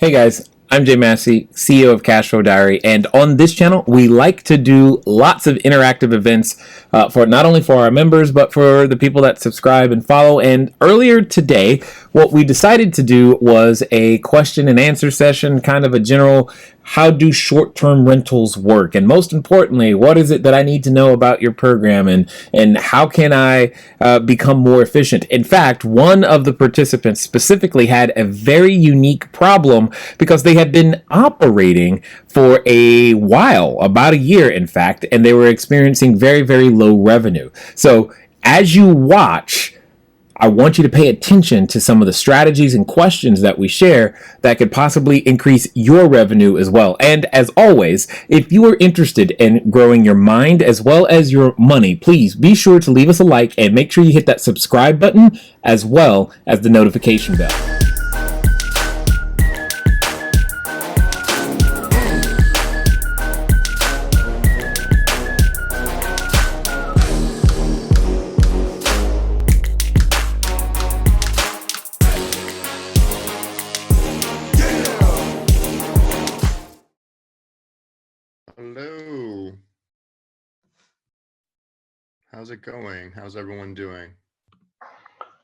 Hey guys, I'm Jay Massey, CEO of Cashflow Diary, and on this channel, we like to do lots of interactive events for not only for our members, but for the people that subscribe and follow. And earlier today, what we decided to do was a question and answer session, kind of a general how do short-term rentals work? And most importantly, what is it that I need to know about your program and how can I become more efficient? In fact, one of the participants specifically had a very unique problem because they had been operating for a while, about a year in fact, and they were experiencing very, very low revenue. So as you watch, I want you to pay attention to some of the strategies and questions that we share that could possibly increase your revenue as well. And as always, if you are interested in growing your mind as well as your money, please be sure to leave us a like and make sure you hit that subscribe button as well as the notification bell. Hello. How's it going? How's everyone doing?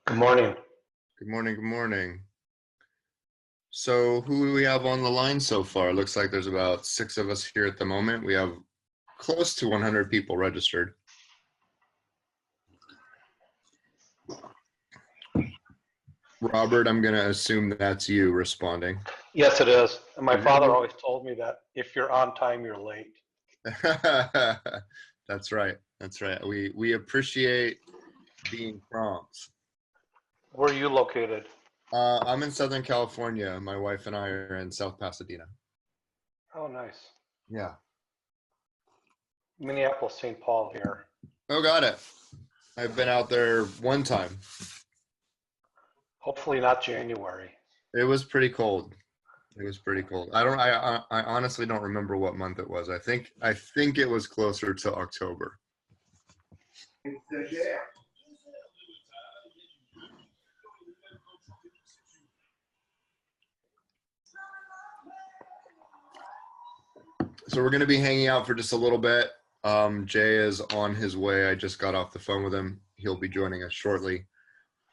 Good morning. Good morning, good morning. So who do we have on the line so far? Looks like there's about 6 of us here at the moment. We have close to 100 people registered. Robert, I'm going to assume that's you responding. Yes, it is. And my father always told me that if you're on time, you're late. That's right. That's right. We appreciate being prompt. Where are you located? I'm in Southern California. My wife and I are in South Pasadena. Oh, nice. Yeah. Minneapolis, St. Paul here. Oh, got it. I've been out there one time. Hopefully not January. It was pretty cold. It was pretty cold. I honestly don't remember what month it was. I think it was closer to October. So we're going to be hanging out for just a little bit. Jay is on his way. I just got off the phone with him. He'll be joining us shortly.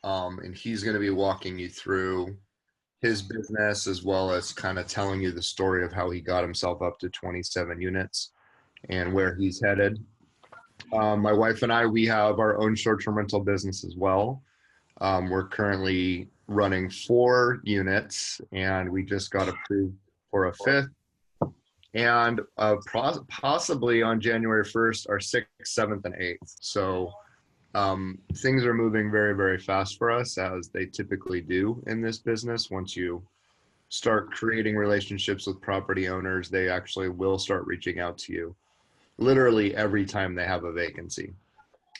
And he's going to be walking you through his business as well as kind of telling you the story of how he got himself up to 27 units and where he's headed. My wife and I, we have our own short-term rental business as well. We're currently running 4 units and we just got approved for a 5th. And possibly on January 1st, our 6th, 7th, and 8th. So things are moving very, very fast for us, as they typically do in this business. Once you start creating relationships with property owners, they actually will start reaching out to you literally every time they have a vacancy.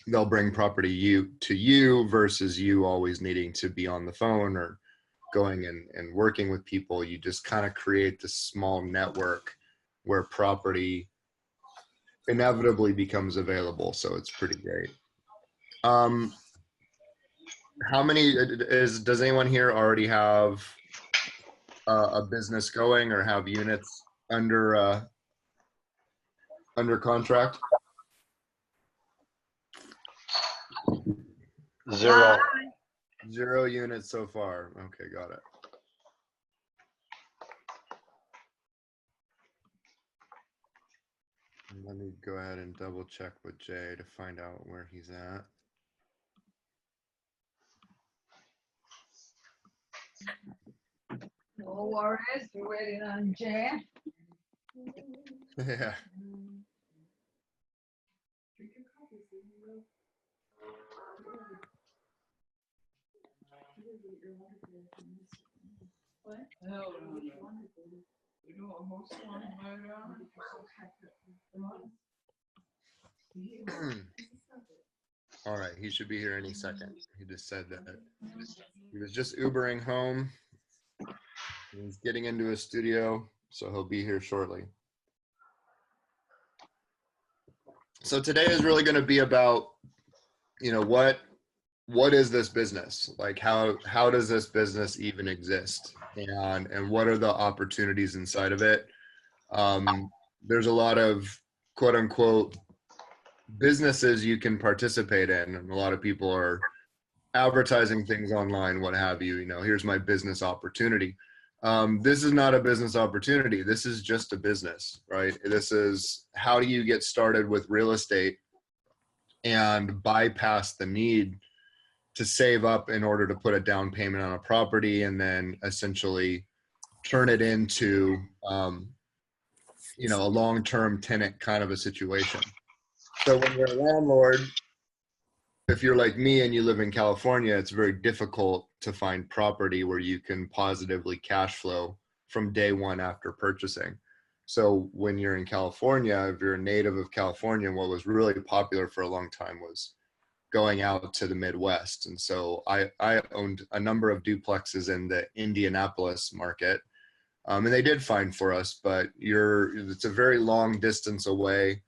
They'll bring property to you versus you always needing to be on the phone or going and working with people. You just kind of create this small network where property inevitably becomes available. So it's pretty great. How many does anyone here already have a business going or have units under contract? 0. 0 units so far. Okay, got it. Let me go ahead and double check with Jay to find out where he's at. No worries, we're waiting on Jay. Yeah. What? No. We do a host one All right, he should be here any second. He just said that he was just Ubering home. He's getting into his studio, so he'll be here shortly. So today is really going to be about, what is this business? Like how does this business even exist? and what are the opportunities inside of it. There's a lot of quote unquote businesses you can participate in, and a lot of people are advertising things online, what have you. You know, here's my business opportunity. This is not a business opportunity. This is just a business, right? This is how do you get started with real estate and bypass the need to save up in order to put a down payment on a property and then essentially turn it into, you know, a long-term tenant kind of a situation. So when you're a landlord, if you're like me and you live in California, it's very difficult to find property where you can positively cash flow from day one after purchasing. So when you're in California, if you're a native of California, what was really popular for a long time was going out to the Midwest. And so I owned a number of duplexes in the Indianapolis market. And they did fine for us, but it's a very long distance away.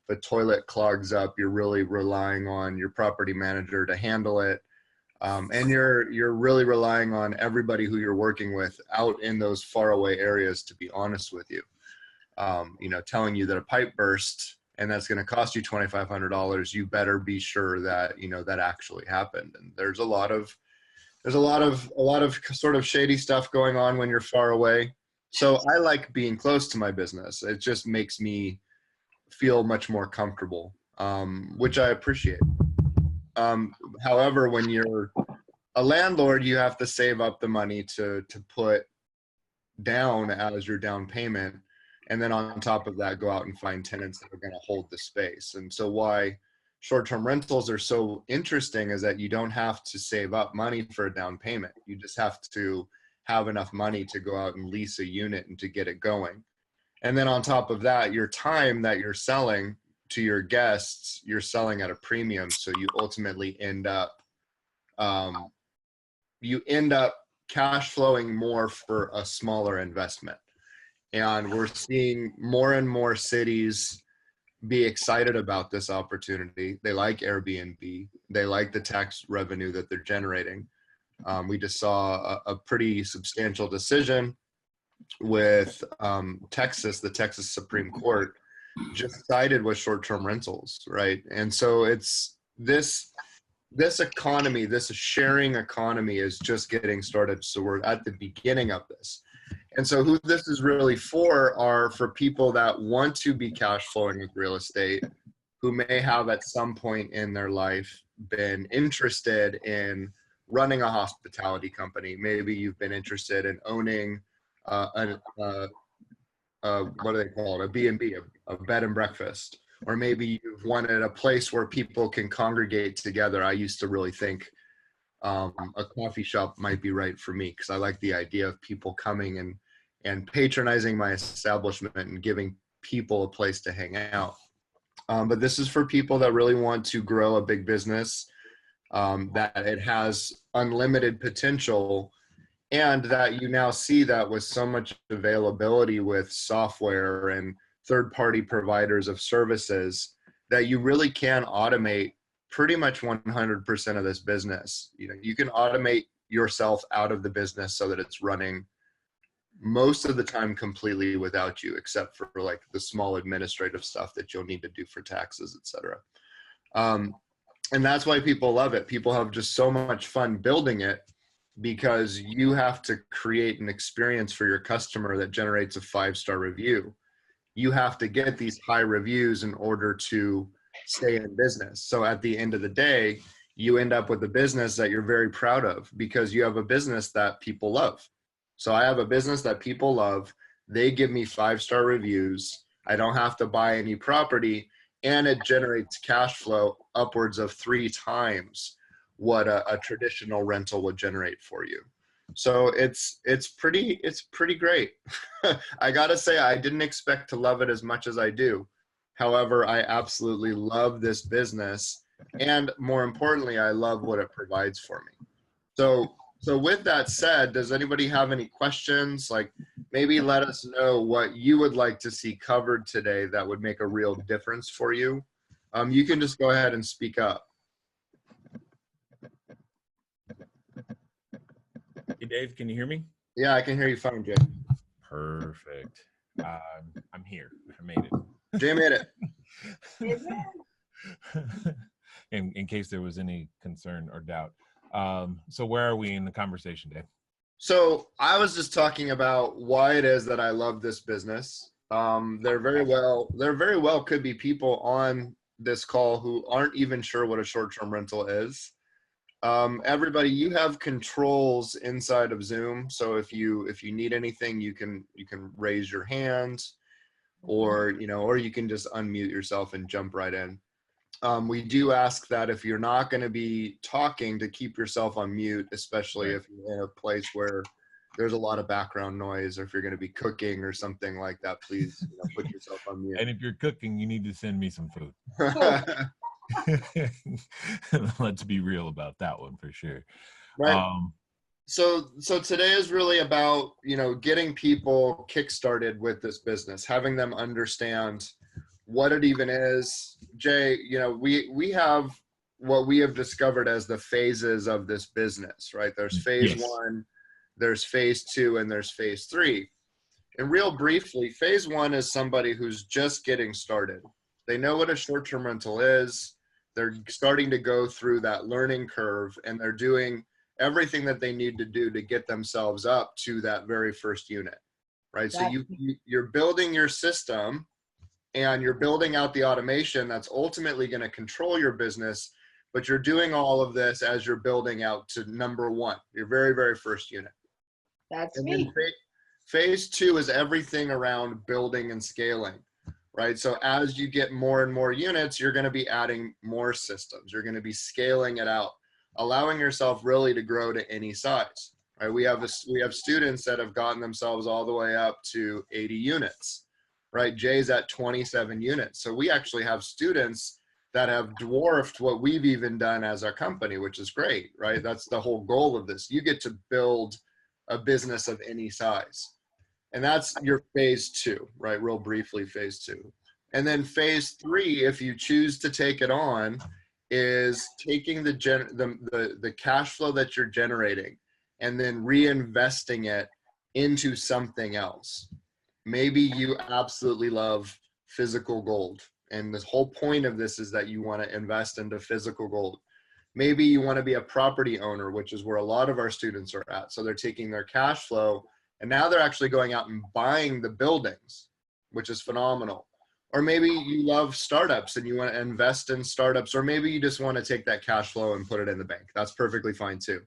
The toilet clogs up, you're really relying on your property manager to handle it. And you're really relying on everybody who you're working with out in those faraway areas, to be honest with you. You know, telling you that a pipe burst and that's going to cost you $2,500, you better be sure that, you know, that actually happened. And there's a lot of sort of shady stuff going on when you're far away. So I like being close to my business. It just makes me feel much more comfortable, which I appreciate. However, when you're a landlord, you have to save up the money to put down as your down payment. And then on top of that, go out and find tenants that are going to hold the space. And so why short-term rentals are so interesting is that you don't have to save up money for a down payment. You just have to have enough money to go out and lease a unit and to get it going. And then on top of that, your time that you're selling to your guests, you're selling at a premium. So you ultimately end up cash flowing more for a smaller investment. And we're seeing more and more cities be excited about this opportunity. They like Airbnb. They like the tax revenue that they're generating. We just saw a pretty substantial decision with Texas. The Texas Supreme Court just sided with short-term rentals, right? And so it's this economy, this sharing economy is just getting started. So we're at the beginning of this. And so who this is really for are for people that want to be cash flowing with real estate, who may have at some point in their life been interested in running a hospitality company. Maybe you've been interested in owning what do they call it? A B&B, a bed and breakfast. Or maybe you've wanted a place where people can congregate together. I used to really think a coffee shop might be right for me because I like the idea of people coming and patronizing my establishment and giving people a place to hang out. But this is for people that really want to grow a big business, that it has unlimited potential, and that you now see that with so much availability with software and third-party providers of services that you really can automate pretty much 100% of this business. You know, you can automate yourself out of the business so that it's running most of the time completely without you, except for like the small administrative stuff that you'll need to do for taxes, etc. And that's why people love it. People have just so much fun building it because you have to create an experience for your customer that generates a 5-star review. You have to get these high reviews in order to stay in business. So at the end of the day, you end up with a business that you're very proud of because you have a business that people love. So I have a business that people love. They give me 5-star reviews. I don't have to buy any property, and it generates cash flow upwards of 3 times what a traditional rental would generate for you. So it's pretty great. I gotta say, I didn't expect to love it as much as I do. However, I absolutely love this business, and more importantly, I love what it provides for me. So with that said, does anybody have any questions? Like, maybe let us know what you would like to see covered today that would make a real difference for you. You can just go ahead and speak up. Hey, Dave, can you hear me? Yeah, I can hear you fine, Jay. Perfect. I'm here. I made it. Jay made it. In case there was any concern or doubt. So where are we in the conversation, Dave? So I was just talking about why it is that I love this business. There very well could be people on this call who aren't even sure what a short-term rental is. Everybody, you have controls inside of Zoom. So if you need anything, you can raise your hand, or you can just unmute yourself and jump right in. We do ask that if you're not going to be talking, to keep yourself on mute, especially if you're in a place where there's a lot of background noise, or if you're going to be cooking or something like that, please put yourself on mute. And if you're cooking, you need to send me some food. Let's be real about that one for sure. Right. So today is really about, getting people kickstarted with this business, having them understand what it even is. Jay, we have what we have discovered as the phases of this business, right? There's phase one, there's phase two, and there's phase three. And real briefly, phase one is somebody who's just getting started. They know what a short-term rental is. They're starting to go through that learning curve, and they're doing everything that they need to do to get themselves up to that very first unit, right? So you're building your system, and you're building out the automation that's ultimately going to control your business, but you're doing all of this as you're building out to number one, your very, very first unit. That's me. Phase two is everything around building and scaling, right? So as you get more and more units, you're going to be adding more systems. You're going to be scaling it out, allowing yourself really to grow to any size, right? We have students that have gotten themselves all the way up to 80 units. Right, Jay's at 27 units. So we actually have students that have dwarfed what we've even done as a company, which is great, right? That's the whole goal of this. You get to build a business of any size. And that's your phase two, right? Real briefly, phase two. And then phase three, if you choose to take it on, is taking the cash flow that you're generating and then reinvesting it into something else. Maybe you absolutely love physical gold, and the whole point of this is that you want to invest into physical gold. Maybe you want to be a property owner, which is where a lot of our students are at. So they're taking their cash flow, and now they're actually going out and buying the buildings, which is phenomenal. Or maybe you love startups and you want to invest in startups, or maybe you just want to take that cash flow and put it in the bank. That's perfectly fine too.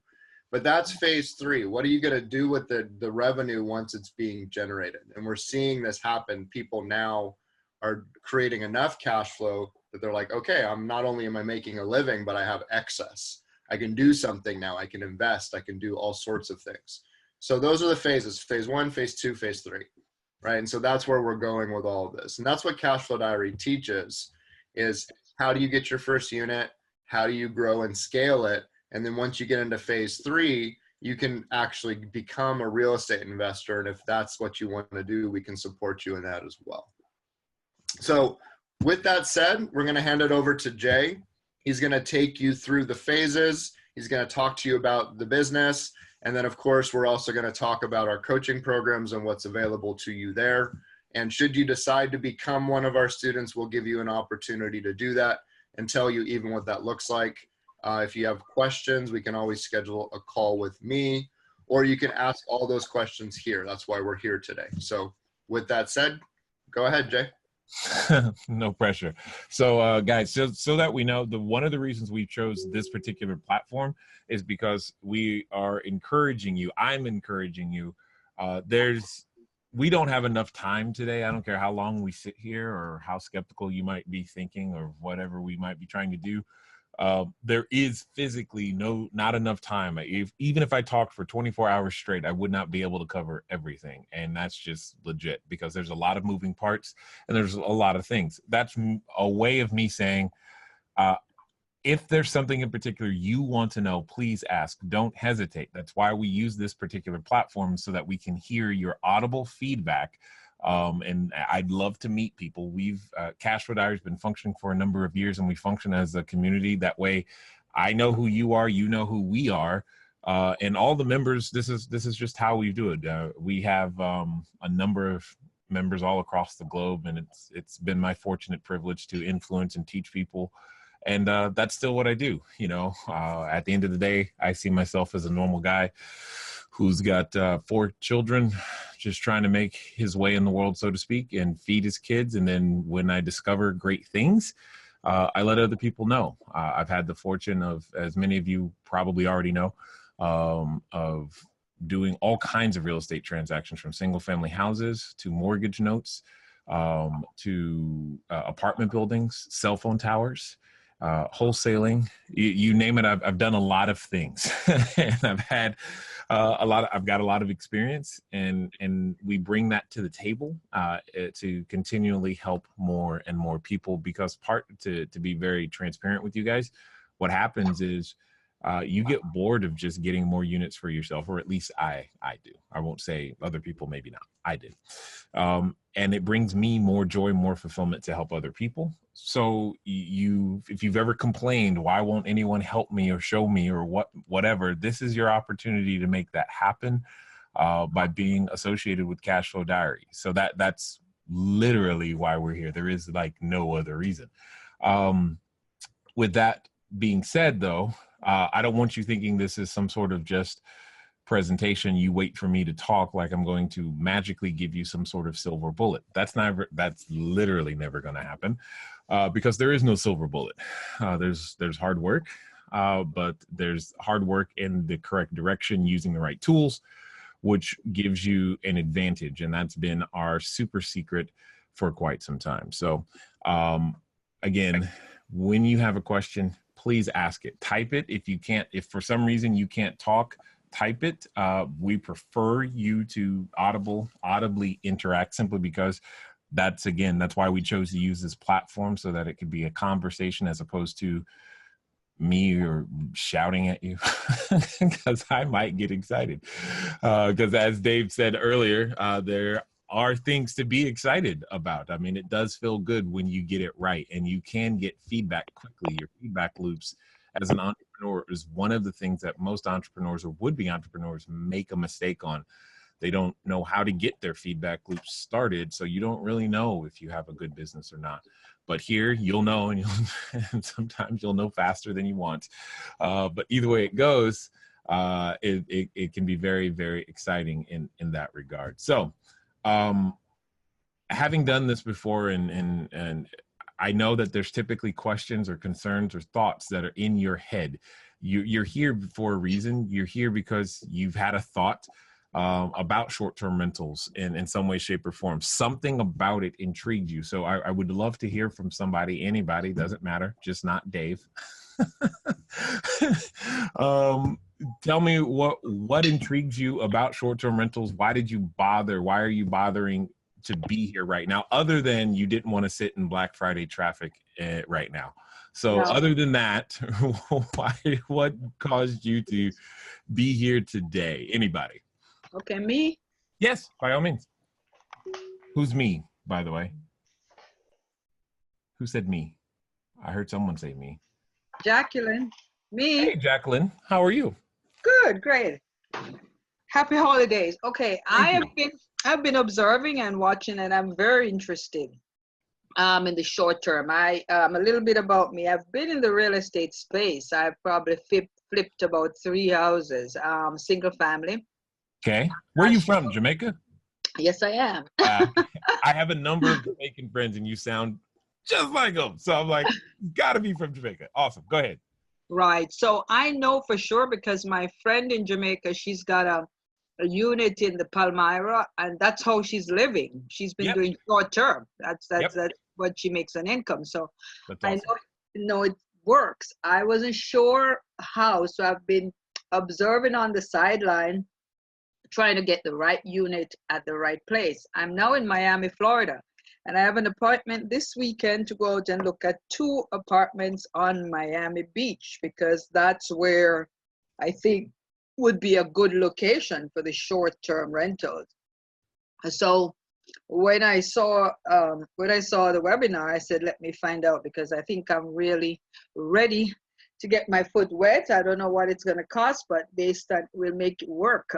But that's phase three. What are you going to do with the revenue once it's being generated? And we're seeing this happen. People now are creating enough cash flow that they're like, okay, I'm not only am I making a living, but I have excess. I can do something now. I can invest. I can do all sorts of things. So those are the phases: phase one, phase two, phase three, right? And so that's where we're going with all of this. And that's what Cash Flow Diary teaches: is how do you get your first unit? How do you grow and scale it? And then once you get into phase three, you can actually become a real estate investor. And if that's what you want to do, we can support you in that as well. So with that said, we're going to hand it over to Jay. He's going to take you through the phases. He's going to talk to you about the business. And then, of course, we're also going to talk about our coaching programs and what's available to you there. And should you decide to become one of our students, we'll give you an opportunity to do that and tell you even what that looks like. If you have questions, we can always schedule a call with me, or you can ask all those questions here. That's why we're here today. So with that said, go ahead, Jay. No pressure. So guys, so that we know, one of the reasons we chose this particular platform is because we are encouraging you. I'm encouraging you. We don't have enough time today. I don't care how long we sit here or how skeptical you might be thinking or whatever we might be trying to do. There is physically not enough time. Even if I talked for 24 hours straight, I would not be able to cover everything. And that's just legit, because there's a lot of moving parts and there's a lot of things. That's a way of me saying, if there's something in particular you want to know, please ask. Don't hesitate. That's why we use this particular platform, so that we can hear your audible feedback. And I'd love to meet people. Cash Flow Diary has been functioning for a number of years, and we function as a community. That way I know who you are, you know who we are. And all the members, this is just how we do it. We have a number of members all across the globe, and it's been my fortunate privilege to influence and teach people. And that's still what I do. You know, at the end of the day, I see myself as a normal guy who's got 4 children, just trying to make his way in the world, so to speak, and feed his kids. And then when I discover great things, I let other people know. I've had the fortune of, as many of you probably already know, of doing all kinds of real estate transactions, from single family houses to mortgage notes, to apartment buildings, cell phone towers, wholesaling, you name it. I've done a lot of things, and I've had I've got a lot of experience, and we bring that to the table to continually help more and more people, because to be very transparent with you guys, what happens is you get bored of just getting more units for yourself, or at least I do. I won't say other people, maybe not. I did. And it brings me more joy, more fulfillment to help other people. So if you've ever complained, why won't anyone help me or show me or whatever, this is your opportunity to make that happen by being associated with Cashflow Diary. So that's literally why we're here. There is like no other reason. With that being said, though, I don't want you thinking this is some sort of just presentation. You wait for me to talk like I'm going to magically give you some sort of silver bullet. That's literally never going to happen, because there is no silver bullet. There's hard work, but there's hard work in the correct direction, using the right tools, which gives you an advantage. And that's been our super secret for quite some time. So again, when you have a question, please ask it. Type it. If for some reason you can't talk, type it. We prefer you to audibly interact, simply because that's why we chose to use this platform, so that it could be a conversation as opposed to me or shouting at you, because I might get excited. Because as Dave said earlier, there are things to be excited about. I mean, it does feel good when you get it right, and you can get feedback quickly. Your feedback loops as an entrepreneur is one of the things that most entrepreneurs or would-be entrepreneurs make a mistake on. They don't know how to get their feedback loops started, so you don't really know if you have a good business or not. But here you'll know, and sometimes you'll know faster than you want. But either way it goes, it can be very, very exciting in that regard. So having done this before, and I know that there's typically questions or concerns or thoughts that are in your head. You're here for a reason. You're here because you've had a thought about short-term rentals in some way, shape, or form. Something about it intrigued you. So I would love to hear from somebody, anybody, doesn't matter, just not Dave. Tell me what intrigues you about short-term rentals. Why did you bother? Why are you bothering to be here right now, other than you didn't want to sit in Black Friday traffic right now? So No. other than that, what caused you to be here today? Anybody? Okay, me, Yes, by all means. Who's me, by the way? Who said me? I heard someone say me. Jacqueline, Hey, me. Jacqueline, how are you? Good, great. Happy holidays. Okay, Thank you. I've been observing and watching, and I'm very interested in the short term. A little bit about me. I've been in the real estate space. I've probably flipped about 3 houses, single family. Okay. Where are you from? Jamaica? Yes, I am. I have a number of Jamaican friends, and you sound just like them. So I'm like, gotta be from Jamaica. Awesome. Go ahead. Right. So I know for sure because my friend in Jamaica, she's got a unit in the Palmyra, and that's how she's living. She's been Yep. doing short term. That's Yep. what she makes an income. So That's I awesome. know it works. I wasn't sure how, so I've been observing on the sideline, trying to get the right unit at the right place. I'm now in Miami, Florida, and I have an appointment this weekend to go out and look at 2 apartments on Miami Beach, because that's where I think would be a good location for the short-term rentals. So when I saw the webinar, I said, let me find out, because I think I'm really ready to get my foot wet. I don't know what it's going to cost, but we'll make it work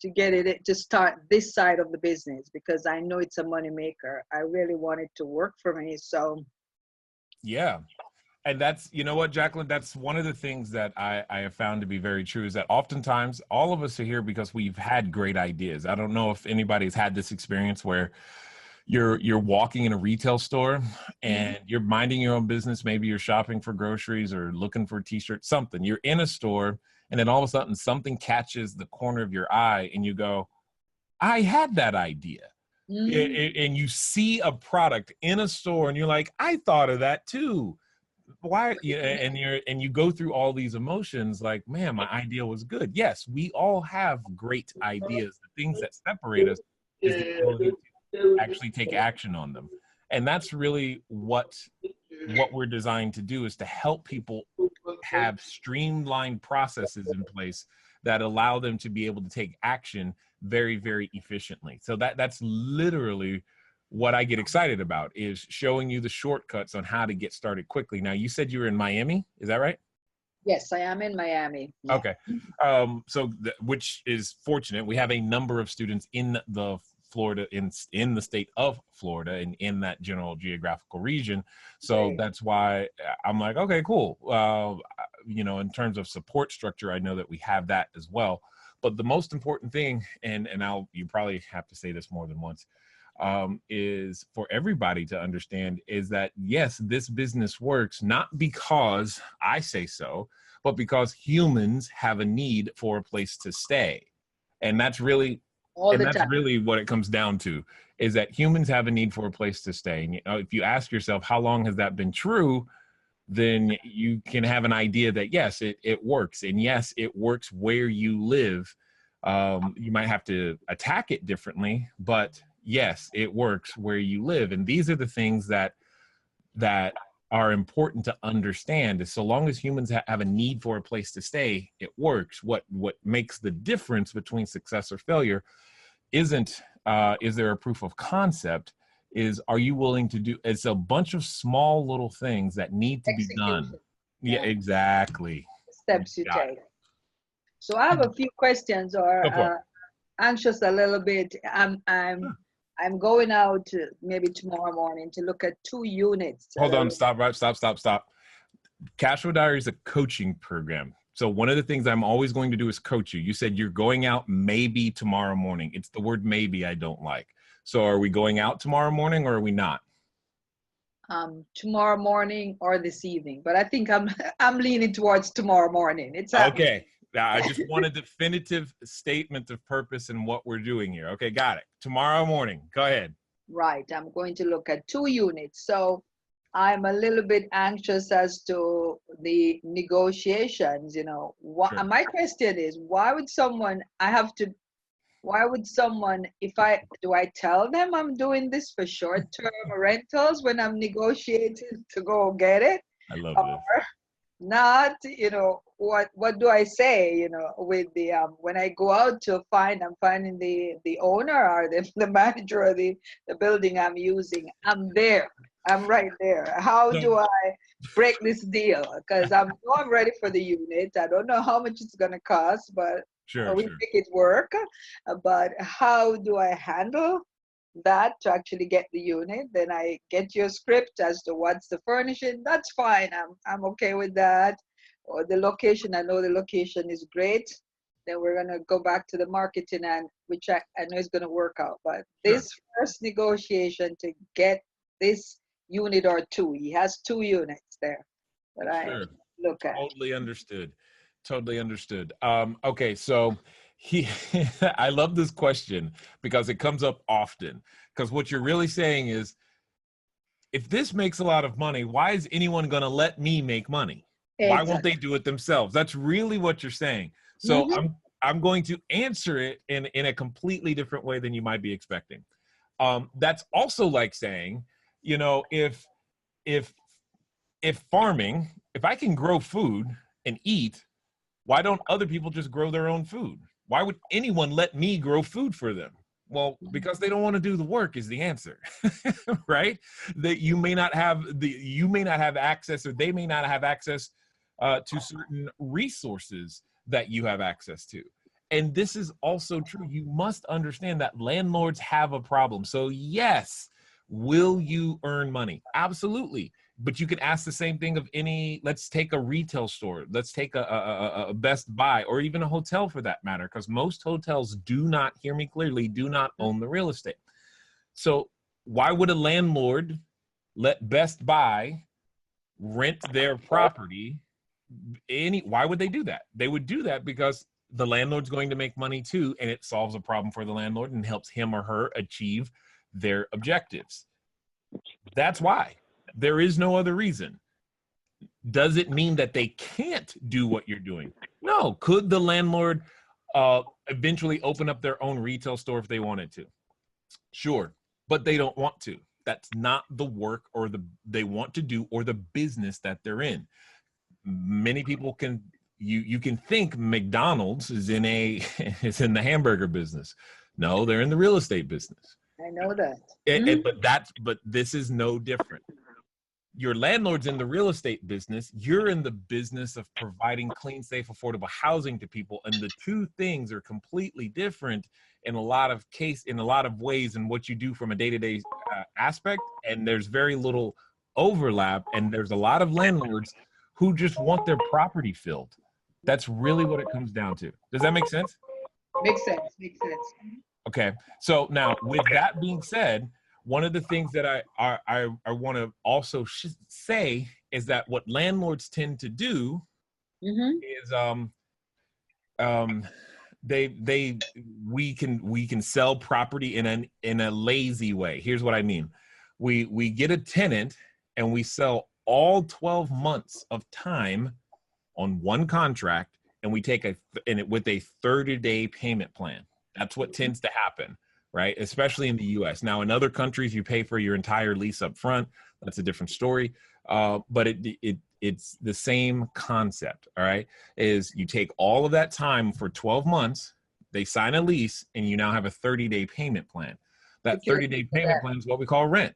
to get it to start this side of the business, because I know it's a money maker. I really want it to work for me. So yeah. And that's, you know what, Jacqueline, that's one of the things that I have found to be very true, is that oftentimes all of us are here because we've had great ideas. I don't know if anybody's had this experience where you're walking in a retail store and you're minding your own business. Maybe you're shopping for groceries or looking for a t-shirt, something. You're in a store, and then all of a sudden something catches the corner of your eye and you go, I had that idea. And you see a product in a store and you're like, I thought of that too. Why? And you go through all these emotions like, man, my idea was good. Yes, we all have great ideas. The things that separate us is the ability to actually take action on them. And that's really what we're designed to do, is to help people have streamlined processes in place that allow them to be able to take action very, very efficiently. So that's literally what I get excited about, is showing you the shortcuts on how to get started quickly. Now, you said you were in Miami, is that right? yes, I am in Miami. Yeah. Okay. Which is fortunate. We have a number of students in the Florida, in the state of Florida, and in that general geographical region. So that's why I'm like, okay, cool. In terms of support structure, I know that we have that as well. But the most important thing, and you probably have to say this more than once, is for everybody to understand, is that yes, this business works not because I say so, but because humans have a need for a place to stay. And that's really really what it comes down to, is that humans have a need for a place to stay. And if you ask yourself, how long has that been true? Then you can have an idea that yes, it works. And yes, it works where you live. You might have to attack it differently, but yes, it works where you live. And these are the things that are important to understand, is so long as humans have a need for a place to stay, it works. What makes the difference between success or failure isn't, is there a proof of concept, is, are you willing to do, it's a bunch of small little things that need to be done. Yeah, exactly. Steps you take. So I have a few questions, or anxious a little bit. I'm going out maybe tomorrow morning to look at 2 units. Hold on, stop. Cash Flow Diary is a coaching program. So one of the things I'm always going to do is coach you. You said you're going out maybe tomorrow morning. It's the word maybe I don't like. So are we going out tomorrow morning, or are we not? Tomorrow morning or this evening, but I think I'm leaning towards tomorrow morning. It's okay. Now, I just want a definitive statement of purpose in what we're doing here. Okay, got it. Tomorrow morning. Go ahead. Right. I'm going to look at 2 units. So I'm a little bit anxious as to the negotiations. Sure. My question is, why would someone, do I tell them I'm doing this for short-term rentals when I'm negotiating to go get it? I love this. Not, what do I say, with the, when I go out to I'm finding the owner or the manager of the building I'm using. I'm there. I'm right there. How do I break this deal? Because I'm ready for the unit. I don't know how much it's going to cost, but we make it work. But how do I handle that to actually get the unit? Then I get your script as to what's the furnishing. That's fine. I'm okay with that. Or the location. I know the location is great. Then we're gonna go back to the marketing, and which I know is gonna work out. But this first negotiation to get this unit or 2, he has 2 units there that I look at. Totally understood. Okay, so I love this question because it comes up often. Because what you're really saying is, if this makes a lot of money, why is anyone going to let me make money? Exactly. Why won't they do it themselves? That's really what you're saying. So I'm going to answer it in a completely different way than you might be expecting. That's also like saying, if farming, if I can grow food and eat, why don't other people just grow their own food? Why would anyone let me grow food for them? Well, because they don't want to do the work is the answer, right? That you may not have access, or they may not have access to certain resources that you have access to. And this is also true. You must understand that landlords have a problem. So yes, will you earn money? Absolutely. But you could ask the same thing of any, let's take a retail store, let's take a Best Buy, or even a hotel for that matter, because most hotels do not, hear me clearly, do not own the real estate. So why would a landlord let Best Buy rent their property? Why would they do that? They would do that because the landlord's going to make money too, and it solves a problem for the landlord and helps him or her achieve their objectives. That's why. There is no other reason. Does it mean that they can't do what you're doing? No. Could the landlord eventually open up their own retail store if they wanted to? Sure, but they don't want to. That's not the work or they want to do or the business that they're in. Many people can, you can think McDonald's is in the hamburger business. No, they're in the real estate business. I know that. But this is no different. Your landlord's in the real estate business. You're in the business of providing clean, safe, affordable housing to people. And the two things are completely different in a lot of ways in what you do from a day-to-day aspect. And there's very little overlap. And there's a lot of landlords who just want their property filled. That's really what it comes down to. Does that make sense? Makes sense. Okay. So now with that being said, one of the things that I want to also say is that what landlords tend to do is we can sell property in a lazy way. Here's what I mean. We get a tenant and we sell all 12 months of time on one contract, and we take with a 30-day payment plan. That's what tends to happen, right? Especially in the US. Now, in other countries, you pay for your entire lease up front. That's a different story. But it's the same concept, all right? Is you take all of that time for 12 months, they sign a lease, and you now have a 30-day payment plan. That 30-day payment plan is what we call rent.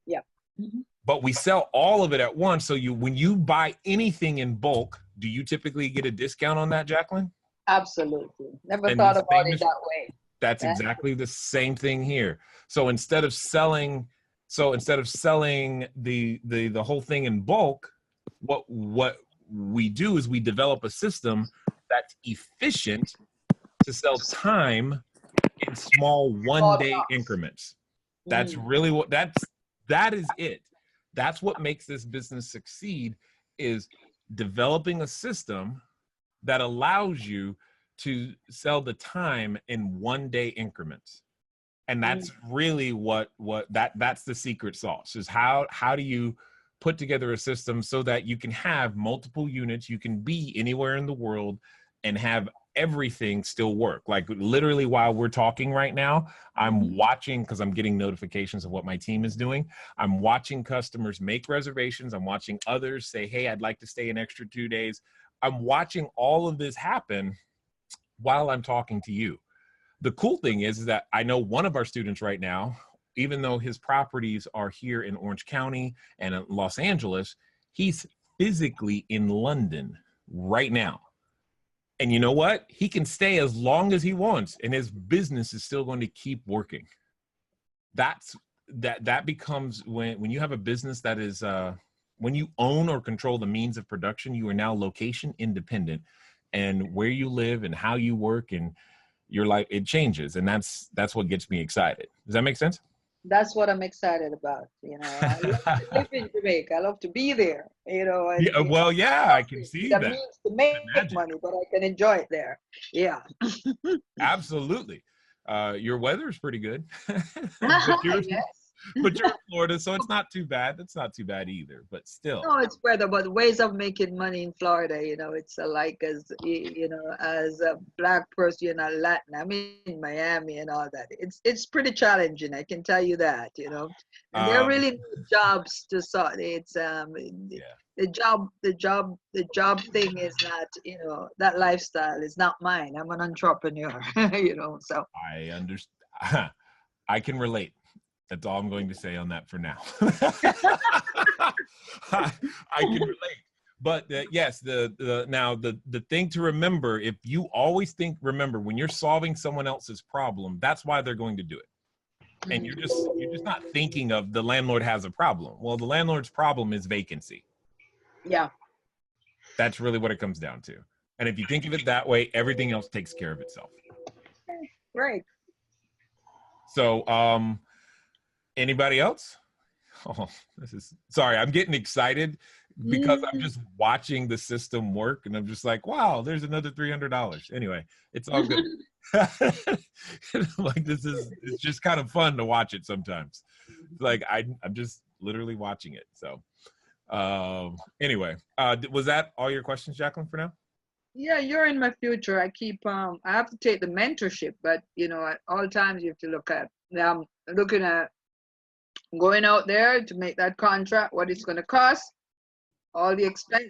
Yeah. Mm-hmm. But we sell all of it at once. So when you buy anything in bulk, do you typically get a discount on that, Jacqueline? Absolutely. Never thought about it that way. That's exactly the same thing here. So instead of selling the whole thing in bulk, what we do is we develop a system that's efficient to sell time in small one-day increments. That's really that is it. That's what makes this business succeed, is developing a system that allows you to sell the time in one-day increments. And that's really that's the secret sauce, is how do you put together a system so that you can have multiple units, you can be anywhere in the world and have everything still work. Like literally while we're talking right now, I'm watching, because I'm getting notifications of what my team is doing. I'm watching customers make reservations. I'm watching others say, hey, I'd like to stay an extra 2 days. I'm watching all of this happen while I'm talking to you. The cool thing is that I know one of our students right now, even though his properties are here in Orange County and in Los Angeles, he's physically in London right now. And you know what? He can stay as long as he wants, and his business is still going to keep working. That becomes when you have a business that is when you own or control the means of production, you are now location independent, and where you live and how you work and your life, it changes. And that's what gets me excited. Does that make sense? That's what I'm excited about. I love to live in Jamaica. I love to be there. I can see that. Means to make money, but I can enjoy it there. Yeah. Absolutely. Your weather is pretty good. Yes. But you're in Florida, so it's not too bad. It's not too bad either, but still. No, it's weather, but ways of making money in Florida, it's like as a Black person, Latin. I'm in Miami and all that. It's pretty challenging, I can tell you that, And there are really no jobs to sort. It's the job thing is not, that lifestyle is not mine. I'm an entrepreneur, so. I understand. I can relate. That's all I'm going to say on that for now. I can relate. But yes, the thing to remember, if you always remember when you're solving someone else's problem, that's why they're going to do it. And you're just not thinking of the landlord has a problem. Well, the landlord's problem is vacancy. Yeah. That's really what it comes down to. And if you think of it that way, everything else takes care of itself. Right. So, anybody else? Oh, sorry, I'm getting excited because I'm just watching the system work and I'm just like, wow, there's another $300. Anyway, it's all good. Like it's just kind of fun to watch it sometimes. Like I'm just literally watching it. So anyway, was that all your questions, Jacqueline, for now? Yeah, you're in my future. I have to take the mentorship, but at all times you have to look at, I'm looking at going out there to make that contract, what it's going to cost, all the expense,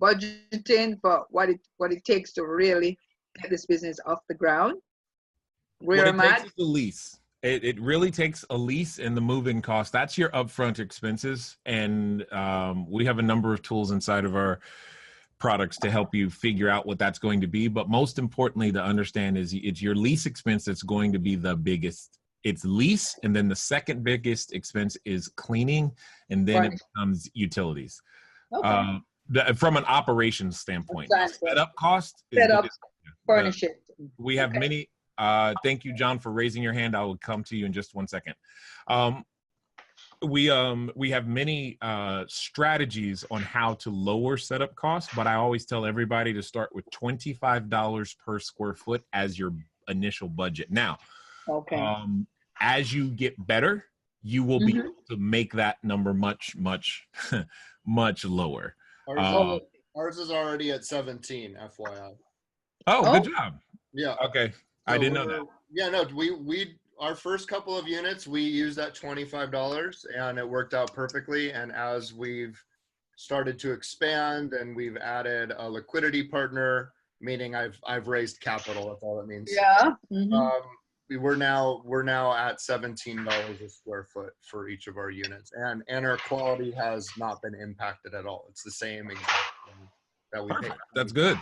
budgeting for what it takes to really get this business off the ground. Where am I? The lease. It really takes a lease and the move-in cost. That's your upfront expenses. And we have a number of tools inside of our products to help you figure out what that's going to be. But most importantly to understand is it's your lease expense that's going to be the biggest. It's lease, and then the second biggest expense is cleaning, and then it becomes utilities. Okay. From an operations standpoint, setup cost. Furnish it. We have many. Thank you, John, for raising your hand. I will come to you in just 1 second. We have many strategies on how to lower setup costs, but I always tell everybody to start with $25 per square foot as your initial budget. Now, as you get better, you will be able to make that number much, much, much lower. Ours is already at 17, FYI. Oh, good job. Yeah. Okay. I didn't know that. Yeah, no, our first couple of units, we used that $25 and it worked out perfectly. And as we've started to expand and we've added a liquidity partner, meaning I've raised capital, that's all it means. Yeah. We're now at $17 a square foot for each of our units, and our quality has not been impacted at all. It's the same exact thing that we pay. That's good.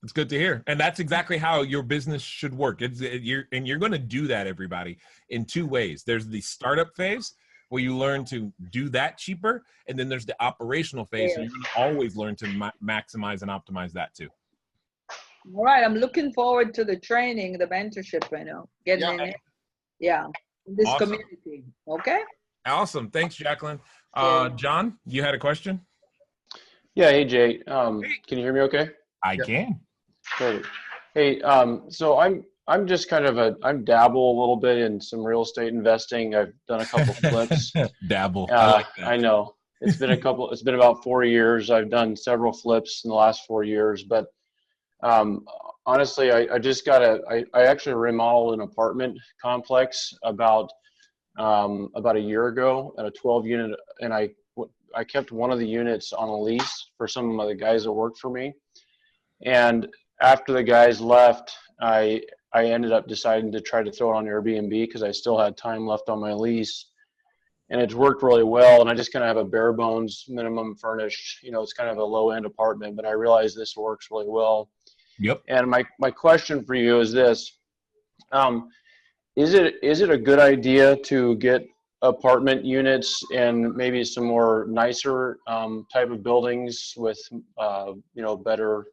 It's good to hear. And that's exactly how your business should work. You're going to do that, everybody, in two ways. There's the startup phase where you learn to do that cheaper. And then there's the operational phase. So you're going to always learn to maximize and optimize that too. All right. I'm looking forward to the training, the mentorship, getting in it. Yeah. In this community. Okay. Awesome. Thanks, Jacqueline. John, you had a question? Yeah. Hey, Jay. Can you hear me okay? I can. Great. Hey, so I'm just kind of I'm dabble a little bit in some real estate investing. I've done a couple flips. Dabble. I like that. I know. It's been about 4 years. I've done several flips in the last 4 years, but honestly, I actually remodeled an apartment complex about a year ago at a 12 unit, and I kept one of the units on a lease for some of the guys that worked for me. And after the guys left, I ended up deciding to try to throw it on Airbnb because I still had time left on my lease, and it's worked really well. And I just kind of have a bare bones minimum furnished, it's kind of a low end apartment, but I realize this works really well. Yep. And my question for you is this: is it a good idea to get apartment units and maybe some more nicer type of buildings with better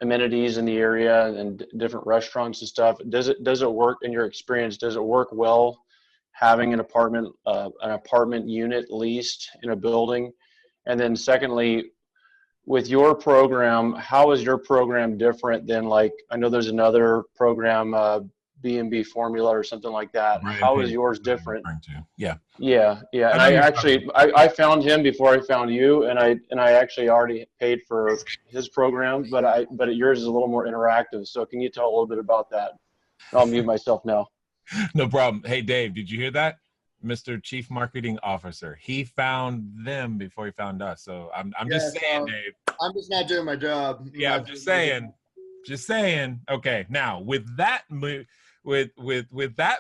amenities in the area and different restaurants and stuff? Does it work in your experience? Does it work well having an apartment unit leased in a building? And then secondly, with your program, how is your program different than, like, I know there's another program, B&B Formula or something like that. Right. How is yours different? Yeah. And I found him before I found you, and I actually already paid for his program, but yours is a little more interactive. So can you tell a little bit about that? I'll mute myself now. No problem. Hey, Dave, did you hear that? Mr. Chief Marketing Officer. He found them before he found us. So I'm just saying, Dave. I'm just not doing my job. Yeah, I'm just saying. Just saying. Okay. Now, with that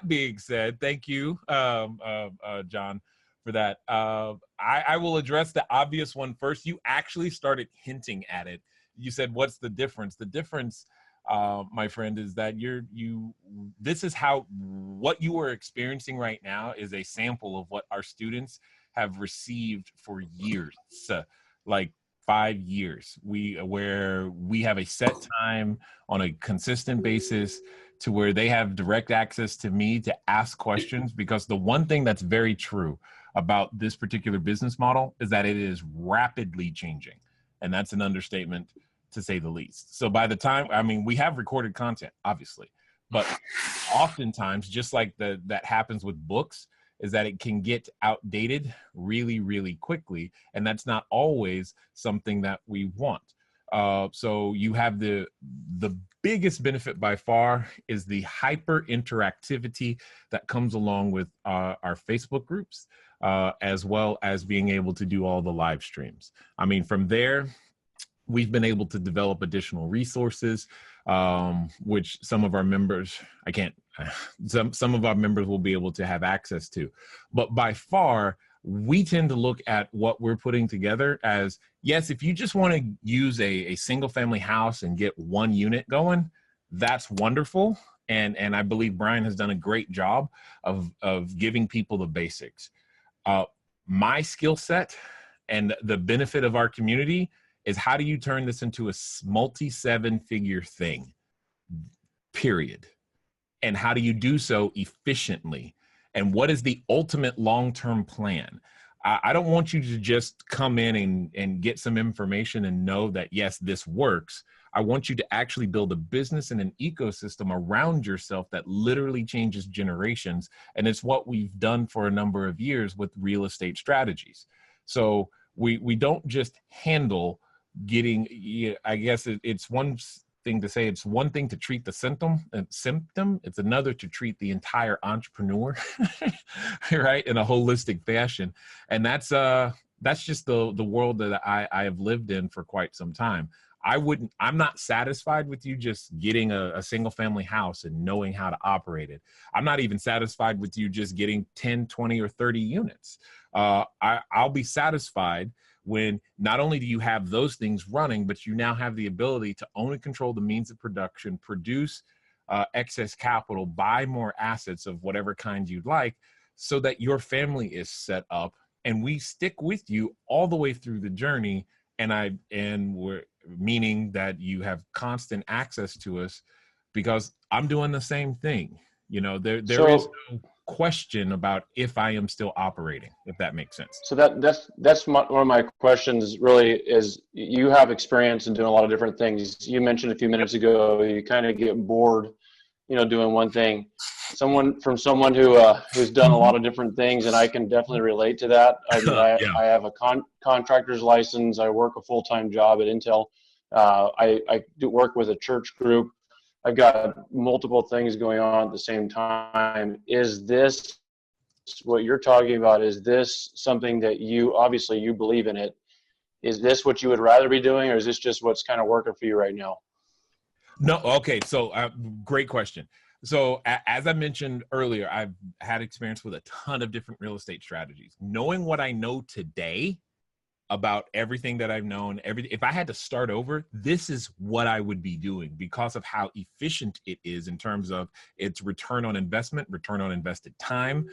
being said, thank you, John, for that. I will address the obvious one first. You actually started hinting at it. You said, what's the difference? The difference, my friend, is that this is how what you are experiencing right now is a sample of what our students have received for years, like 5 years. Where we have a set time on a consistent basis to where they have direct access to me to ask questions, because the one thing that's very true about this particular business model is that it is rapidly changing. And that's an understatement, to say the least. So by the time, I mean, we have recorded content, obviously, but oftentimes, just like that happens with books, is that it can get outdated really, really quickly. And that's not always something that we want. So you have the biggest benefit by far is the hyper interactivity that comes along with our Facebook groups, as well as being able to do all the live streams. I mean, from there, we've been able to develop additional resources, which some of our members, some of our members will be able to have access to. But by far, we tend to look at what we're putting together as, yes, if you just want to use a single family house and get one unit going, that's wonderful. And I believe Brian has done a great job of giving people the basics. My skill set and the benefit of our community is, how do you turn this into a multi-7-figure thing, period? And how do you do so efficiently? And what is the ultimate long-term plan? I don't want you to just come in and get some information and know that, yes, this works. I want you to actually build a business and an ecosystem around yourself that literally changes generations. And it's what we've done for a number of years with real estate strategies. So we don't just handle getting, I guess it's one thing to say, it's one thing to treat the symptom, it's another to treat the entire entrepreneur, right, in a holistic fashion. And that's just the world that I have lived in for quite some time. I'm not satisfied with you just getting a single family house and knowing how to operate it. I'm not even satisfied with you just getting 10, 20, or 30 units. I'll be satisfied when not only do you have those things running, but you now have the ability to own and control the means of production, produce excess capital, buy more assets of whatever kind you'd like, so that your family is set up and we stick with you all the way through the journey. And we're meaning that you have constant access to us, because I'm doing the same thing. You know, there is no question about if I am still operating, if that makes sense. So that's one of my questions really is, you have experience in doing a lot of different things. You mentioned a few minutes ago, you kind of get bored, doing one thing. Someone who's done a lot of different things, and I can definitely relate to that. I mean, I have a contractor's license. I work a full-time job at Intel. I do work with a church group. I've got multiple things going on at the same time. Is this what you're talking about? Is this something that you believe in it? Is this what you would rather be doing, or is this just what's kind of working for you right now? No. Okay. So great question. So as I mentioned earlier, I've had experience with a ton of different real estate strategies. Knowing what I know today about everything that I've known, if I had to start over, this is what I would be doing, because of how efficient it is in terms of its return on investment, return on invested time,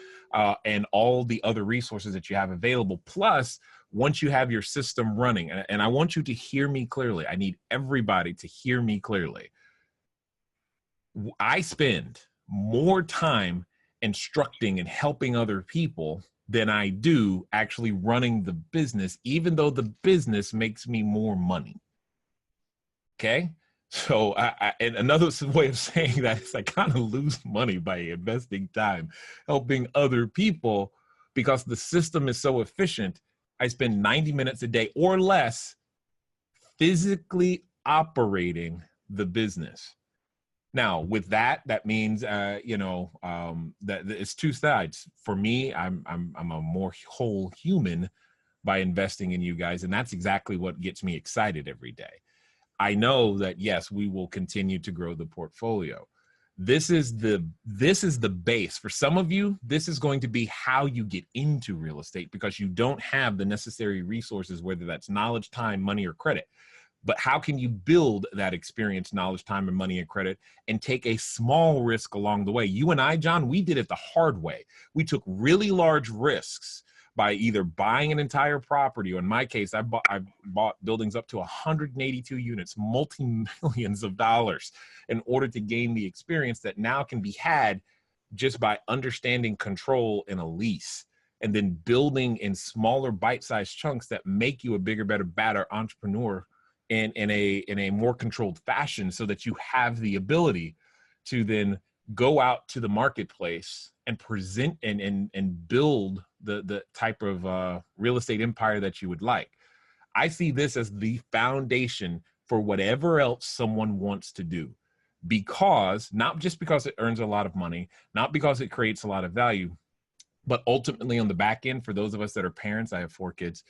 and all the other resources that you have available. Plus, once you have your system running, and I want you to hear me clearly, I need everybody to hear me clearly. I spend more time instructing and helping other people than I do actually running the business, even though the business makes me more money. Okay. So and another way of saying that is I kind of lose money by investing time helping other people, because the system is so efficient. I spend 90 minutes a day or less physically operating the business. Now, with that means, that it's two sides. For me, I'm a more whole human by investing in you guys, and that's exactly what gets me excited every day. I know that, yes, we will continue to grow the portfolio. This is the base. For some of you, this is going to be how you get into real estate, because you don't have the necessary resources, whether that's knowledge, time, money, or credit. But how can you build that experience, knowledge, time, and money and credit, and take a small risk along the way? You and I, John, we did it the hard way. We took really large risks by either buying an entire property, or in my case, I bought buildings up to 182 units, multi-millions of dollars, in order to gain the experience that now can be had just by understanding control in a lease, and then building in smaller bite-sized chunks that make you a bigger, better, badder entrepreneur in a more controlled fashion, so that you have the ability to then go out to the marketplace and present and build the type of real estate empire that you would like. I see this as the foundation for whatever else someone wants to do, because not just because it earns a lot of money, not because it creates a lot of value, but ultimately on the back end, for those of us that are parents, I have 4 kids.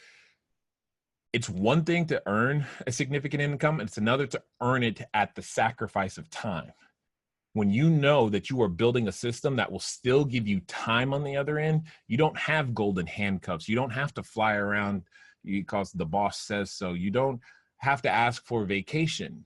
It's one thing to earn a significant income, and it's another to earn it at the sacrifice of time. When you know that you are building a system that will still give you time on the other end, you don't have golden handcuffs. You don't have to fly around because the boss says so. You don't have to ask for a vacation.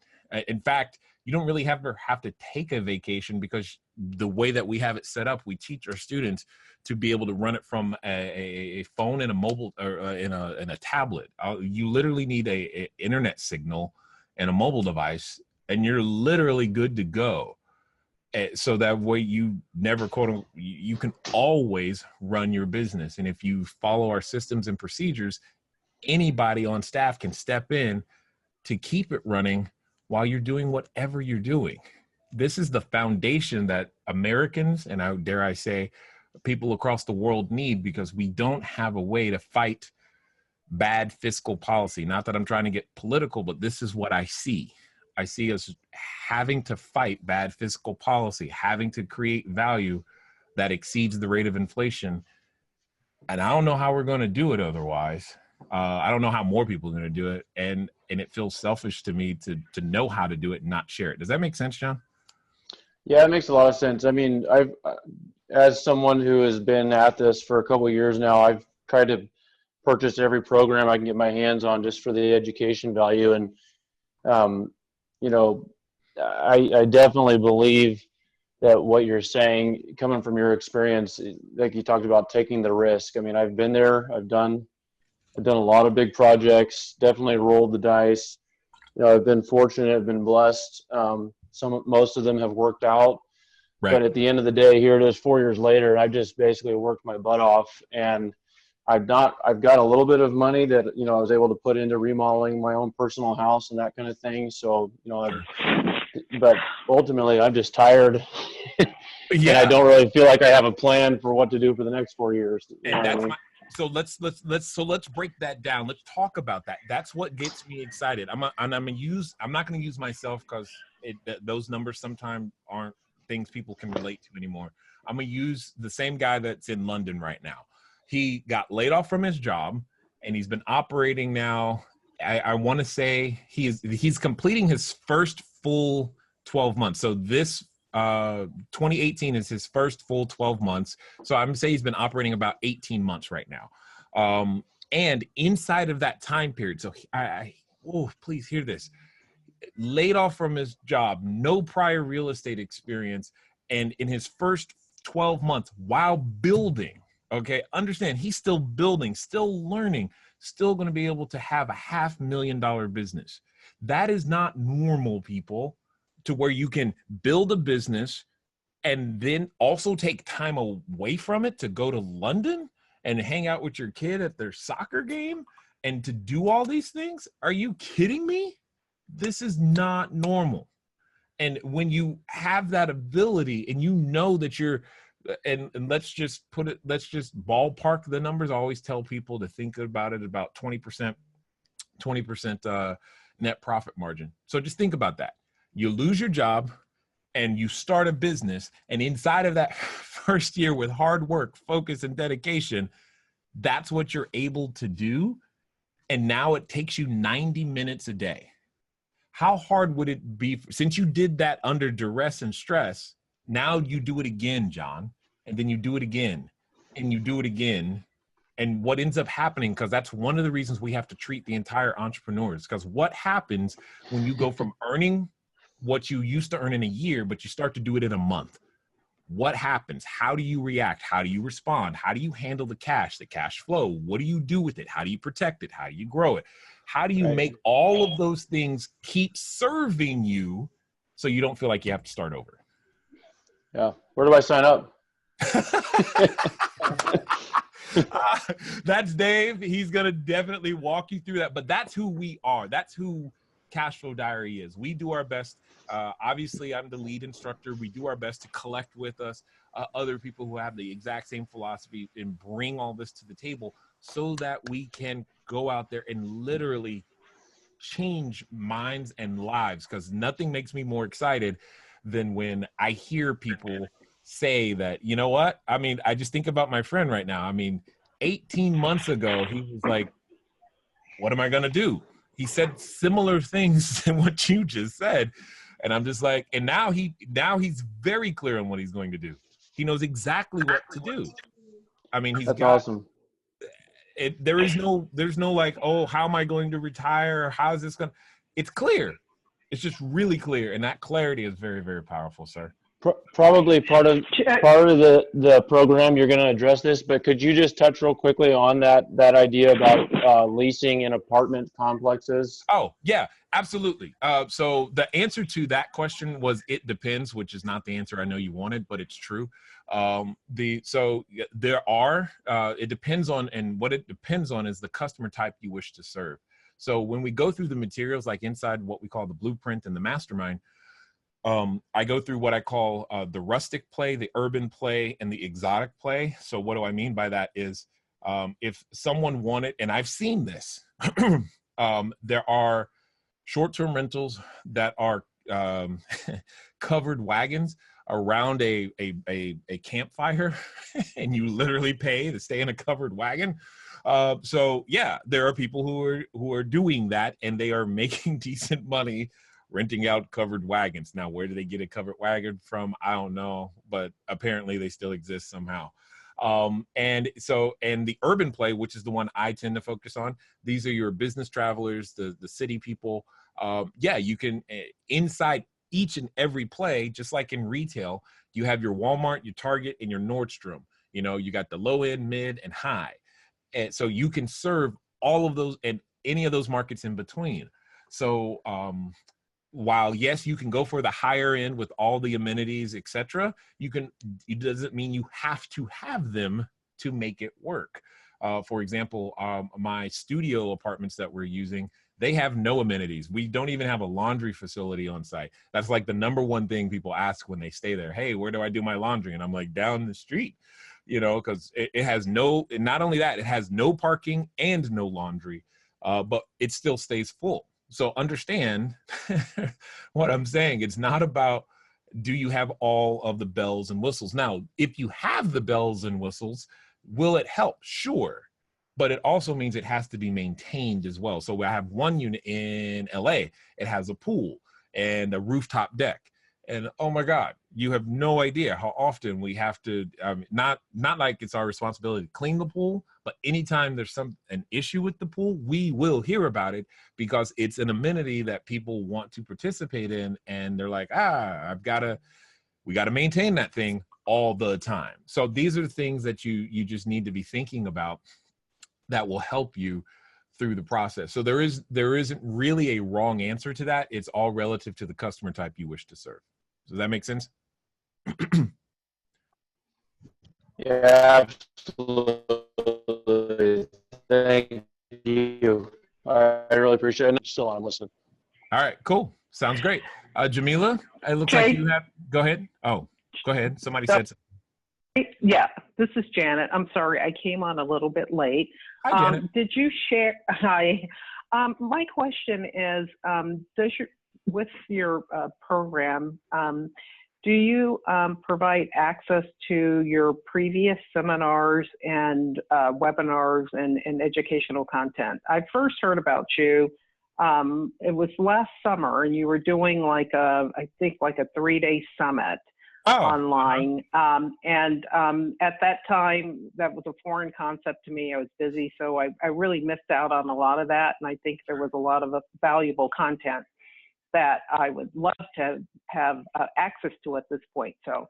In fact, you don't really have to take a vacation, because the way that we have it set up, we teach our students to be able to run it from a phone and a mobile, or in a tablet. You literally need a internet signal and a mobile device, and you're literally good to go. So that way you never you can always run your business. And if you follow our systems and procedures, anybody on staff can step in to keep it running while you're doing whatever you're doing. This is the foundation that Americans, and dare I say, people across the world need, because we don't have a way to fight bad fiscal policy. Not that I'm trying to get political, but this is what I see. I see us having to fight bad fiscal policy, having to create value that exceeds the rate of inflation. And I don't know how we're going to do it otherwise. I don't know how more people are going to do it. And it feels selfish to me to know how to do it and not share it. Does that make sense, John? Yeah, it makes a lot of sense. I mean, as someone who has been at this for a couple of years now, I've tried to purchase every program I can get my hands on just for the education value. And, you know, I definitely believe that what you're saying, coming from your experience, like you talked about taking the risk. I mean, I've been there. I've done a lot of big projects, definitely rolled the dice. You know, I've been fortunate, I've been blessed. Most of them have worked out. Right. But at the end of the day, here it is 4 years later, and I just basically worked my butt off. And I've got a little bit of money that, you know, I was able to put into remodeling my own personal house and that kind of thing. So, you know, but ultimately I'm just tired. Yeah. And I don't really feel like I have a plan for what to do for the next 4 years. And that's so let's break that down. Let's talk about that. That's what gets me excited. I'm not going to use myself, because those numbers sometimes aren't things people can relate to anymore. I'm going to use the same guy that's in London right now. He got laid off from his job, and he's been operating now. I want to say he's completing his first full 12 months. So this 2018 is his first full 12 months. So I'm gonna say he's been operating about 18 months right now. And inside of that time period, so please hear this. Laid off from his job, no prior real estate experience, and in his first 12 months while building, okay, understand, he's still building, still learning, still going to be able to have a $500,000 business. That is not normal, people, to where you can build a business and then also take time away from it to go to London and hang out with your kid at their soccer game and to do all these things. Are you kidding me? This is not normal. And when you have that ability and you know that you're, and let's just ballpark the numbers. I always tell people to think about it about 20% net profit margin. So just think about that. You lose your job and you start a business, and inside of that first year with hard work, focus, and dedication, that's what you're able to do. And now it takes you 90 minutes a day. How hard would it be, since you did that under duress and stress, Now you do it again, John, and then you do it again, and you do it again. And what ends up happening, because that's one of the reasons we have to treat the entire entrepreneurs, because what happens when you go from earning what you used to earn in a year, but you start to do it in a month? What happens? How do you react? How do you respond? How do you handle the cash flow? What do you do with it? How do you protect it? How do you grow it? How do you make all of those things keep serving you so you don't feel like you have to start over? Yeah. Where do I sign up? That's Dave. He's going to definitely walk you through that. But that's who we are. That's who Cashflow Diary is. We do our best. Obviously, I'm the lead instructor. We do our best to collect with us other people who have the exact same philosophy and bring all this to the table so that we can go out there and literally change minds and lives, because nothing makes me more excited than when I hear people say that, you know what? I mean, I just think about my friend right now. I mean, 18 months ago, he was like, what am I going to do? He said similar things to what you just said. And I'm just like, and now he's very clear on what he's going to do. He knows exactly what to do. I mean, That's awesome. There's no like, oh, how am I going to retire? How is this going to, it's clear. It's just really clear. And that clarity is very, very powerful, sir. Probably part of the program you're going to address this, but could you just touch real quickly on that idea about leasing in apartment complexes? Oh yeah, absolutely. So the answer to that question was it depends, which is not the answer I know you wanted, but it's true. It depends on, and what it depends on is the customer type you wish to serve. So when we go through the materials, like inside what we call the blueprint and the mastermind, I go through what I call the rustic play, the urban play, and the exotic play. So what do I mean by that is if someone wanted, and I've seen this, there are short-term rentals that are covered wagons around a campfire, and you literally pay to stay in a covered wagon. So yeah, there are people who are doing that, and they are making decent money renting out covered wagons. Now, where do they get a covered wagon from? I don't know, but apparently they still exist somehow. And the urban play, which is the one I tend to focus on, these are your business travelers, the city people. Yeah, you can, inside each and every play, just like in retail, you have your Walmart, your Target, and your Nordstrom. You know, you got the low end, mid, and high. And so you can serve all of those and any of those markets in between. So, while yes, you can go for the higher end with all the amenities, etc., it doesn't mean you have to have them to make it work. For example, my studio apartments that we're using, they have no amenities. We don't even have a laundry facility on site. That's like the number one thing people ask when they stay there. Hey, where do I do my laundry? And I'm like, down the street, you know, because it has no, not only that, it has no parking and no laundry, but it still stays full. So understand what I'm saying. It's not about, do you have all of the bells and whistles? Now, if you have the bells and whistles, will it help? Sure. But it also means it has to be maintained as well. So I have one unit in LA. It has a pool and a rooftop deck. And oh my God, you have no idea how often we have to, not like it's our responsibility to clean the pool, but anytime there's an issue with the pool, we will hear about it because it's an amenity that people want to participate in. And they're like, we got to maintain that thing all the time. So these are the things that you just need to be thinking about that will help you through the process. So there isn't really a wrong answer to that. It's all relative to the customer type you wish to serve. Does that make sense? Yeah, absolutely. Thank you. I really appreciate it. Still on, listen. All right, cool. Sounds great. Jamila, it looks like you have, go ahead. Oh, go ahead. Somebody said something. Yeah, this is Janet. I'm sorry, I came on a little bit late. Hi, Janet. Did you share, hi. My question is, with your program, do you provide access to your previous seminars and webinars and educational content? I first heard about you, it was last summer, and you were doing I think like a 3-day summit. Oh, online. At that time, that was a foreign concept to me. I was busy, so I really missed out on a lot of that. And I think there was a lot of valuable content that I would love to have access to at this point. So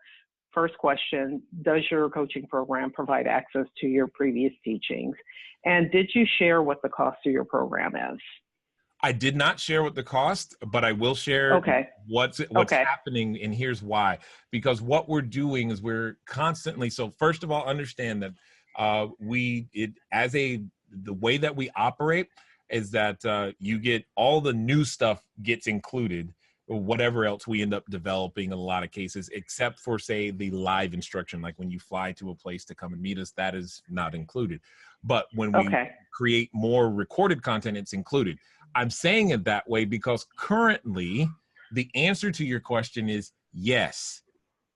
first question, does your coaching program provide access to your previous teachings? And did you share what the cost of your program is? I did not share what the cost, but I will share what's happening, and here's why. Because what we're doing is we're constantly, so first of all, understand that the way that we operate is that you get all the new stuff gets included, or whatever else we end up developing in a lot of cases, except for, say, the live instruction. Like when you fly to a place to come and meet us, that is not included. But when we create more recorded content, it's included. I'm saying it that way because currently the answer to your question is yes.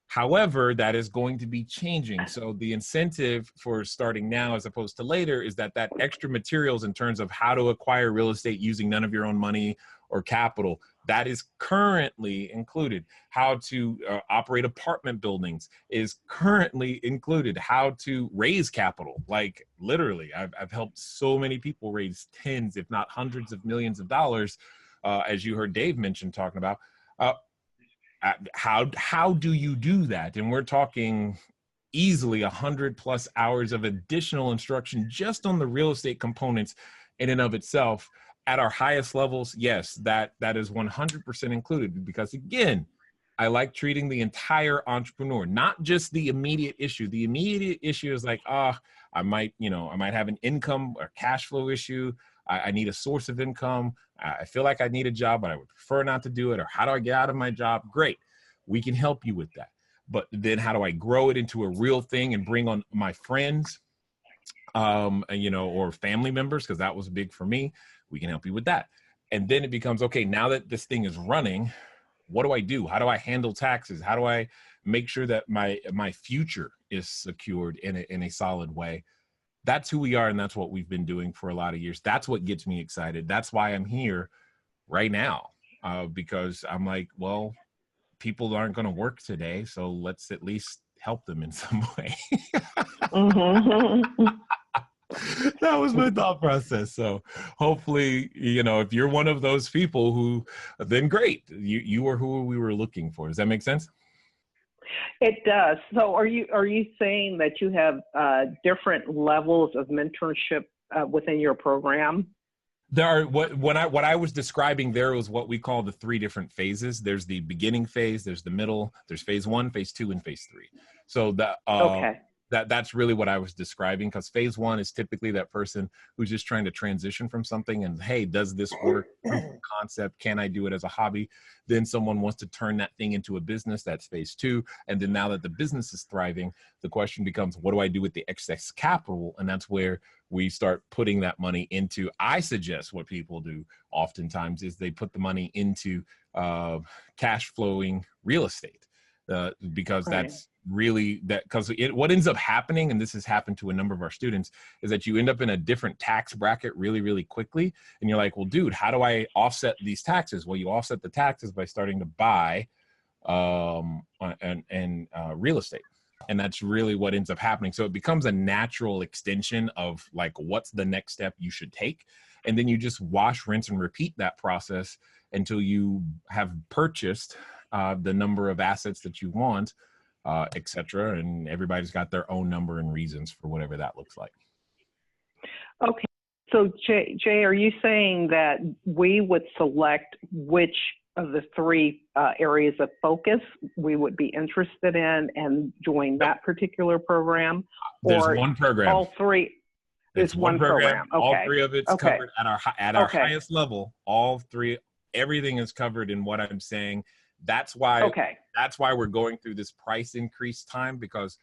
However, that is going to be changing. So the incentive for starting now as opposed to later is that extra materials in terms of how to acquire real estate using none of your own money or capital, that is currently included. How to operate apartment buildings is currently included. How to raise capital, like literally, I've helped so many people raise tens, if not hundreds of millions of dollars, as you heard Dave mention talking about. How do you do that? And we're talking easily 100+ hours of additional instruction just on the real estate components in and of itself. At our highest levels, yes, that is 100% included, because again, I like treating the entire entrepreneur, not just the immediate issue. The immediate issue is like, I might have an income or cash flow issue. I need a source of income. I feel like I need a job, but I would prefer not to do it. Or how do I get out of my job? Great. We can help you with that. But then how do I grow it into a real thing and bring on my friends, or family members? Because that was big for me. We can help you with that. And then it becomes, okay, now that this thing is running, what do I do? How do I handle taxes? How do I make sure that my future is secured in a solid way? That's who we are, and that's what we've been doing for a lot of years. That's what gets me excited. That's why I'm here right now, because I'm like, well, people aren't going to work today, so let's at least help them in some way. That was my thought process. So hopefully, if you're one of those people who, then great. You are who we were looking for. Does that make sense? It does. So are you saying that you have different levels of mentorship within your program? There are what I was describing there was what we call the 3 different phases. There's the beginning phase, there's the middle, there's phase 1, phase 2, and phase 3. So that's really what I was describing, because phase 1 is typically that person who's just trying to transition from something and, hey, does this work? Proof of concept, can I do it as a hobby? Then someone wants to turn that thing into a business. That's phase 2. And then now that the business is thriving, the question becomes, what do I do with the excess capital? And that's where we start putting that money into, I suggest what people do oftentimes is they put the money into cash flowing real estate, because that's really because what ends up happening, and this has happened to a number of our students, is that you end up in a different tax bracket really, really quickly. And you're like, well, dude, how do I offset these taxes? Well, you offset the taxes by starting to buy real estate. And that's really what ends up happening. So it becomes a natural extension of like, what's the next step you should take? And then you just wash, rinse, and repeat that process until you have purchased the number of assets that you want, et cetera. And everybody's got their own number and reasons for whatever that looks like. Okay. So Jay, are you saying that we would select which of the 3 areas of focus we would be interested in and join that particular program? There's or one program. All 3? It's one program. Okay. All 3 of it's covered at our highest level. All 3, everything is covered in what I'm saying. That's why we're going through this price increase time, because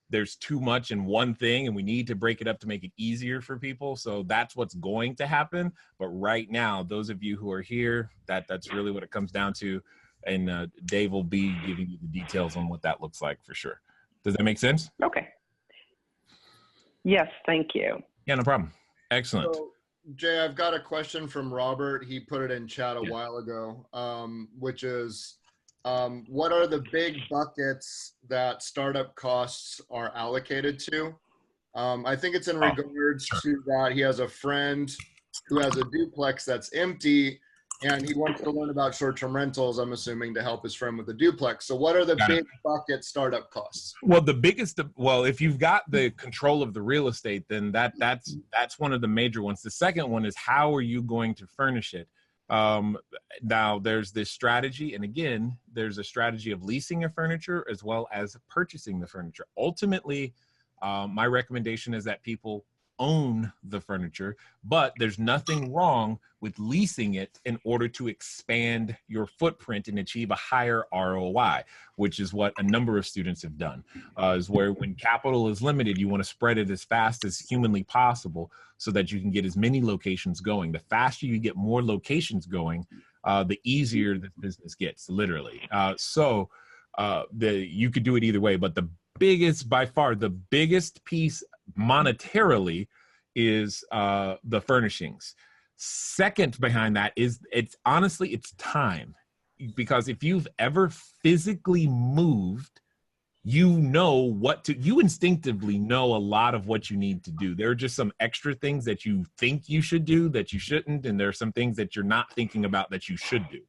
there's too much in one thing and we need to break it up to make it easier for people. So that's what's going to happen. But right now, those of you who are here, that's really what it comes down to. And Dave will be giving you the details on what that looks like for sure. Does that make sense? Okay. Yes, thank you. Yeah, no problem. Excellent. So, Jay, I've got a question from Robert. He put it in chat a while ago, which is, what are the big buckets that startup costs are allocated to? I think it's in regards to that he has a friend who has a duplex that's empty and he wants to learn about short-term rentals, I'm assuming, to help his friend with the duplex. So what are the big bucket startup costs? Well, the biggest, well, if you've got the control of the real estate, then that's one of the major ones. The second one is, how are you going to furnish it? Now there's this strategy, and again, there's a strategy of leasing your furniture as well as purchasing the furniture. Ultimately, my recommendation is that people own the furniture, but there's nothing wrong with leasing it in order to expand your footprint and achieve a higher ROI, which is what a number of students have done, is where when capital is limited, you want to spread it as fast as humanly possible so that you can get as many locations going. The faster you get more locations going, the easier the business gets, literally. You could do it either way, but the biggest, by far, the biggest piece monetarily is the furnishings. Second behind that is, it's time. Because if you've ever physically moved, you instinctively know a lot of what you need to do. There are just some extra things that you think you should do that you shouldn't, and there are some things that you're not thinking about that you should do.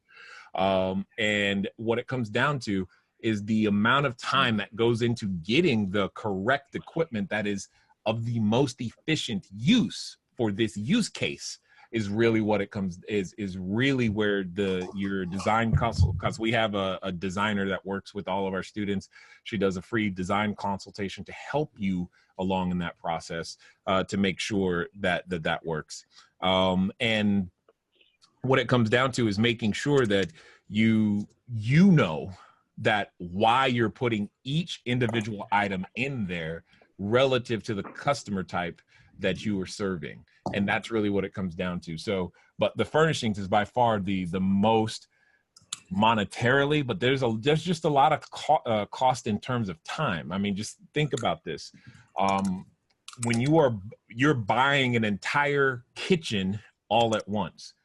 And what it comes down to is the amount of time that goes into getting the correct equipment that is of the most efficient use for this use case is really what it comes, is really where your design consult, because we have a designer that works with all of our students. She does a free design consultation to help you along in that process, to make sure that works. And what it comes down to is making sure that you know that why you're putting each individual item in there relative to the customer type that you are serving. And that's really what it comes down to. So, but the furnishings is by far the most monetarily, but there's just a lot of cost in terms of time. I mean, just think about this. When you're buying an entire kitchen all at once,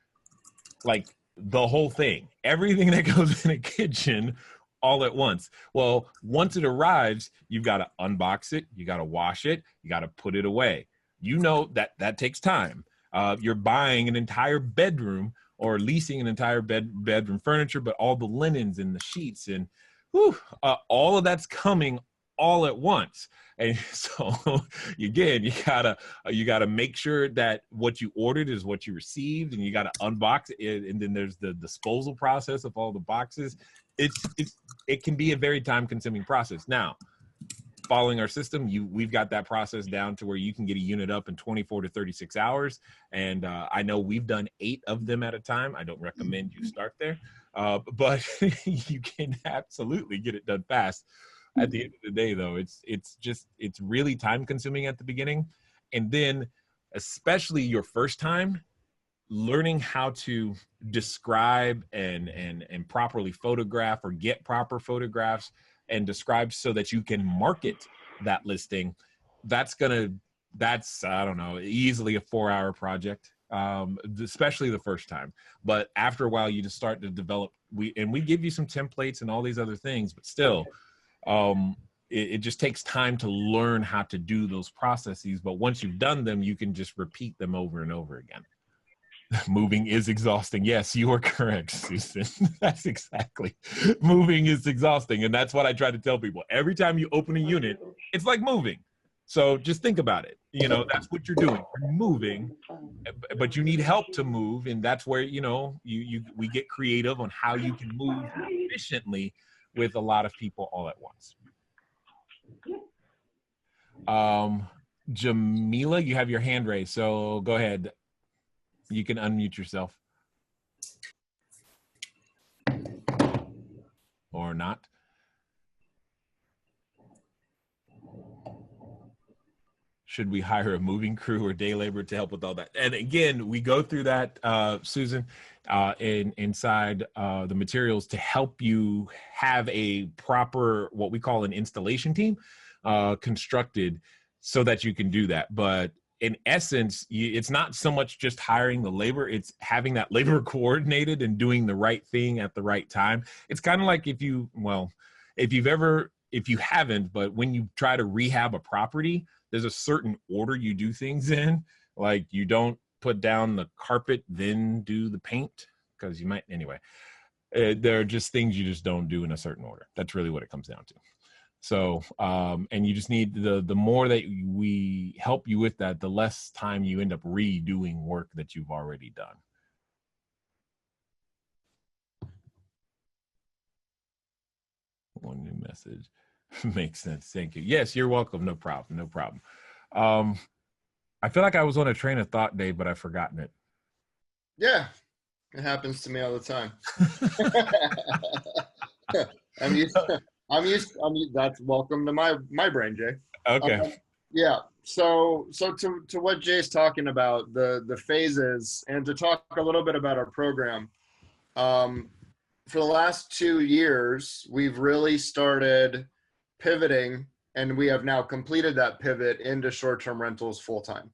like the whole thing, everything that goes in a kitchen all at once. Well, once it arrives, you've got to unbox it, you got to wash it, you got to put it away. You know that takes time. You're buying an entire bedroom or leasing an entire bedroom furniture, but all the linens and the sheets and all of that's coming all at once. And so again, you gotta make sure that what you ordered is what you received, and you gotta unbox it. And then there's the disposal process of all the boxes. It can be a very time-consuming process. Now, following our system, we've got that process down to where you can get a unit up in 24 to 36 hours. And I know we've done 8 of them at a time. I don't recommend you start there, but you can absolutely get it done fast. At the end of the day, though, it's really time-consuming at the beginning. And then, especially your first time, learning how to describe and properly photograph or get proper photographs and describe so that you can market that listing, that's I don't know, easily a 4-hour project, especially the first time. But after a while, you just start to develop, we give you some templates and all these other things, but still, it just takes time to learn how to do those processes. But once you've done them, you can just repeat them over and over again. Moving is exhausting. Yes, you are correct, Susan. That's exactly. Moving is exhausting. And that's what I try to tell people. Every time you open a unit, it's like moving. So just think about it. That's what you're doing. You're moving, but you need help to move. And that's where, we get creative on how you can move efficiently with a lot of people all at once. Jamila, you have your hand raised. So go ahead. You can unmute yourself. Or not. Should we hire a moving crew or day labor to help with all that? And again, we go through that, Susan, inside the materials to help you have a proper, what we call an installation team, constructed so that you can do that. But in essence, it's not so much just hiring the labor, it's having that labor coordinated and doing the right thing at the right time. It's kind of like if you haven't, but when you try to rehab a property, there's a certain order you do things in. Like you don't put down the carpet, then do the paint, because you might, anyway. There are just things you just don't do in a certain order. That's really what it comes down to. So, and you just need the more that we help you with that, the less time you end up redoing work that you've already done. One new message. Makes sense. Thank you. Yes, you're welcome. No problem. No problem. I feel like I was on a train of thought, Dave, but I've forgotten it. Yeah, it happens to me all the time. I'm used. That's welcome to my brain, Jay. Okay. Yeah. So to what Jay's talking about, the phases, and to talk a little bit about our program. For the last 2 years, we've really started pivoting, and we have now completed that pivot into short-term rentals full-time.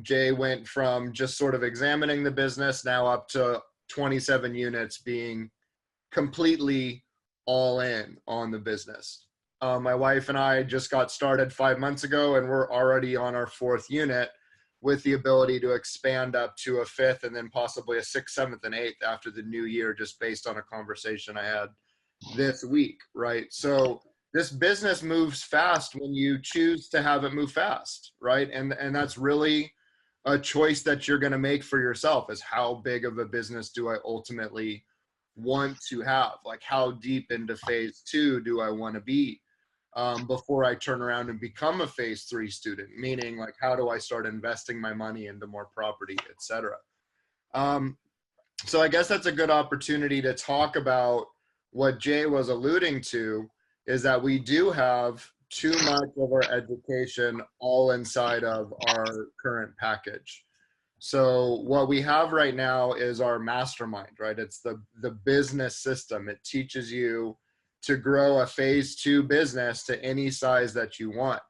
Jay went from just sort of examining the business now up to 27 units being completely all in on the business. My wife and I just got started 5 months ago, and we're already on our 4th unit with the ability to expand up to a 5th and then possibly a 6th, 7th, and 8th after the new year, just based on a conversation I had this week, right? So this business moves fast when you choose to have it move fast, right? And that's really a choice that you're going to make for yourself, is how big of a business do I ultimately want to have? Like, how deep into phase 2 do I want to be before I turn around and become a phase 3 student? Meaning, like, how do I start investing my money into more property, etc. So I guess that's a good opportunity to talk about what Jay was alluding to, is that we do have too much of our education all inside of our current package. So what we have right now is our mastermind, right? It's the business system. It teaches you to grow a phase 2 business to any size that you want.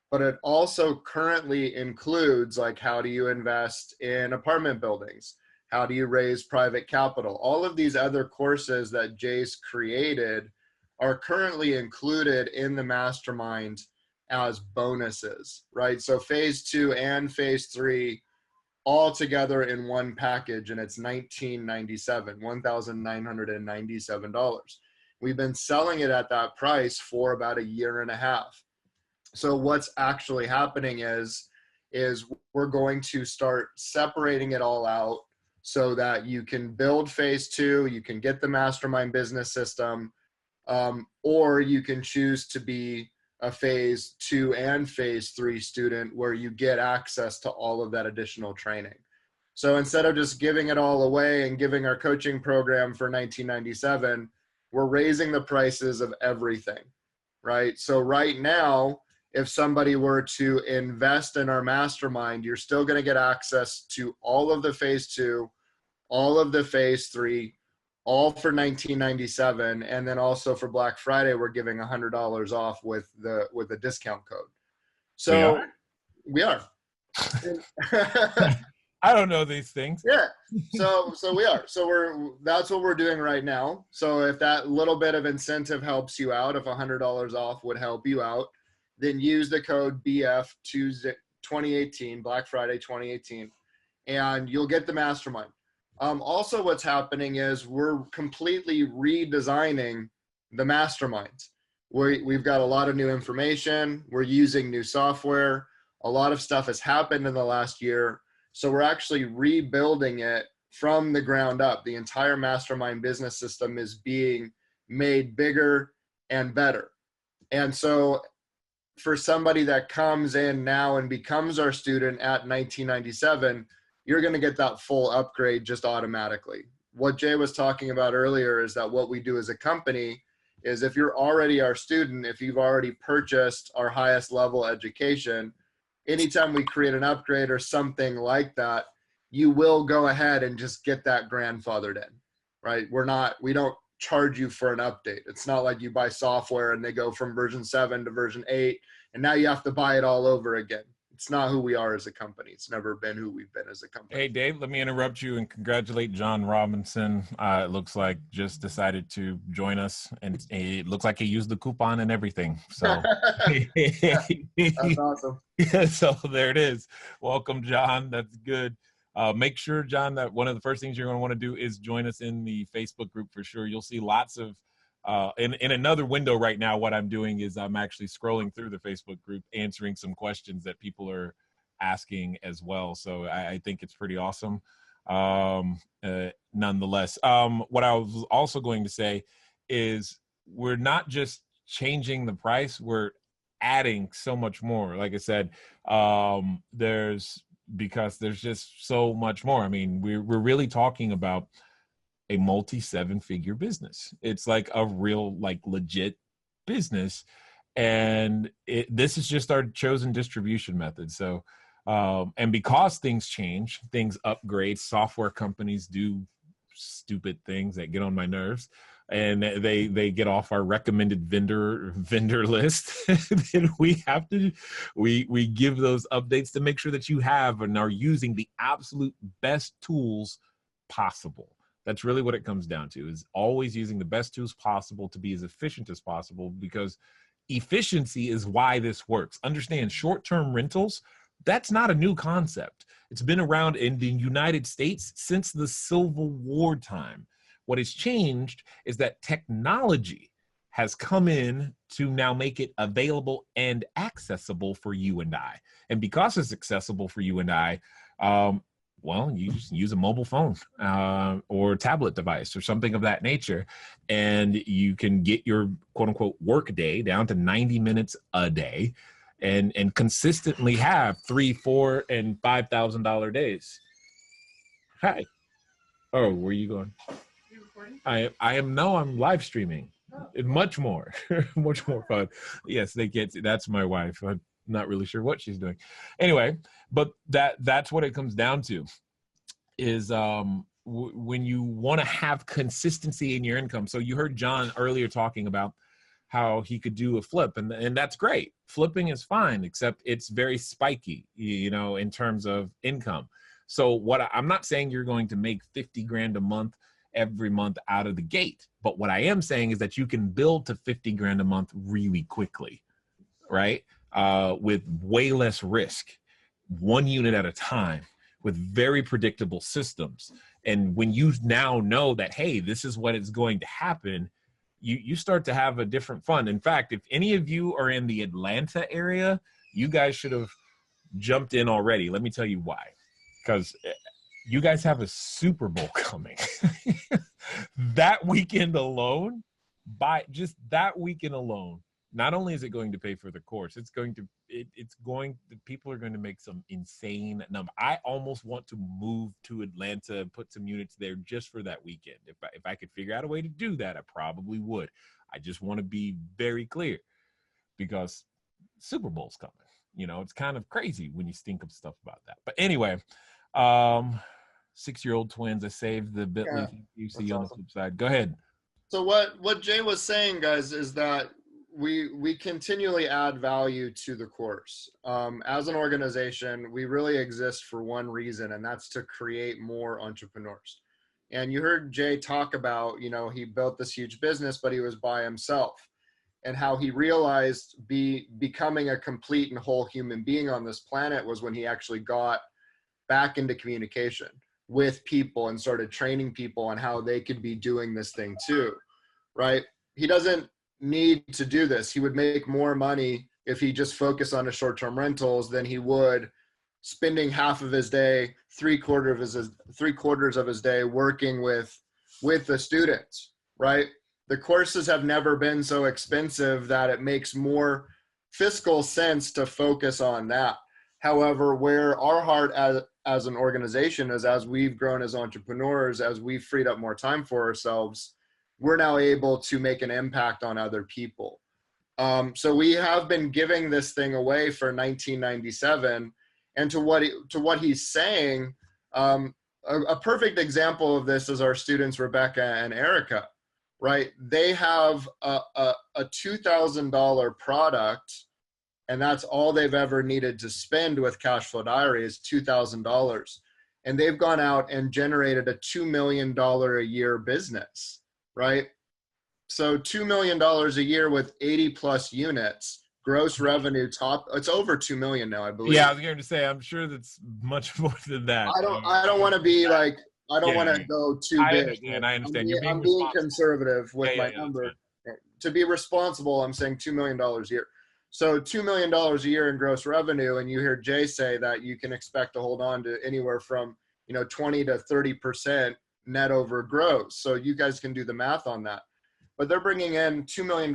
But it also currently includes, like, how do you invest in apartment buildings? How do you raise private capital? All of these other courses that Jay's created are currently included in the mastermind as bonuses, right? So phase 2 and phase 3 all together in one package, and it's $1,997. We've been selling it at that price for about 1.5 years. So what's actually happening is we're going to start separating it all out so that you can build phase 2, you can get the mastermind business system, or you can choose to be a phase 2 and phase 3 student where you get access to all of that additional training. So instead of just giving it all away and giving our coaching program for $1,997, we're raising the prices of everything, right? So right now, if somebody were to invest in our mastermind, you're still going to get access to all of the phase 2, all of the phase 3, all for $1,997, and then also for Black Friday, we're giving $100 off with a discount code. So we are. I don't know these things. Yeah. So we are. So that's what we're doing right now. So if that little bit of incentive helps you out, if $100 off would help you out, then use the code BF 2018, Black Friday 2018, and you'll get the mastermind. Also, what's happening is we're completely redesigning the mastermind. We've got a lot of new information. We're using new software. A lot of stuff has happened in the last year. So we're actually rebuilding it from the ground up. The entire mastermind business system is being made bigger and better. And so for somebody that comes in now and becomes our student at $1,997, you're going to get that full upgrade just automatically. What Jay was talking about earlier is that what we do as a company is, if you're already our student, if you've already purchased our highest level education, anytime we create an upgrade or something like that, you will go ahead and just get that grandfathered in, right? We don't charge you for an update. It's not like you buy software and they go from version 7 to version 8, and now you have to buy it all over again. it's not who we are as a company. It's never been who we've been as a company. Hey, Dave, let me interrupt you and congratulate John Robinson. It looks like just decided to join us, and it looks like he used the coupon and everything. So That's awesome. yeah, so there it is. Welcome, John. That's good. Make sure, John, that one of the first things you're going to want to do is join us in the Facebook group for sure. You'll see lots of, in another window right now, what I'm doing is I'm actually scrolling through the Facebook group, answering some questions that people are asking as well. So I think it's pretty awesome. Nonetheless, what I was also going to say is we're not just changing the price, we're adding so much more. Like I said, because there's just so much more. I mean, we're really talking about a multi-7-figure business. It's like a real, like, legit business. And this is just our chosen distribution method. So, and because things change, things upgrade, software companies do stupid things that get on my nerves, and they get off our recommended vendor list. Then we give those updates to make sure that you have and are using the absolute best tools possible. That's really what it comes down to, is always using the best tools possible to be as efficient as possible, because efficiency is why this works. Understand, short-term rentals, that's not a new concept. It's been around in the United States since the Civil War time. What has changed is that technology has come in to now make it available and accessible for you and I. And because it's accessible for you and I, well, you just use a mobile phone or a tablet device or something of that nature, and you can get your quote unquote work day down to 90 minutes a day and consistently have $3,000, $4,000, and $5,000 days. Hi. Oh, where are you going? You recording? I'm live streaming. Oh. Much more fun. Yes, they get, that's my wife. I'm not really sure what she's doing. Anyway, but that's what it comes down to, is when you want to have consistency in your income. So you heard John earlier talking about how he could do a flip, and that's great. Flipping is fine, except it's very spiky, you know, in terms of income. So I'm not saying you're going to make 50 grand a month every month out of the gate, but what I am saying is that you can build to 50 grand a month really quickly, right? With way less risk, one unit at a time, with very predictable systems. And when you now know that, hey, this is what is going to happen, you start to have a different fun. In fact, if any of you are in the Atlanta area, you guys should have jumped in already. Let me tell you why. Because you guys have a Super Bowl coming. That weekend alone, not only is it going to pay for the course, people are going to make some insane number. I almost want to move to Atlanta and put some units there just for that weekend. If I could figure out a way to do that, I probably would. I just want to be very clear, because Super Bowl's coming. You know, it's kind of crazy when you think of stuff about that. But anyway, 6-year-old twins, I saved the bit.ly you see on the flip side. Go ahead. So what Jay was saying, guys, is that we continually add value to the course. As an organization, we really exist for one reason, and that's to create more entrepreneurs. And you heard Jay talk about, you know, he built this huge business, but he was by himself, and how he realized becoming a complete and whole human being on this planet was when he actually got back into communication with people and started training people on how they could be doing this thing too, right? He doesn't need to do this. He would make more money if he just focused on his short-term rentals than he would spending half of his day, three quarters of his day working with the students, right? The courses have never been so expensive that it makes more fiscal sense to focus on that. However, where our heart as an organization is, as we've grown as entrepreneurs, as we've freed up more time for ourselves, we're now able to make an impact on other people. So we have been giving this thing away for 1997. And to what he's saying, a perfect example of this is our students, Rebecca and Erica, right? They have a $2,000 product And that's all they've ever needed to spend with Cashflow Diary is $2,000. And they've gone out and generated a $2 million a year business, right? So $2 million a year with 80 plus units, gross revenue it's over 2 million now, I believe. Yeah, I was going to say, I'm sure that's much more than that. I don't want to be like, I don't want to go too big. I understand. I'm being conservative with my number. To be responsible, I'm saying $2 million a year. So $2 million a year in gross revenue, and you hear Jay say that you can expect to hold on to anywhere from 20 to 30% net over gross. So you guys can do the math on that. But they're bringing in $2 million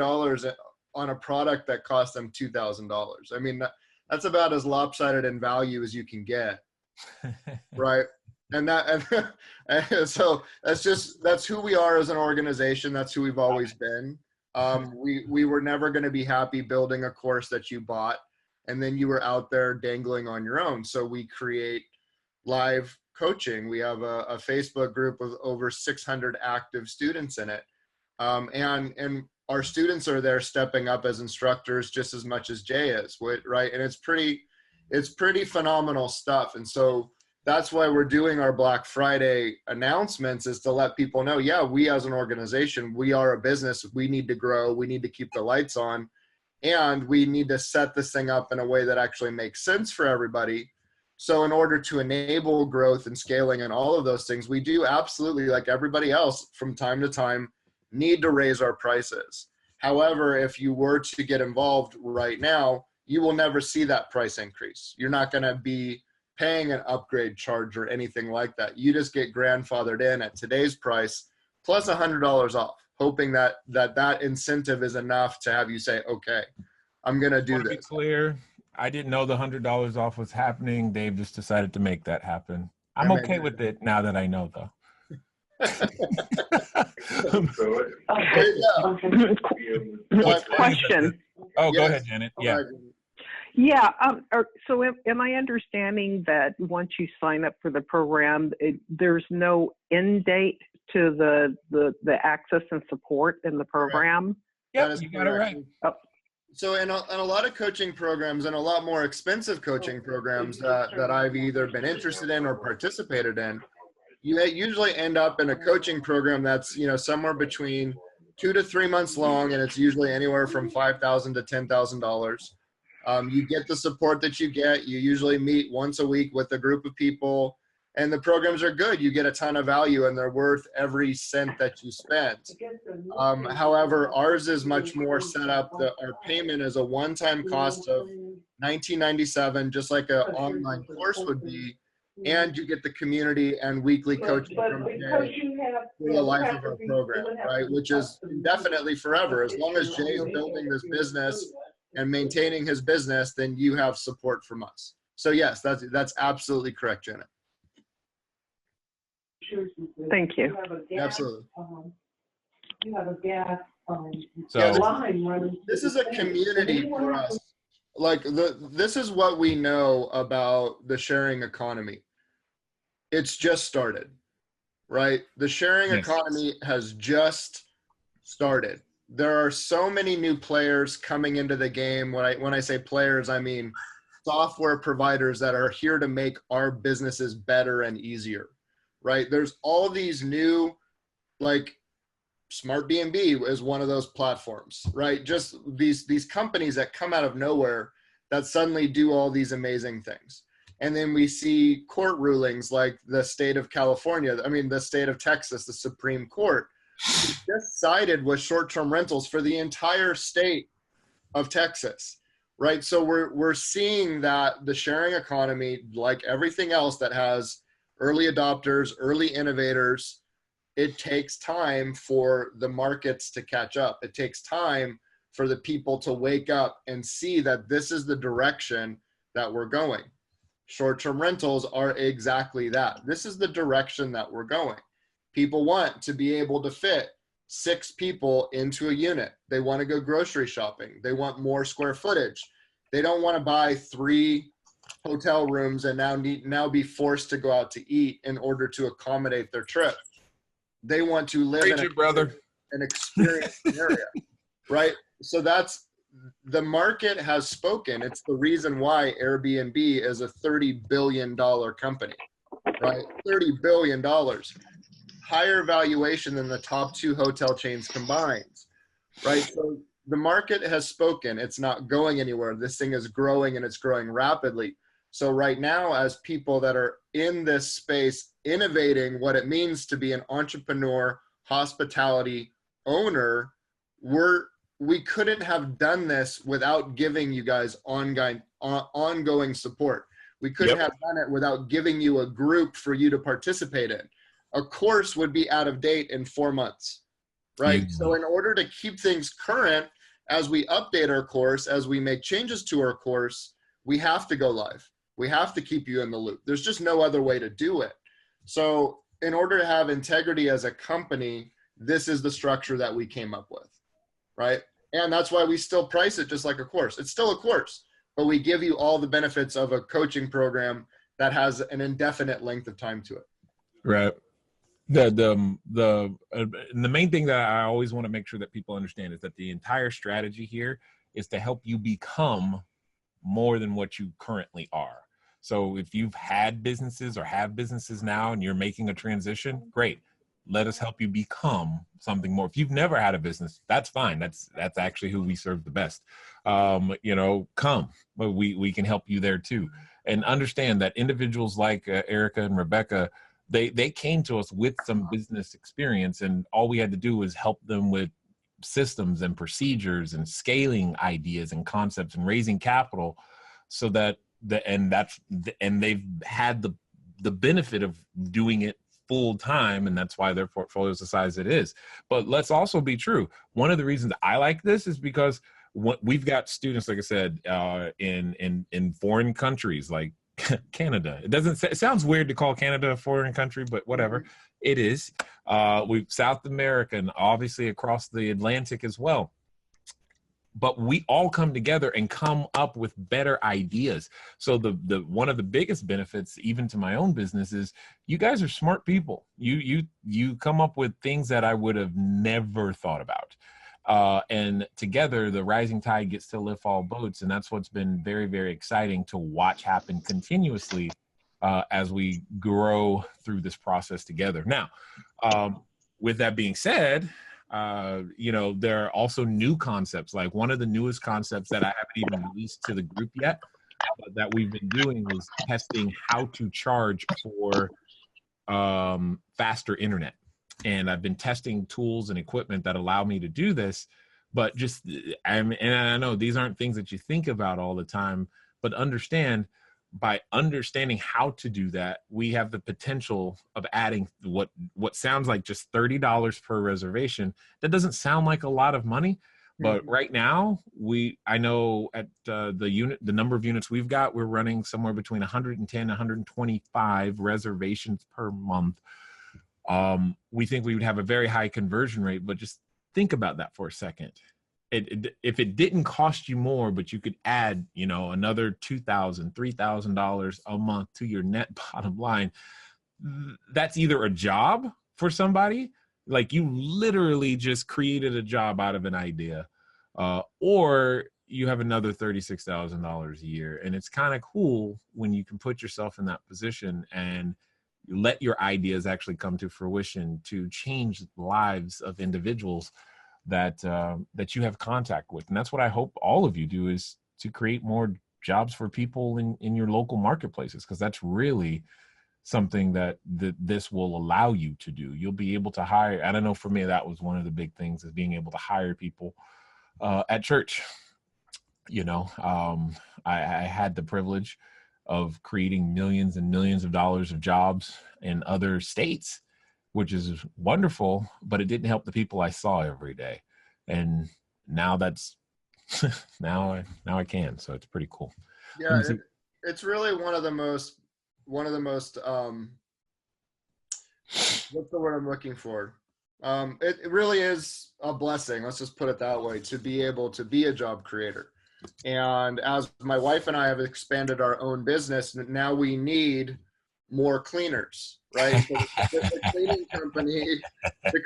on a product that cost them $2,000. I mean, that's about as lopsided in value as you can get, right? And so that's who we are as an organization. That's who we've always been. We were never going to be happy building a course that you bought and then you were out there dangling on your own. So we create live coaching. We have a Facebook group with over 600 active students in it. And our students are there stepping up as instructors just as much as Jay is, right? And it's pretty phenomenal stuff. And so that's why we're doing our Black Friday announcements, is to let people know, yeah, we as an organization, we are a business. We need to grow. We need to keep the lights on. And we need to set this thing up in a way that actually makes sense for everybody. So in order to enable growth and scaling and all of those things, we do absolutely, like everybody else, from time to time, need to raise our prices. However, if you were to get involved right now, you will never see that price increase. You're not going to be paying an upgrade charge or anything like that. You just get grandfathered in at today's price plus $100 off, hoping that incentive is enough to have you say, okay, I'm going to do this. To be clear, I didn't know the $100 off was happening. Dave just decided to make that happen. I'm okay with it now that I know, though. Question. Oh, go ahead, Janet. Yeah. Yeah. So am I understanding that once you sign up for the program, there's no end date to the access and support in the program? Yeah, you got it right. Oh. So in a lot of coaching programs, and a lot more expensive coaching programs that I've either been interested in or participated in, you usually end up in a coaching program that's somewhere between 2 to 3 months long, and it's usually anywhere from $5,000 to $10,000. You get the support that you get. You usually meet once a week with a group of people, and the programs are good. You get a ton of value, and they're worth every cent that you spend. However, ours is much more set up. Our payment is a one-time cost of $19.97, just like an online course would be. And you get the community and weekly coaching from Jay for the life of our program, right? Which is indefinitely forever. As long as Jay is building this business and maintaining his business, then you have support from us. So yes, that's absolutely correct, Janet. Thank you. Absolutely. You have a gas So line running. This is a community for us. Like this is what we know about the sharing economy. It's just started, right? The sharing economy has just started. There are so many new players coming into the game. When I say players, I mean software providers that are here to make our businesses better and easier, right? There's all these new, like Smart B&B is one of those platforms, right? Just these companies that come out of nowhere that suddenly do all these amazing things. And then we see court rulings like the state of the state of Texas, the Supreme Court just sided with short-term rentals for the entire state of Texas, right? So we're seeing that the sharing economy, like everything else that has early adopters, early innovators, it takes time for the markets to catch up. It takes time for the people to wake up and see that this is the direction that we're going. Short-term rentals are exactly that. This is the direction that we're going. People want to be able to fit 6 people into a unit. They want to go grocery shopping. They want more square footage. They don't want to buy 3 hotel rooms and now be forced to go out to eat in order to accommodate their trip. They want to live in an experienced area, right? So that's the market has spoken. It's the reason why Airbnb is a $30 billion company, right? $30 billion. Higher valuation than the top 2 hotel chains combined, right? So the market has spoken. It's not going anywhere. This thing is growing, and it's growing rapidly. So right now, as people that are in this space, innovating what it means to be an entrepreneur, hospitality owner, we couldn't have done this without giving you guys ongoing support. We couldn't have done it without giving you a group for you to participate in. A course would be out of date in 4 months, right? So in order to keep things current, as we update our course, as we make changes to our course, we have to go live. We have to keep you in the loop. There's just no other way to do it. So in order to have integrity as a company, this is the structure that we came up with, right? And that's why we still price it just like a course. It's still a course, but we give you all the benefits of a coaching program that has an indefinite length of time to it. Right. The main thing that I always want to make sure that people understand is that the entire strategy here is to help you become more than what you currently are. So if you've had businesses or have businesses now and you're making a transition, great. Let us help you become something more. If you've never had a business, that's fine. That's actually who we serve the best. Come, but we can help you there too. And understand that individuals like Erica and Rebecca, they came to us with some business experience, and all we had to do was help them with systems and procedures and scaling ideas and concepts and raising capital, so that they've had the benefit of doing it full time, and that's why their portfolio is the size it is. But let's also be true. One of the reasons I like this is because we've got students, like I said, in foreign countries like Canada. It sounds weird to call Canada a foreign country, but whatever, it is. We've South America and obviously across the Atlantic as well. But we all come together and come up with better ideas. So the one of the biggest benefits, even to my own business, is you guys are smart people. You come up with things that I would have never thought about. And together, the rising tide gets to lift all boats. And that's what's been very, very exciting to watch happen continuously as we grow through this process together. Now, with that being said, there are also new concepts. Like one of the newest concepts that I haven't even released to the group yet, that we've been doing is testing how to charge for faster internet. And I've been testing tools and equipment that allow me to do this. But and I know these aren't things that you think about all the time, but by understanding how to do that, we have the potential of adding what sounds like just $30 per reservation. That doesn't sound like a lot of money, but right now I know at the number of units we've got, we're running somewhere between 110, 125 reservations per month. We think we would have a very high conversion rate, but just think about that for a second. If it didn't cost you more, but you could add, another $2,000, $3,000 a month to your net bottom line, that's either a job for somebody, like you literally just created a job out of an idea, or you have another $36,000 a year. And it's kind of cool when you can put yourself in that position and let your ideas actually come to fruition to change the lives of individuals that you have contact with. And that's what I hope all of you do, is to create more jobs for people in your local marketplaces, because that's really something that this will allow you to do. You'll be able to hire. I don't know, for me, that was one of the big things, is being able to hire people at church. I had the privilege of creating millions and millions of dollars of jobs in other states, which is wonderful, but it didn't help the people I saw every day. And now that's now I can. So it's pretty cool. Yeah, it's really one of the most what's the word I'm looking for? It really is a blessing, let's just put it that way, to be able to be a job creator. And as my wife and I have expanded our own business, now we need more cleaners, right? So the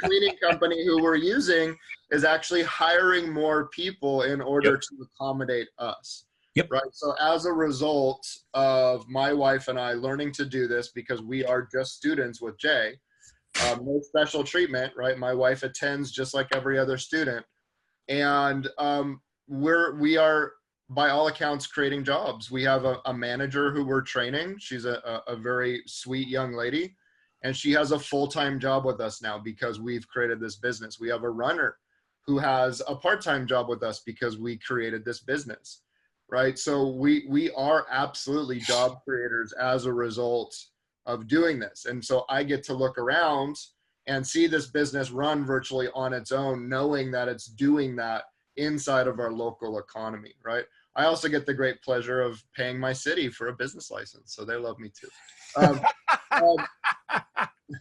cleaning company who we're using is actually hiring more people in order to accommodate us. Yep. Right. So as a result of my wife and I learning to do this, because we are just students with Jay, no special treatment, right? My wife attends just like every other student. And we are, by all accounts, creating jobs. We have a manager who we're training. She's a very sweet young lady, and she has a full-time job with us now because we've created this business. We have a runner who has a part-time job with us because we created this business, right? So we are absolutely job creators as a result of doing this. And so I get to look around and see this business run virtually on its own, knowing that it's doing that inside of our local economy, right? I also get the great pleasure of paying my city for a business license, so they love me too.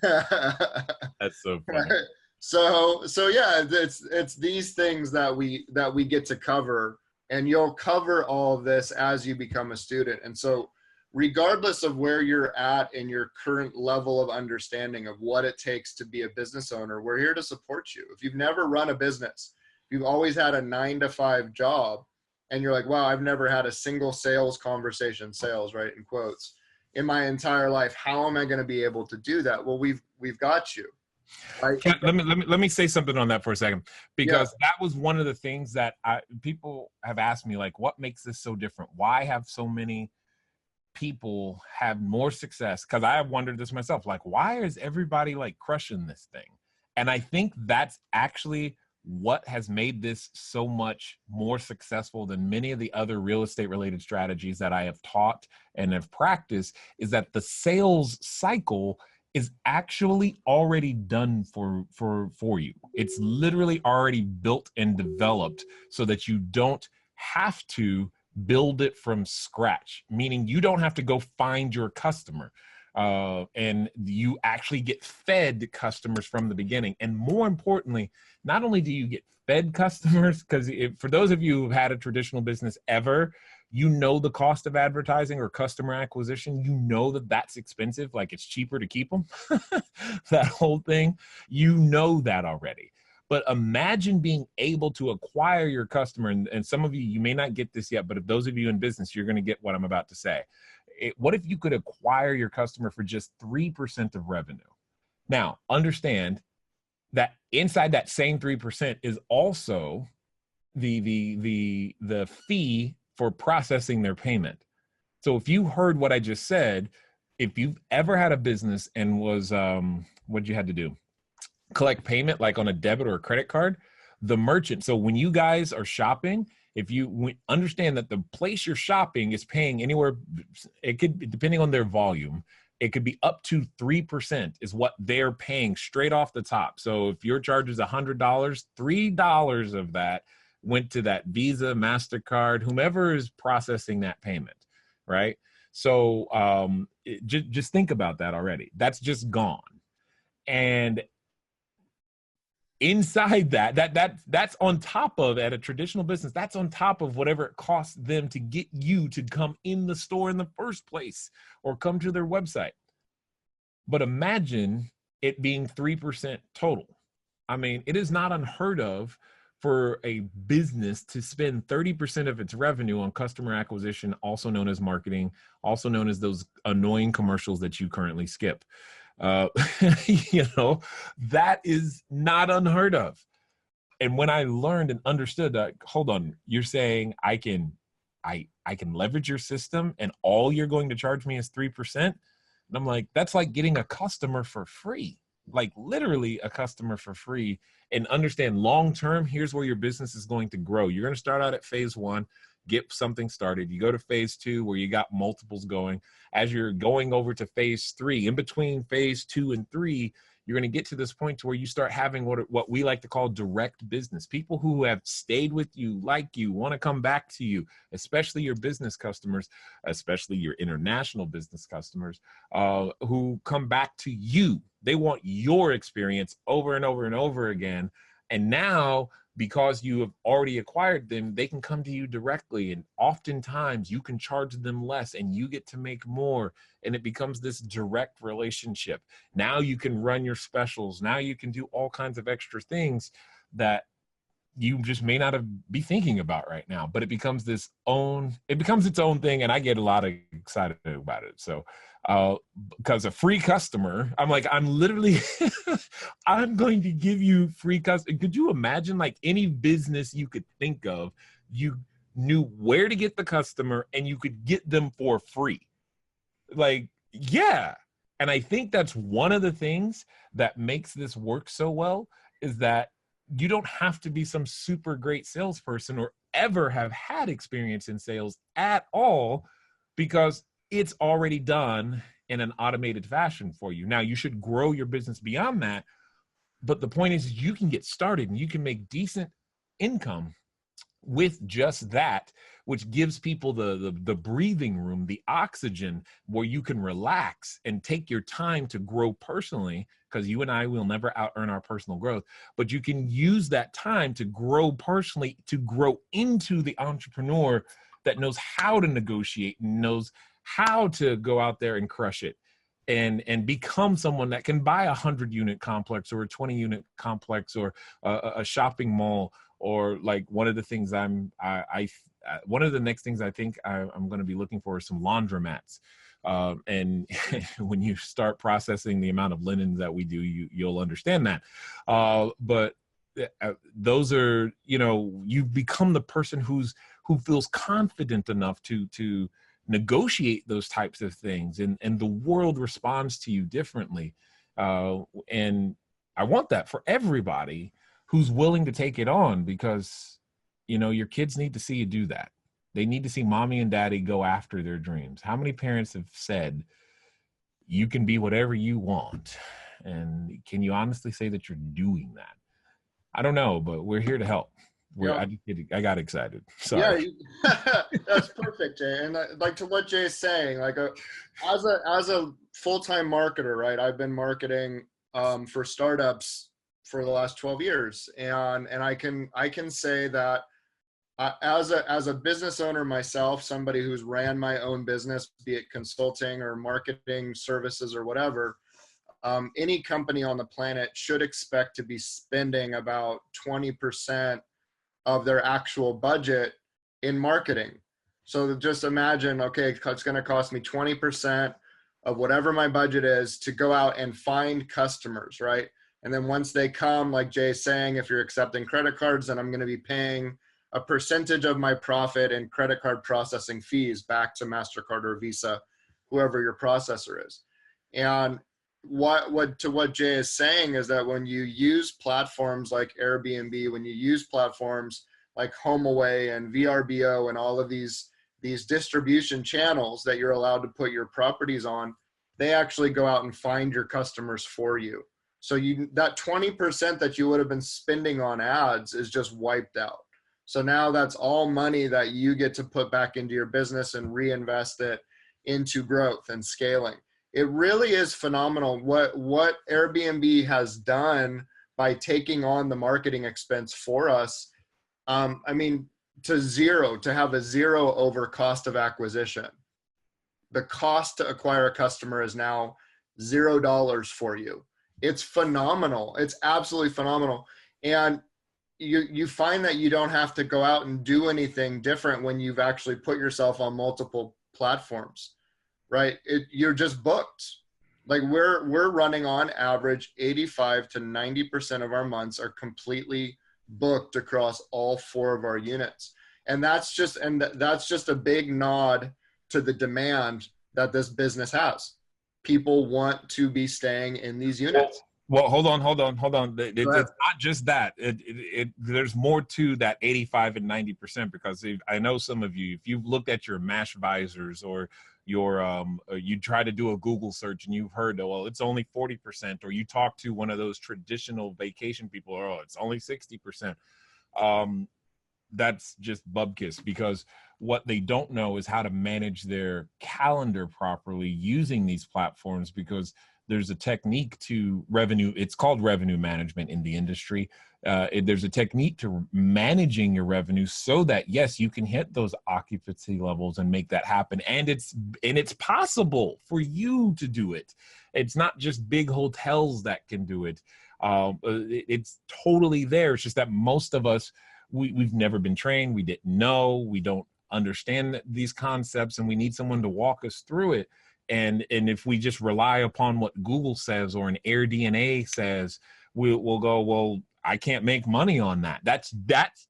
That's so funny. So yeah, it's these things that we get to cover, and you'll cover all of this as you become a student. And so regardless of where you're at in your current level of understanding of what it takes to be a business owner, we're here to support you. If you've never run a business, if you've always had a 9-to-5 job, and you're like, wow, I've never had a single sales conversation, sales, right, in quotes, in my entire life, how am I going to be able to do that? Well, we've got you. Right? Let me say something on that for a second, because that was one of the things that people have asked me, like, what makes this so different? Why have so many people have more success? Because I have wondered this myself, like, why is everybody like crushing this thing? And I think that's actually what has made this so much more successful than many of the other real estate related strategies that I have taught and have practiced, is that the sales cycle is actually already done for you. It's literally already built and developed so that you don't have to build it from scratch, meaning you don't have to go find your customer. And you actually get fed customers from the beginning. And more importantly, not only do you get fed customers, because for those of you who've had a traditional business ever, you know the cost of advertising or customer acquisition, you know that that's expensive, like it's cheaper to keep them, that whole thing, you know that already. But imagine being able to acquire your customer, and some of you, you may not get this yet, but if those of you in business, you're going to get what I'm about to say. What if you could acquire your customer for just 3% of revenue? Now, understand that inside that same 3% is also the fee for processing their payment. So if you heard what I just said, if you've ever had a business and was, what you had to do? Collect payment like on a debit or a credit card, the merchant. So when you guys are shopping, if you understand that the place you're shopping is paying anywhere, it could, depending on their volume, it could be up to 3% is what they're paying straight off the top. So if your charge is $100, $3 of that went to that Visa, MasterCard, whomever is processing that payment, right? So just think about that already. That's just gone. And inside that's on top of, at a traditional business, that's on top of whatever it costs them to get you to come in the store in the first place or come to their website. But imagine it being 3% total. I mean, it is not unheard of for a business to spend 30% of its revenue on customer acquisition, also known as marketing, also known as those annoying commercials that you currently skip. You know, that is not unheard of. And when I learned and understood that, hold on, you're saying I can leverage your system and all you're going to charge me is 3%. And I'm like, that's like getting a customer for free, like literally a customer for free. And understand long-term, here's where your business is going to grow. You're going to start out at phase 1, get something started. You go to phase 2 where you got multiples going. As you're going over to phase 3, in between phase 2 and 3, you're going to get to this point to where you start having what we like to call direct business. People who have stayed with you, like you, want to come back to you, especially your business customers, especially your international business customers, who come back to you. They want your experience over and over and over again. And now because you have already acquired them, they can come to you directly. And oftentimes you can charge them less and you get to make more. And it becomes this direct relationship. Now you can run your specials. Now you can do all kinds of extra things that you just may not be thinking about right now, but it becomes its own thing. And I get a lot of excited about it. So, because a free customer, I'm literally, I'm going to give you free customer. Could you imagine, like, any business you could think of, you knew where to get the customer and you could get them for free? Like, yeah. And I think that's one of the things that makes this work so well, is that you don't have to be some super great salesperson or ever have had experience in sales at all, because it's already done in an automated fashion for you. Now, you should grow your business beyond that, but the point is you can get started and you can make decent income with just that, which gives people the breathing room, the oxygen, where you can relax and take your time to grow personally, because you and I will never out earn our personal growth, but you can use that time to grow personally, to grow into the entrepreneur that knows how to negotiate, and knows how to go out there and crush it, and become someone that can buy 100-unit complex or a 20-unit complex or a shopping mall. Or, like, one of the things one of the next things I think I'm going to be looking for is some laundromats. And when you start processing the amount of linens that we do, you'll understand that. But those are, you become the person who feels confident enough to negotiate those types of things, and the world responds to you differently. And I want that for everybody who's willing to take it on, because, your kids need to see you do that. They need to see mommy and daddy go after their dreams. How many parents have said, you can be whatever you want? And can you honestly say that you're doing that? I don't know, but we're here to help. I got excited. Sorry. Yeah, that's perfect, Jay. And like, to what Jay is saying, like, as a full-time marketer, right? I've been marketing for startups for the last 12 years, and I can say that as a business owner myself, somebody who's ran my own business, be it consulting or marketing services or whatever, any company on the planet should expect to be spending about 20% of their actual budget in marketing. So just imagine, okay, it's going to cost me 20% of whatever my budget is to go out and find customers, right? And then once they come, like Jay's saying, if you're accepting credit cards, then I'm going to be paying a percentage of my profit in credit card processing fees back to MasterCard or Visa, whoever your processor is. And what Jay is saying is that when you use platforms like Airbnb, when you use platforms like HomeAway and VRBO and all of these distribution channels that you're allowed to put your properties on, they actually go out and find your customers for you. So that 20% that you would have been spending on ads is just wiped out. So now that's all money that you get to put back into your business and reinvest it into growth and scaling. It really is phenomenal what Airbnb has done by taking on the marketing expense for us. To have a zero over cost of acquisition. The cost to acquire a customer is now $0 for you. It's phenomenal. It's absolutely phenomenal. And you find that you don't have to go out and do anything different when you've actually put yourself on multiple platforms, right? You're just booked. Like we're running on average 85 to 90% of our months are completely booked across all 4 of our units. And that's just a big nod to the demand that this business has. People want to be staying in these units. Well, hold on. It's not just that. There's more to that 85 and 90%, because I know some of you, if you've looked at your Mashvisors or you try to do a Google search and you've heard, well, it's only 40%, or you talk to one of those traditional vacation people, oh, it's only 60%. That's just bubkiss, because what they don't know is how to manage their calendar properly using these platforms, because there's a technique to revenue. It's called revenue management in the industry. There's a technique to managing your revenue so that, yes, you can hit those occupancy levels and make that happen. And it's possible for you to do it. It's not just big hotels that can do it. It's totally there. It's just that most of us, we've never been trained. We didn't know. We don't understand these concepts, and we need someone to walk us through it. And if we just rely upon what Google says or an AirDNA says, we'll go, well, I can't make money on that. That's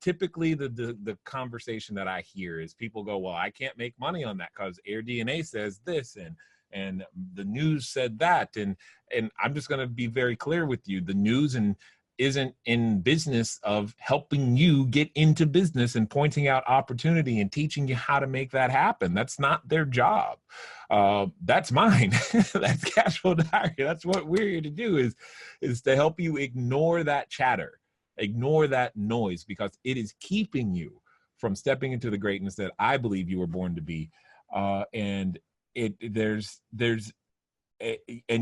typically the conversation that I hear is people go, well, I can't make money on that because AirDNA says this and the news said that. And I'm just going to be very clear with you. The news isn't in business of helping you get into business and pointing out opportunity and teaching you how to make that happen. That's not their job. That's mine. That's Cash Flow Diary. That's what we're here to do is to help you ignore that chatter, ignore that noise, because it is keeping you from stepping into the greatness that I believe you were born to be. And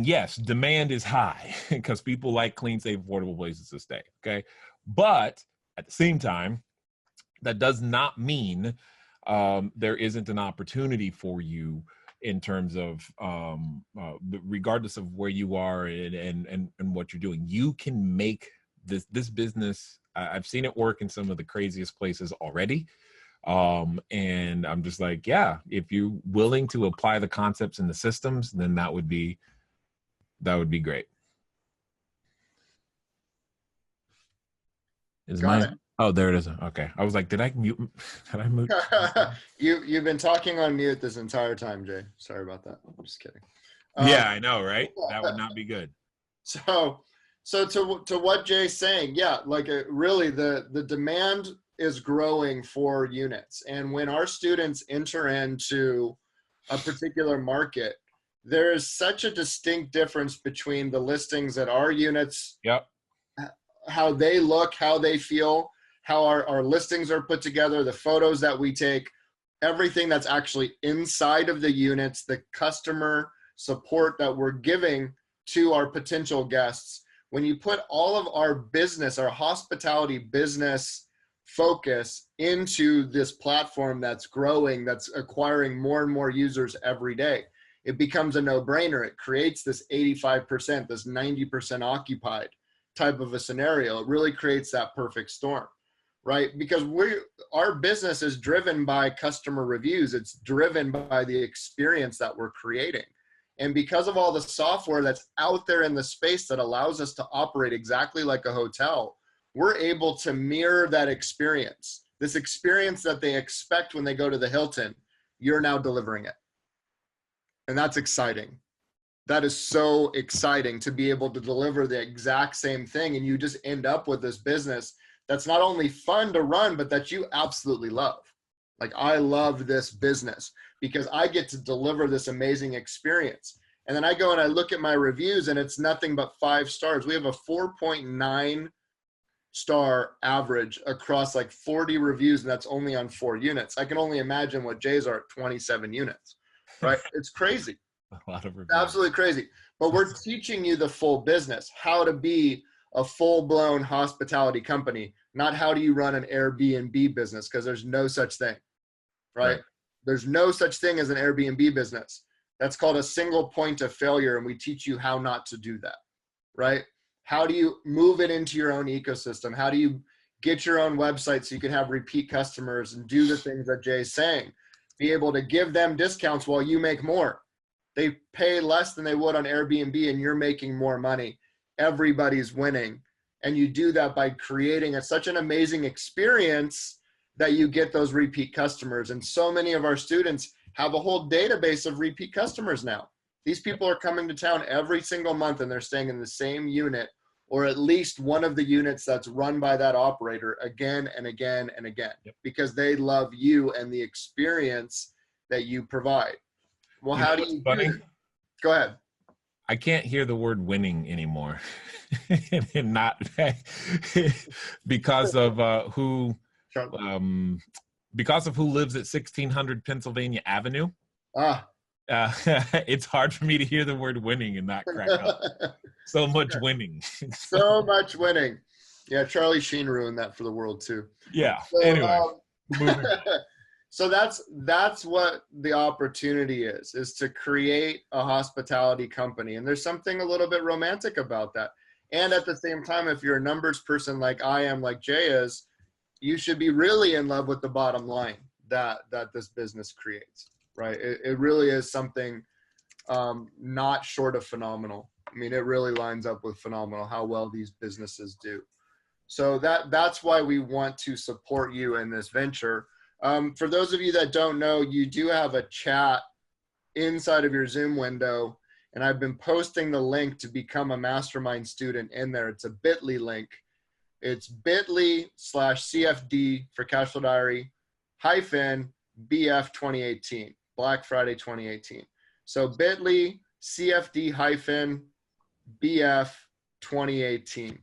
yes, demand is high because people like clean, safe, affordable places to stay. Okay. But at the same time, that does not mean there isn't an opportunity for you in terms of regardless of where you are and what you're doing. You can make this business. I've seen it work in some of the craziest places already. And I'm just like, yeah, if you're willing to apply the concepts and the systems, then that would be great. Oh, there it is. Okay. I was like, did I mute? Did I mute? You've been talking on mute this entire time, Jay. Sorry about that. I'm just kidding. Yeah, I know, right? That would not be good. So to what Jay's saying, yeah, like really the demand is growing for units. And when our students enter into a particular market, there is such a distinct difference between the listings at our units, yep, how they look, how they feel, how our listings are put together, the photos that we take, everything that's actually inside of the units, the customer support that we're giving to our potential guests. When you put all of our business, our hospitality business focus into this platform that's growing, that's acquiring more and more users every day, it becomes a no-brainer. It creates this 85%, this 90% occupied type of a scenario. It really creates that perfect storm, right? Because our business is driven by customer reviews. It's driven by the experience that we're creating. And because of all the software that's out there in the space that allows us to operate exactly like a hotel, we're able to mirror that experience. This experience that they expect when they go to the Hilton, you're now delivering it. And that's exciting. That is so exciting to be able to deliver the exact same thing. And you just end up with this business that's not only fun to run, but that you absolutely love. Like, I love this business because I get to deliver this amazing experience. And then I go and I look at my reviews and it's nothing but 5 stars. We have a 4.9 star average across like 40 reviews, and that's only on 4 units. I can only imagine what Jay's are at 27 units, right? It's crazy. A lot of reviews. Absolutely crazy. But we're teaching you the full business, how to be a full-blown hospitality company, not how do you run an Airbnb business, because there's no such thing, right? There's no such thing as an Airbnb business. That's called a single point of failure, and we teach you how not to do that, right? How do you move it into your own ecosystem? How do you get your own website so you can have repeat customers and do the things that Jay's saying? Be able to give them discounts while you make more. They pay less than they would on Airbnb and you're making more money. Everybody's winning. And you do that by creating such an amazing experience that you get those repeat customers. And so many of our students have a whole database of repeat customers now. These people are coming to town every single month and they're staying in the same unit, or at least one of the units that's run by that operator again and again and again, because they love you and the experience that you provide. Well, how do you do that? Go ahead. I can't hear the word winning anymore. And not because of who lives at 1600 Pennsylvania Avenue. It's hard for me to hear the word winning and not crack up. So much winning. So much winning. Yeah, Charlie Sheen ruined that for the world too. Yeah. So, Anyway, moving. so that's what the opportunity is to create a hospitality company. And there's something a little bit romantic about that. And at the same time, if you're a numbers person like I am, like Jay is, you should be really in love with the bottom line that this business creates, right? It really is something not short of phenomenal. I mean, it really lines up with phenomenal how well these businesses do. So that's why we want to support you in this venture. For those of you that don't know, you do have a chat inside of your Zoom window, and I've been posting the link to become a mastermind student in there. It's a bit.ly link. It's bit.ly/CFD for Cashflow Diary -BF 2018, Black Friday 2018. So bit.ly CFD-BF 2018.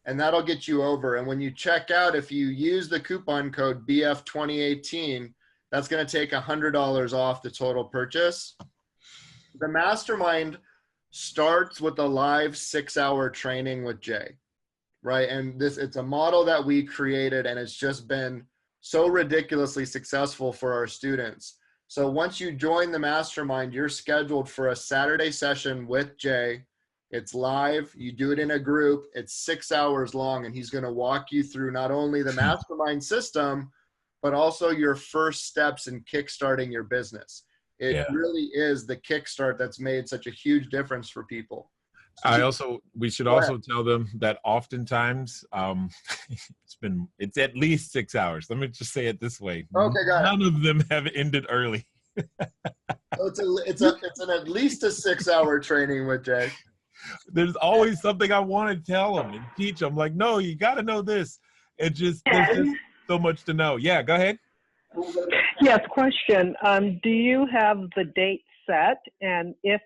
And that'll get you over. And when you check out, if you use the coupon code BF 2018, that's going to take $100 off the total purchase. The mastermind starts with a live 6-hour training with Jay, right? And it's a model that we created, and it's just been so ridiculously successful for our students. So once you join the mastermind, you're scheduled for a Saturday session with Jay. It's live. You do it in a group. It's 6 hours long, and he's going to walk you through not only the mastermind system, but also your first steps in kickstarting your business. It really is the kickstart that's made such a huge difference for people. So we should also tell them that oftentimes it's at least 6 hours. Let me just say it this way. Okay, got it. None of them have ended early. So it's an at least a 6-hour training with Jay. There's always something I want to tell them and teach them. Like, no, you got to know this. There's just so much to know. Yeah, go ahead. Yes, question. Do you have the date set? And if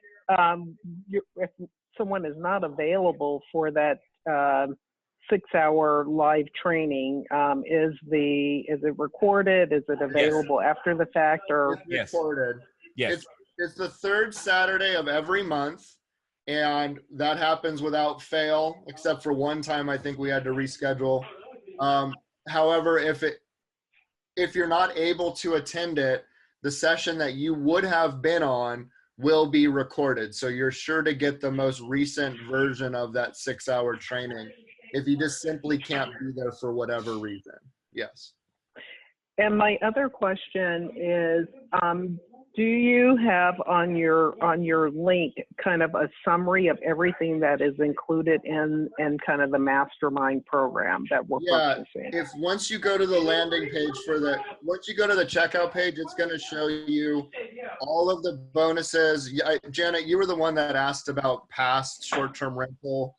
someone is not available for that 6-hour live training, is it recorded? Is it available after the fact? Or it's recorded? Yes. It's the third Saturday of every month. And that happens without fail, except for one time I think we had to reschedule. However, if you're not able to attend it, the session that you would have been on will be recorded. So you're sure to get the most recent version of that 6-hour training if you just simply can't be there for whatever reason. Yes. And my other question is, do you have on your link kind of a summary of everything that is included in kind of the mastermind program that we're purchasing? Once you go to the landing page once you go to the checkout page, it's going to show you all of the bonuses. Janet, you were the one that asked about past short-term rental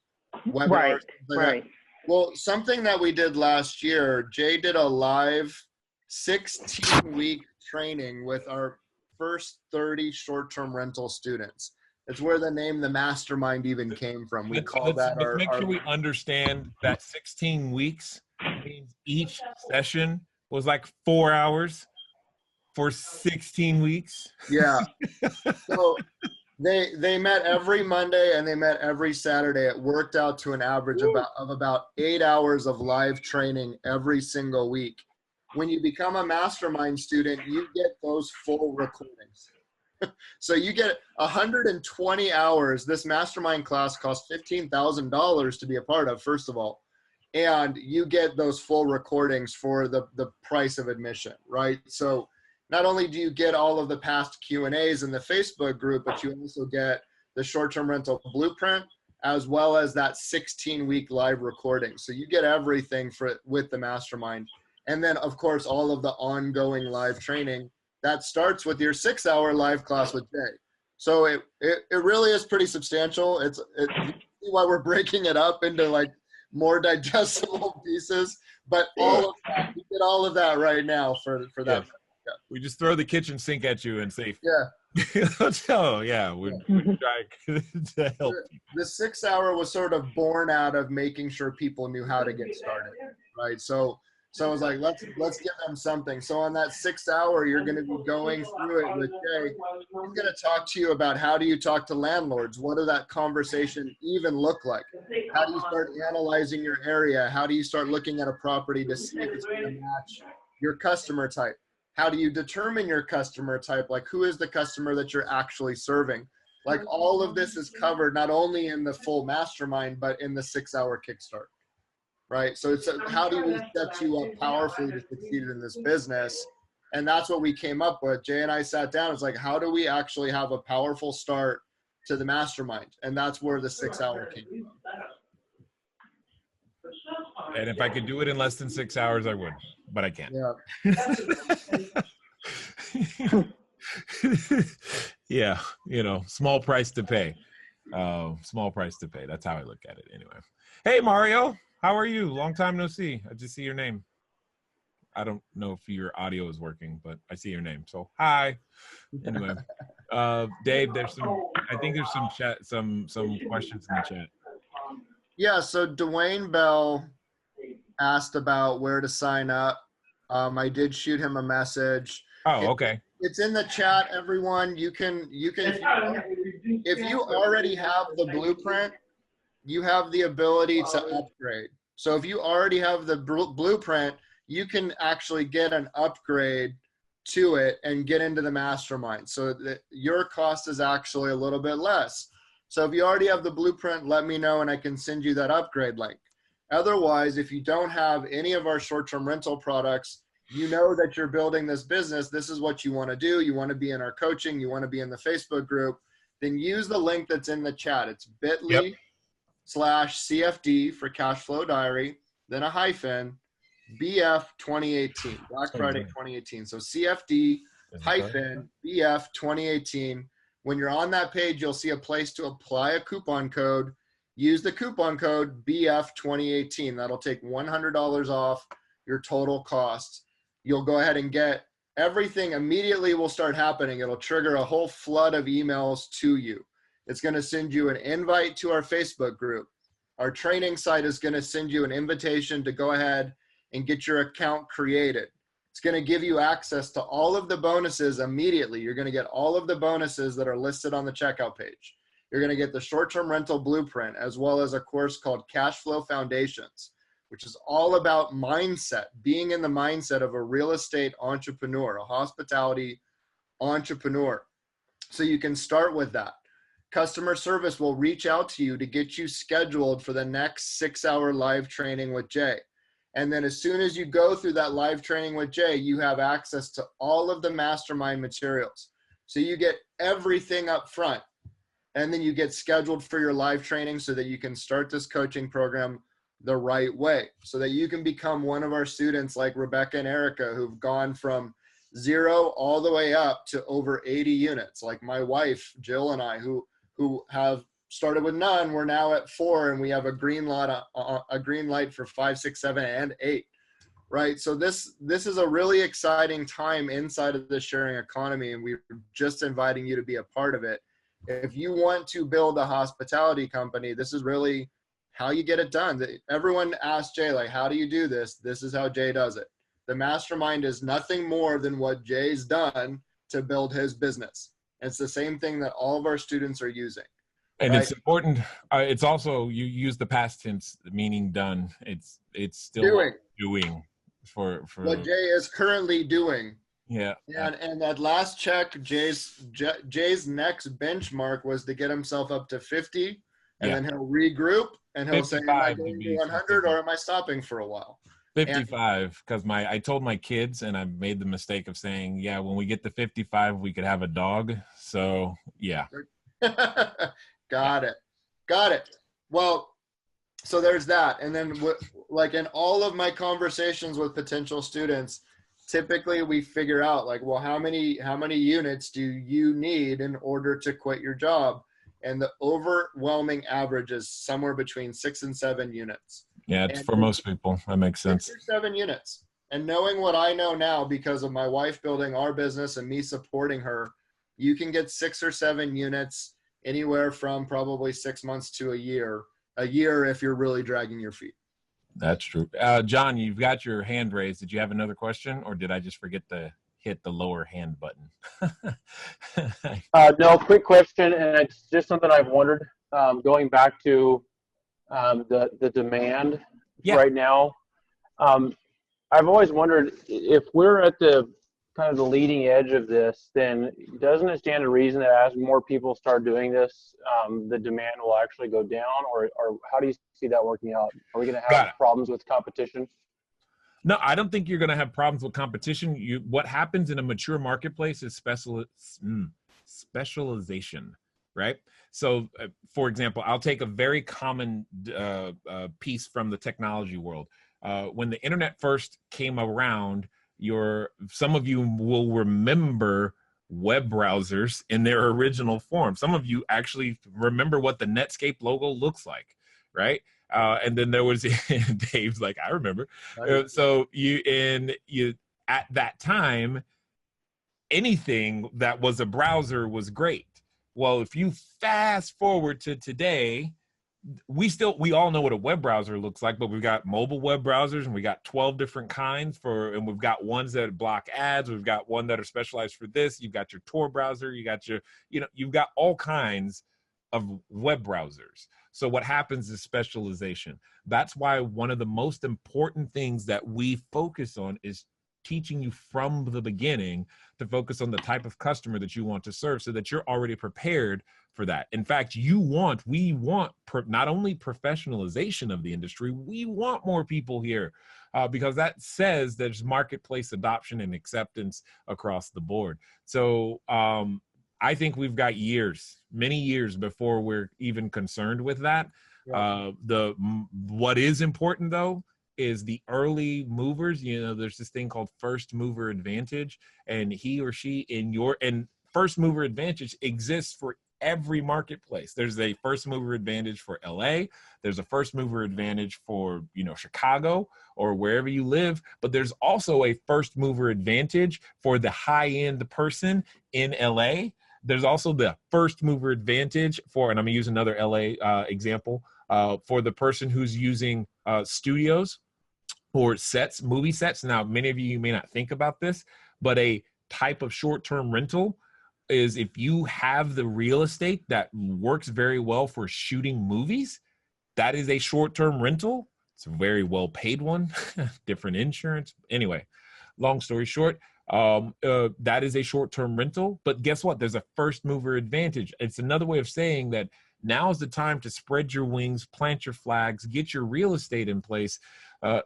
webinars. Right. Well, something that we did last year, Jay did a live 16-week training with our first 30 short-term rental students. It's where the name the mastermind even came from. Let's make sure we understand that 16 weeks means each session was like 4 hours for 16 weeks. Yeah. So they met every Monday and they met every Saturday. It worked out to an average of about 8 hours of live training every single week. When you become a mastermind student, you get those full recordings. So you get 120 hours. This mastermind class costs $15,000 to be a part of, first of all. And you get those full recordings for the price of admission, right? So not only do you get all of the past Q&As in the Facebook group, but you also get the short-term rental blueprint as well as that 16-week live recording. So you get everything with the mastermind. And then, of course, all of the ongoing live training that starts with your 6-hour live class with Jay. So it really is pretty substantial. It's why we're breaking it up into like more digestible pieces. But all of that, you get all of that right now for that. Yeah. Yeah. We just throw the kitchen sink at you and say, yeah. We're trying to help. The 6-hour was sort of born out of making sure people knew how to get started, right? So So I was like, let's give them something. So on that 6th hour, you're going to be going through it with Jay. He's going to talk to you about how do you talk to landlords? What does that conversation even look like? How do you start analyzing your area? How do you start looking at a property to see if it's going to match your customer type? How do you determine your customer type? Like, who is the customer that you're actually serving? Like, all of this is covered not only in the full mastermind, but in the 6-hour kickstart. Right? So it's how do we set you up powerfully to succeed in this business? And that's what we came up with. Jay and I sat down. It's like, how do we actually have a powerful start to the mastermind? And that's where the 6-hour came from. And if I could do it in less than 6 hours, I would, but I can't. Yeah. Yeah, you know, small price to pay. Small price to pay. That's how I look at it anyway. Hey, Mario. How are you? Long time no see. I just see your name. I don't know if your audio is working, but I see your name. So hi. Anyway, Dave, I think there's some questions in the chat. Yeah. So Dwayne Bell asked about where to sign up. I did shoot him a message. Oh, okay. It's in the chat, everyone. You can if you already have the blueprint, you have the ability to upgrade. So if you already have the blueprint, you can actually get an upgrade to it and get into the mastermind. So that your cost is actually a little bit less. So if you already have the blueprint, let me know and I can send you that upgrade link. Otherwise, if you don't have any of our short-term rental products, you know that you're building this business. This is what you want to do. You want to be in our coaching. You want to be in the Facebook group. Then use the link that's in the chat. It's bit.ly/CFD for Cash Flow Diary, then a hyphen, BF 2018, Black Friday 2018. So CFD hyphen BF 2018. When you're on that page, you'll see a place to apply a coupon code. Use the coupon code BF 2018. That'll take $100 off your total cost. You'll go ahead and get everything immediately will start happening. It'll trigger a whole flood of emails to you. It's going to send you an invite to our Facebook group. Our training site is going to send you an invitation to go ahead and get your account created. It's going to give you access to all of the bonuses immediately. You're going to get all of the bonuses that are listed on the checkout page. You're going to get the short-term rental blueprint, as well as a course called Cash Flow Foundations, which is all about mindset, being in the mindset of a real estate entrepreneur, a hospitality entrepreneur. So you can start with that. Customer service will reach out to you to get you scheduled for the next 6-hour live training with Jay. And then as soon as you go through that live training with Jay, you have access to all of the mastermind materials. So you get everything up front. And then you get scheduled for your live training so that you can start this coaching program the right way, so that you can become one of our students like Rebecca and Erica, who've gone from 0 all the way up to over 80 units. Like my wife, Jill, and I, who have started with none, we're now at 4, and we have a green light for 5, 6, 7, and 8. Right. So this is a really exciting time inside of the sharing economy, and we're just inviting you to be a part of it. If you want to build a hospitality company, this is really how you get it done. Everyone asks Jay, like, how do you do this? This is how Jay does it. The mastermind is nothing more than what Jay's done to build his business. It's the same thing that all of our students are using. And right? it's important. It's also, you use the past tense, meaning done. It's still doing for what Jay is currently doing. Yeah. And that last check, Jay's next benchmark was to get himself up to 50, and then he'll regroup and he'll say, am I going to 100 or am I stopping for a while? 55, because I told my kids, and I made the mistake of saying, yeah, when we get to 55, we could have a dog. So yeah. Got it. Well, so there's that. And then like in all of my conversations with potential students, typically we figure out like, well, how many units do you need in order to quit your job? And the overwhelming average is somewhere between 6 and 7 units. Yeah, it's for most people. That makes sense. 6 or 7 units. And knowing what I know now because of my wife building our business and me supporting her, you can get 6 or 7 units anywhere from probably 6 months to a year if you're really dragging your feet. That's true. John, you've got your hand raised. Did you have another question, or did I just forget to hit the lower hand button? No, quick question, and it's just something I've wondered. Going back to the demand right now, I've always wondered if we're at the kind of the leading edge of this, then doesn't it stand to reason that as more people start doing this, the demand will actually go down, or how do you see that working out? Are we going to have problems with competition? No, I don't think you're going to have problems with competition. What happens in a mature marketplace is specialization, right? So, for example, I'll take a very common piece from the technology world. When the internet first came around, some of you will remember web browsers in their original form. Some of you actually remember what the Netscape logo looks like, right? And then there was Dave's like, I remember. So you at that time, anything that was a browser was great. Well, if you fast forward to today, we all know what a web browser looks like, but we've got mobile web browsers, and we got 12 different kinds and we've got ones that block ads. We've got one that are specialized for this. You've got your Tor browser. You got you've got all kinds of web browsers. So what happens is specialization. That's why one of the most important things that we focus on is teaching you from the beginning to focus on the type of customer that you want to serve, so that you're already prepared for that. In fact, we want not only professionalization of the industry, we want more people here because that says there's marketplace adoption and acceptance across the board. So I think we've got many years before we're even concerned with that. Yeah. What is important though is the early movers. There's this thing called first mover advantage, and he or she and first mover advantage exists for every marketplace. There's a first mover advantage for LA. There's a first mover advantage for, Chicago or wherever you live, but there's also a first mover advantage for the high end person in LA. There's also the first mover advantage for, and I'm gonna use another LA example, for the person who's using studios or movie sets. Now, many of you may not think about this, but a type of short-term rental is if you have the real estate that works very well for shooting movies, that is a short-term rental. It's a very well-paid one, different insurance. Anyway, long story short, that is a short-term rental. But guess what? There's a first mover advantage. It's another way of saying that now is the time to spread your wings, plant your flags, get your real estate in place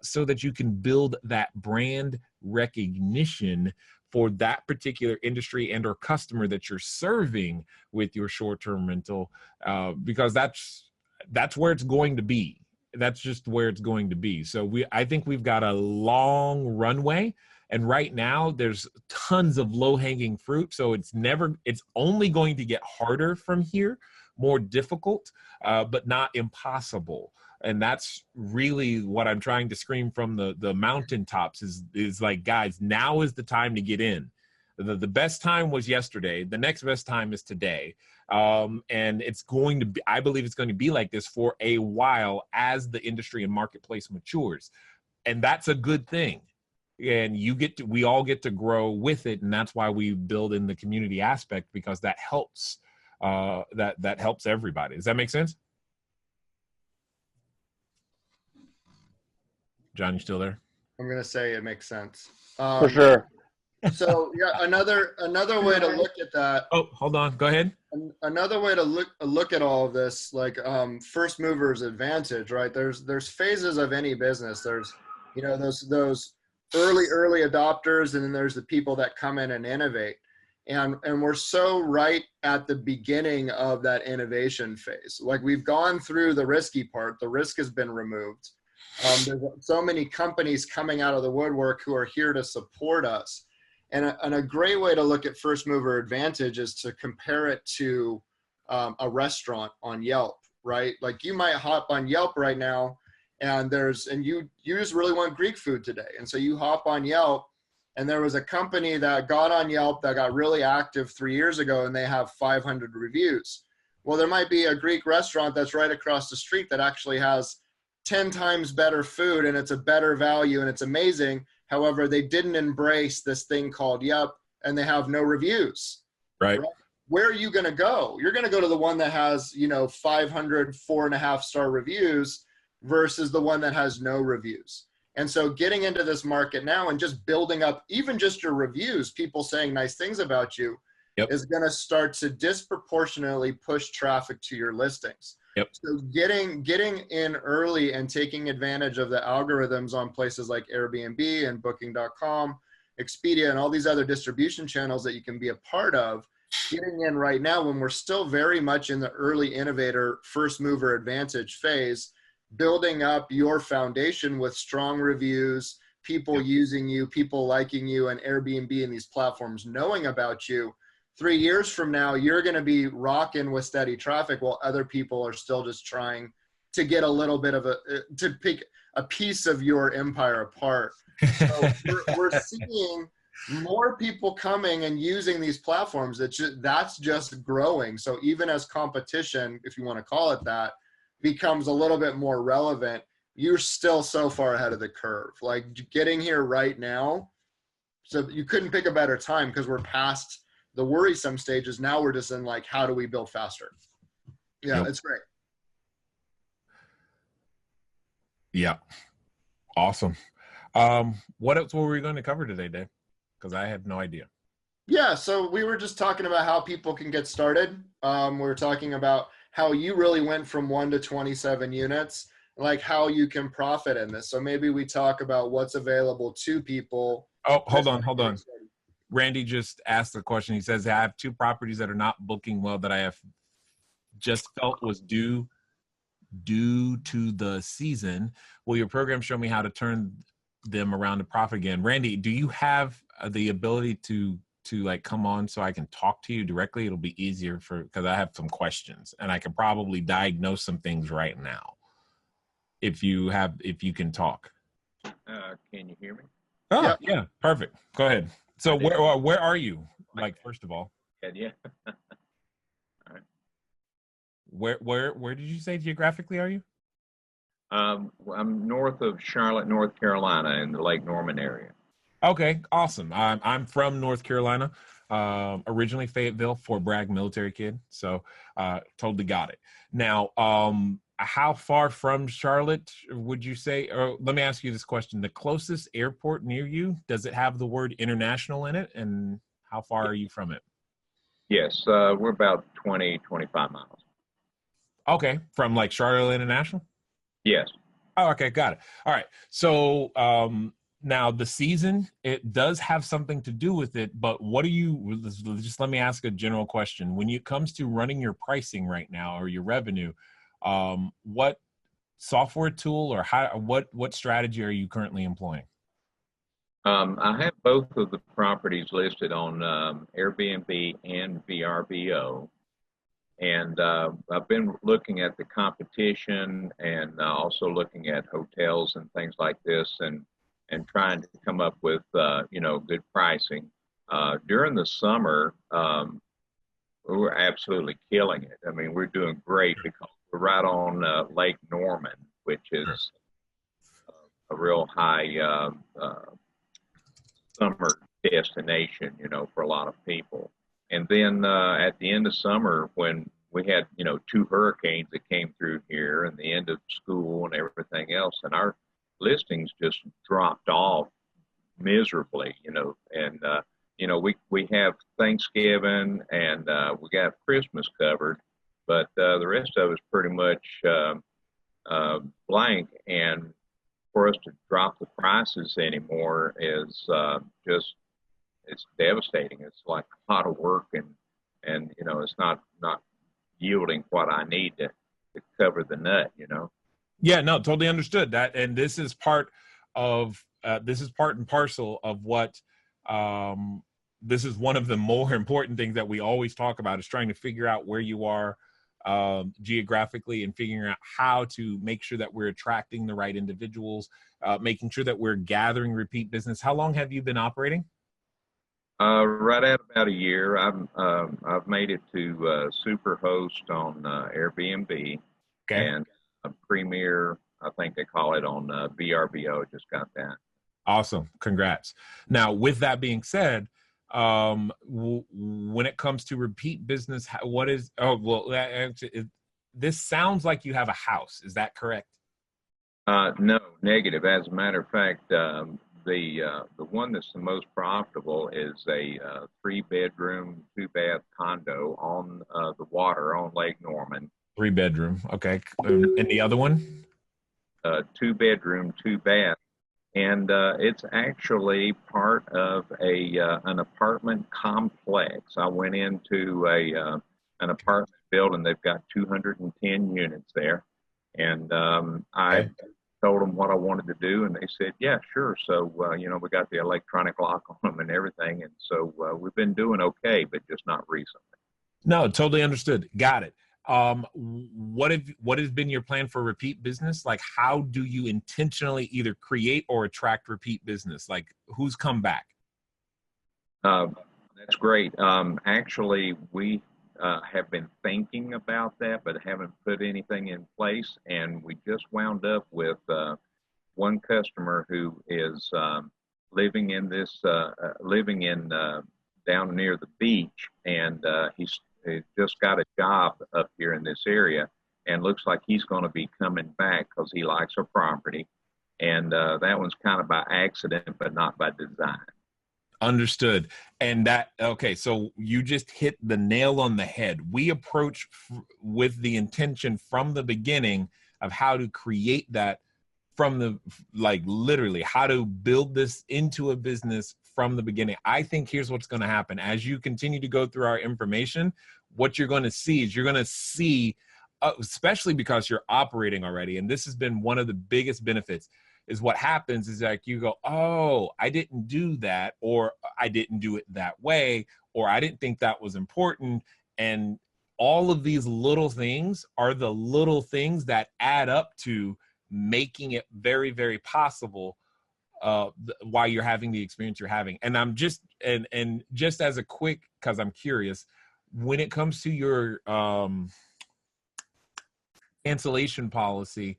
so that you can build that brand recognition for that particular industry and or customer that you're serving with your short-term rental, because that's where it's going to be. That's just where it's going to be. So I think we've got a long runway, and right now there's tons of low-hanging fruit. So it's only going to get harder from here, more difficult, but not impossible. And that's really what I'm trying to scream from the mountaintops is like, guys, now is the time to get in. The best time was yesterday. The next best time is today. And it's going to be, I believe it's going to be like this for a while as the industry and marketplace matures. And that's a good thing. And we all get to grow with it. And that's why we build in the community aspect, because that helps, that helps everybody. Does that make sense? John, you still there? I'm going to say it makes sense. For sure. So yeah, another way to look at that. Oh, hold on. Go ahead. Another way to look at all of this, like first movers advantage, right? There's phases of any business. There's, those early adopters, and then there's the people that come in and innovate. And we're so right at the beginning of that innovation phase. Like, we've gone through the risky part. The risk has been removed. There's so many companies coming out of the woodwork who are here to support us. And a great way to look at first mover advantage is to compare it to a restaurant on Yelp, right? Like, you might hop on Yelp right now, and you just really want Greek food today. And so you hop on Yelp, and there was a company that got on Yelp that got really active 3 years ago, and they have 500 reviews. Well, there might be a Greek restaurant that's right across the street that actually has 10 times better food and it's a better value and it's amazing. However, they didn't embrace this thing called Yelp and they have no reviews. Right. Where are you going to go? You're going to go to the one that has, 500, 4.5-star reviews versus the one that has no reviews. And so getting into this market now and just building up even just your reviews, people saying nice things about you, is going to start to disproportionately push traffic to your listings. So getting in early and taking advantage of the algorithms on places like Airbnb and Booking.com, Expedia, and all these other distribution channels that you can be a part of, getting in right now when we're still very much in the early innovator, first mover advantage phase, building up your foundation with strong reviews, people using you, people liking you, and Airbnb and these platforms knowing about you. 3 years from now, you're going to be rocking with steady traffic while other people are still just trying to get a little bit of to pick a piece of your empire apart. So we're seeing more people coming and using these platforms. That's just growing. So even as competition, if you want to call it that, becomes a little bit more relevant, you're still so far ahead of the curve. Like getting here right now, so you couldn't pick a better time because we're past the worrisome stages. Now we're just in like, how do we build faster? Yeah, it's great. Yeah. Awesome. What else were we going to cover today, Dave? Because I have no idea. Yeah, so we were just talking about how people can get started. We're talking about how you really went from 1 to 27 units, like how you can profit in this. So maybe we talk about what's available to people. Oh, hold on. Randy just asked a question. He says, I have 2 properties that are not booking well that I have just felt was due to the season. Will your program show me how to turn them around to profit again? Randy, do you have the ability to like come on so I can talk to you directly? It'll be easier because I have some questions and I can probably diagnose some things right now. If you can talk. Can you hear me? Oh, yeah, perfect. Go ahead. So where are you? Like, first of all. Yeah. All right. Where did you say geographically are you? I'm north of Charlotte, North Carolina, in the Lake Norman area. Okay, awesome. I'm from North Carolina, originally Fayetteville, Fort Bragg military kid. So totally got it. Now, how far from Charlotte would you say, or let me ask you this question. The closest airport near you, does it have the word international in it? And how far are you from it? Yes, we're about 20, 25 miles. Okay, from like Charlotte International? Yes. Oh, okay, got it. All right. So now the season, it does have something to do with it, but just let me ask a general question. When it comes to running your pricing right now or your revenue, what software tool or what strategy are you currently employing? I have both of the properties listed on Airbnb and VRBO. And I've been looking at the competition and also looking at hotels and things like this and trying to come up with, good pricing. During the summer, we're absolutely killing it. I mean, we're doing great because we're right on Lake Norman, which is a real high summer destination, for a lot of people. And then at the end of summer, when we had, 2 hurricanes that came through here and the end of school and everything else, and our listings just dropped off miserably, and, we have Thanksgiving and we got Christmas covered, but the rest of it's pretty much blank. And for us to drop the prices anymore is it's devastating. It's like a lot of work and it's not yielding what I need to cover the nut, Yeah, no, totally understood that. And this is part and parcel of what, this is one of the more important things that we always talk about is trying to figure out where you are geographically and figuring out how to make sure that we're attracting the right individuals, making sure that we're gathering repeat business. How long have you been operating? Right at about a year. I've made it to Superhost on Airbnb, okay, and a Premier I think they call it on VRBO. Just got that. Awesome. Congrats. Now, with that being said, when it comes to repeat business, what is, oh, well, this sounds like you have a house. Is that correct? No, negative. As a matter of fact, the one that's the most profitable is a 3-bedroom, 2-bath condo on the water on Lake Norman. 3-bedroom. Okay. And the other one? 2-bedroom, 2-bath. And it's actually part of an apartment complex. I went into an apartment building. They've got 210 units there. And I told them what I wanted to do, and they said, yeah, sure. So, we got the electronic lock on them and everything. And so we've been doing okay, but just not recently. No, totally understood. Got it. What has been your plan for repeat business? Like, how do you intentionally either create or attract repeat business? Like, who's come back? That's great. Actually, we have been thinking about that, but haven't put anything in place. And we just wound up with one customer who is living in down near the beach, and he's just got a job up here in this area, and looks like he's going to be coming back because he likes our property. And that one's kind of by accident, but not by design. Understood. And okay, so you just hit the nail on the head. We approach with the intention from the beginning of how to create that from literally how to build this into a business from the beginning. I think here's what's going to happen. As you continue to go through our information, what you're going to see is especially because you're operating already, and this has been one of the biggest benefits, is what happens is like you go, oh, I didn't do that, or I didn't do it that way, or I didn't think that was important. And all of these little things are the little things that add up to making it very, very possible why you're having the experience you're having. And I'm just, and just as a quick, because I'm curious, when it comes to your cancellation policy,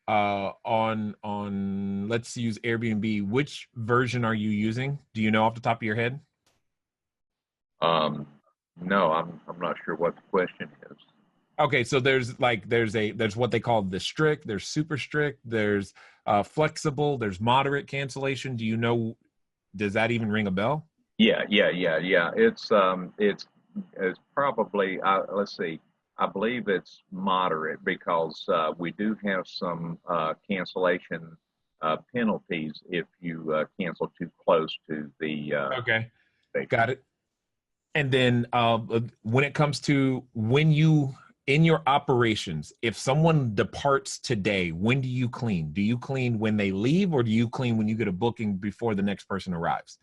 on let's use Airbnb, which version are you using? Do you know off the top of your head? No, I'm not sure what the question is. Okay, so there's what they call the strict, there's super strict, there's flexible, there's moderate cancellation. Do you know, does that even ring a bell? Yeah. It's probably let's see. I believe it's moderate because we do have some cancellation penalties if you cancel too close to the. Okay, got it. And then when it comes to in your operations, if someone departs today, when do you clean? Do you clean when they leave, or do you clean when you get a booking before the next person arrives?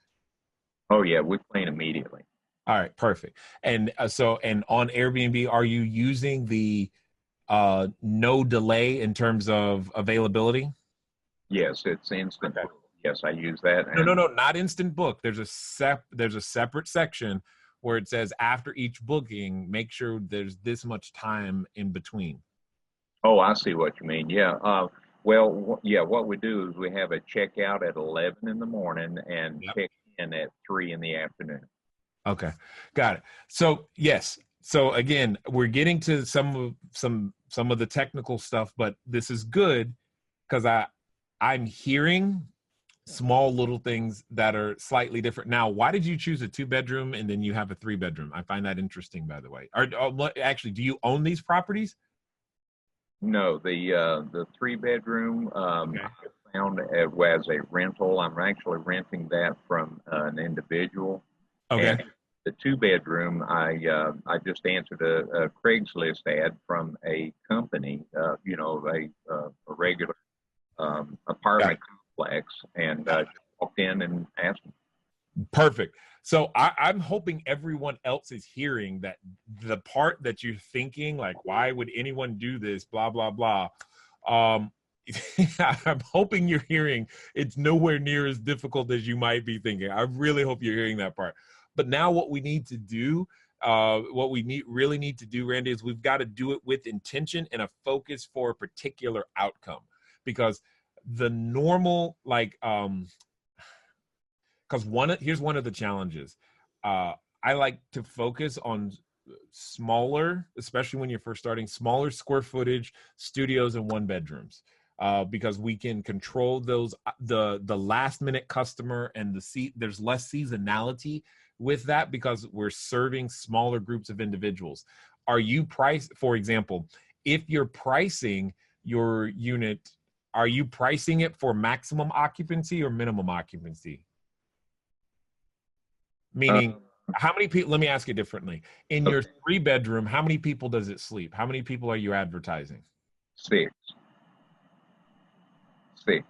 Oh yeah, we clean immediately. All right, perfect. And and on Airbnb, are you using the no delay in terms of availability? Yes, it's instant. Okay. Yes, I use that. No, not instant book. There's a separate section where it says after each booking, make sure there's this much time in between. Oh, I see what you mean. Yeah. What we do is we have a checkout at 11 in the morning and check in at 3 in the afternoon. Okay, got it. So yes. So again, we're getting to some of the technical stuff, but this is good because I'm hearing small little things that are slightly different. Now, why did you choose a 2-bedroom and then you have a 3-bedroom? I find that interesting, by the way. Actually, do you own these properties? No, the 3-bedroom I found as a rental. I'm actually renting that from an individual. Okay. And the 2-bedroom, I just answered a Craigslist ad from a company, a regular apartment complex, and just walked in and asked them. Perfect. So I'm hoping everyone else is hearing that the part that you're thinking, like, why would anyone do this, blah, blah, blah. I'm hoping you're hearing it's nowhere near as difficult as you might be thinking. I really hope you're hearing that part. But now what we need to do, really need to do, Randy, is we've got to do it with intention and a focus for a particular outcome. because the normal, like, because here's one of the challenges. I like to focus on smaller, especially when you're first starting, smaller square footage studios and 1-bedrooms, because we can control those, the last minute customer, and there's less seasonality with that because we're serving smaller groups of individuals. Are you for example, if you're pricing your unit, are you pricing it for maximum occupancy or minimum occupancy? Meaning, how many people, let me ask it differently. In your 3-bedroom, how many people does it sleep? How many people are you advertising? 6. 6.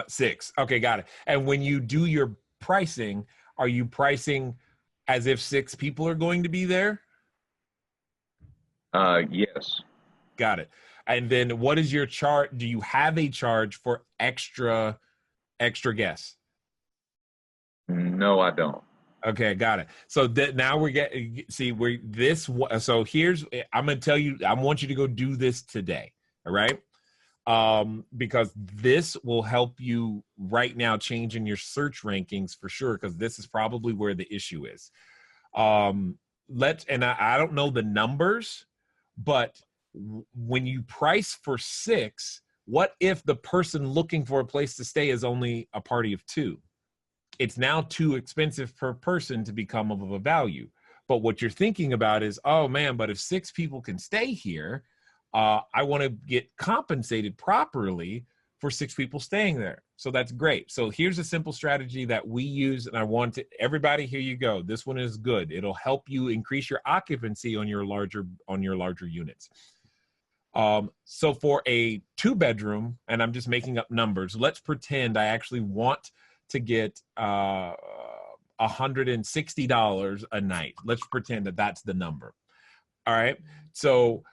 6. Okay, got it. And when you do your pricing, are you pricing as if 6 people are going to be there? Yes. Got it. And then what is your charge? Do you have a charge for extra guests? No, I don't. Okay, got it. So now we're getting, see, so here's, I'm going to tell you, I want you to go do this today. All right. Because this will help you right now change in your search rankings for sure. Cause this is probably where the issue is. And I don't know the numbers, but when you price for 6, what if the person looking for a place to stay is only a party of 2? It's now too expensive per person to become of a value. But what you're thinking about is, oh man, but if 6 people can stay here, I want to get compensated properly for 6 people staying there. So that's great. So here's a simple strategy that we use, and I want everybody, here you go. This one is good. It'll help you increase your occupancy on your larger units. So for a 2-bedroom, and I'm just making up numbers, let's pretend I actually want to get $160 a night. Let's pretend that that's the number. All right. So,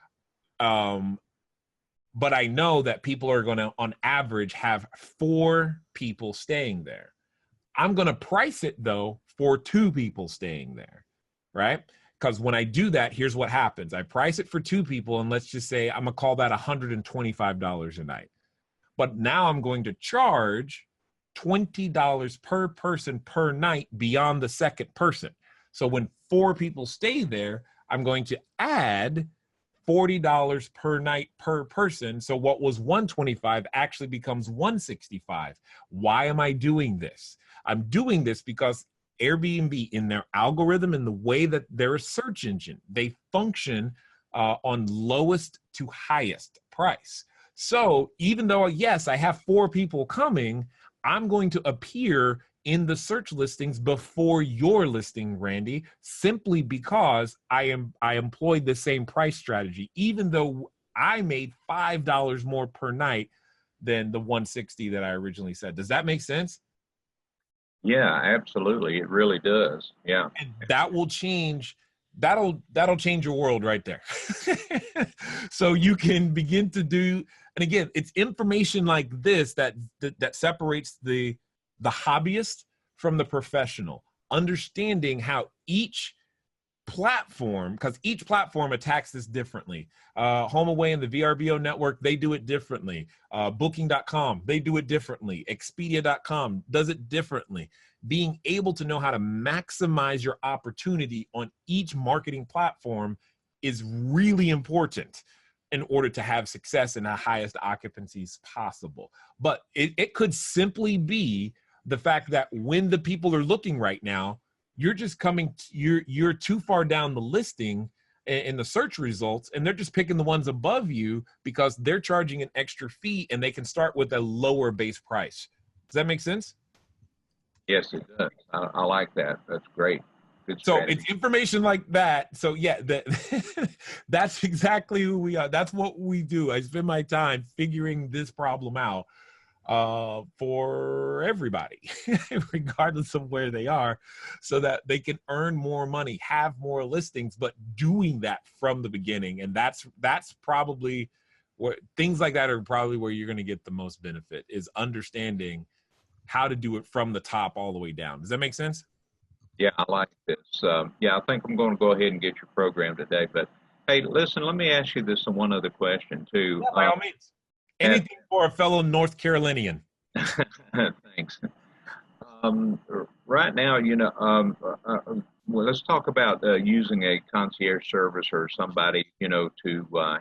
but I know that people are going to, on average, have 4 people staying there. I'm going to price it though for 2 people staying there, right? Because when I do that, here's what happens. I price it for 2 people, and let's just say I'm going to call that $125 a night. But now I'm going to charge $20 per person per night beyond the second person. So when 4 people stay there, I'm going to add $40 per night per person. So what was $125 actually becomes $165. Why am I doing this? I'm doing this because Airbnb, in their algorithm and the way that they're a search engine, they function on lowest to highest price. So even though, yes, I have 4 people coming, I'm going to appear in the search listings before your listing, Randy, simply because I employed the same price strategy, even though I made $5 more per night than the $160 that I originally said. Does that make sense? Yeah, absolutely. It really does. Yeah. And that will change. That'll change your world right there. So you can begin to do, and again, it's information like this that separates the hobbyist from the professional. Understanding how each platform, because each platform attacks this differently. HomeAway and the VRBO network, they do it differently. Booking.com, they do it differently. Expedia.com does it differently. Being able to know how to maximize your opportunity on each marketing platform is really important in order to have success in the highest occupancies possible. But it could simply be the fact that when the people are looking right now, you're just you're too far down the listing in the search results, and they're just picking the ones above you because they're charging an extra fee and they can start with a lower base price. Does that make sense? Yes, it does. I like that. That's great. Good So strategy. it's information like that. So yeah, that's exactly who we are. That's what we do. I spend my time figuring this problem out for everybody, regardless of where they are, so that they can earn more money, have more listings, but doing that from the beginning. And that's probably where things like that are probably where you're going to get the most benefit, is understanding how to do it from the top all the way down. Does that make sense? Yeah, I like this. Yeah, I think I'm going to go ahead and get your program today. But hey, listen, let me ask you this one other question too. Yeah, by all means. Anything for a fellow North Carolinian. Thanks. Right now, well, let's talk about using a concierge service or somebody, to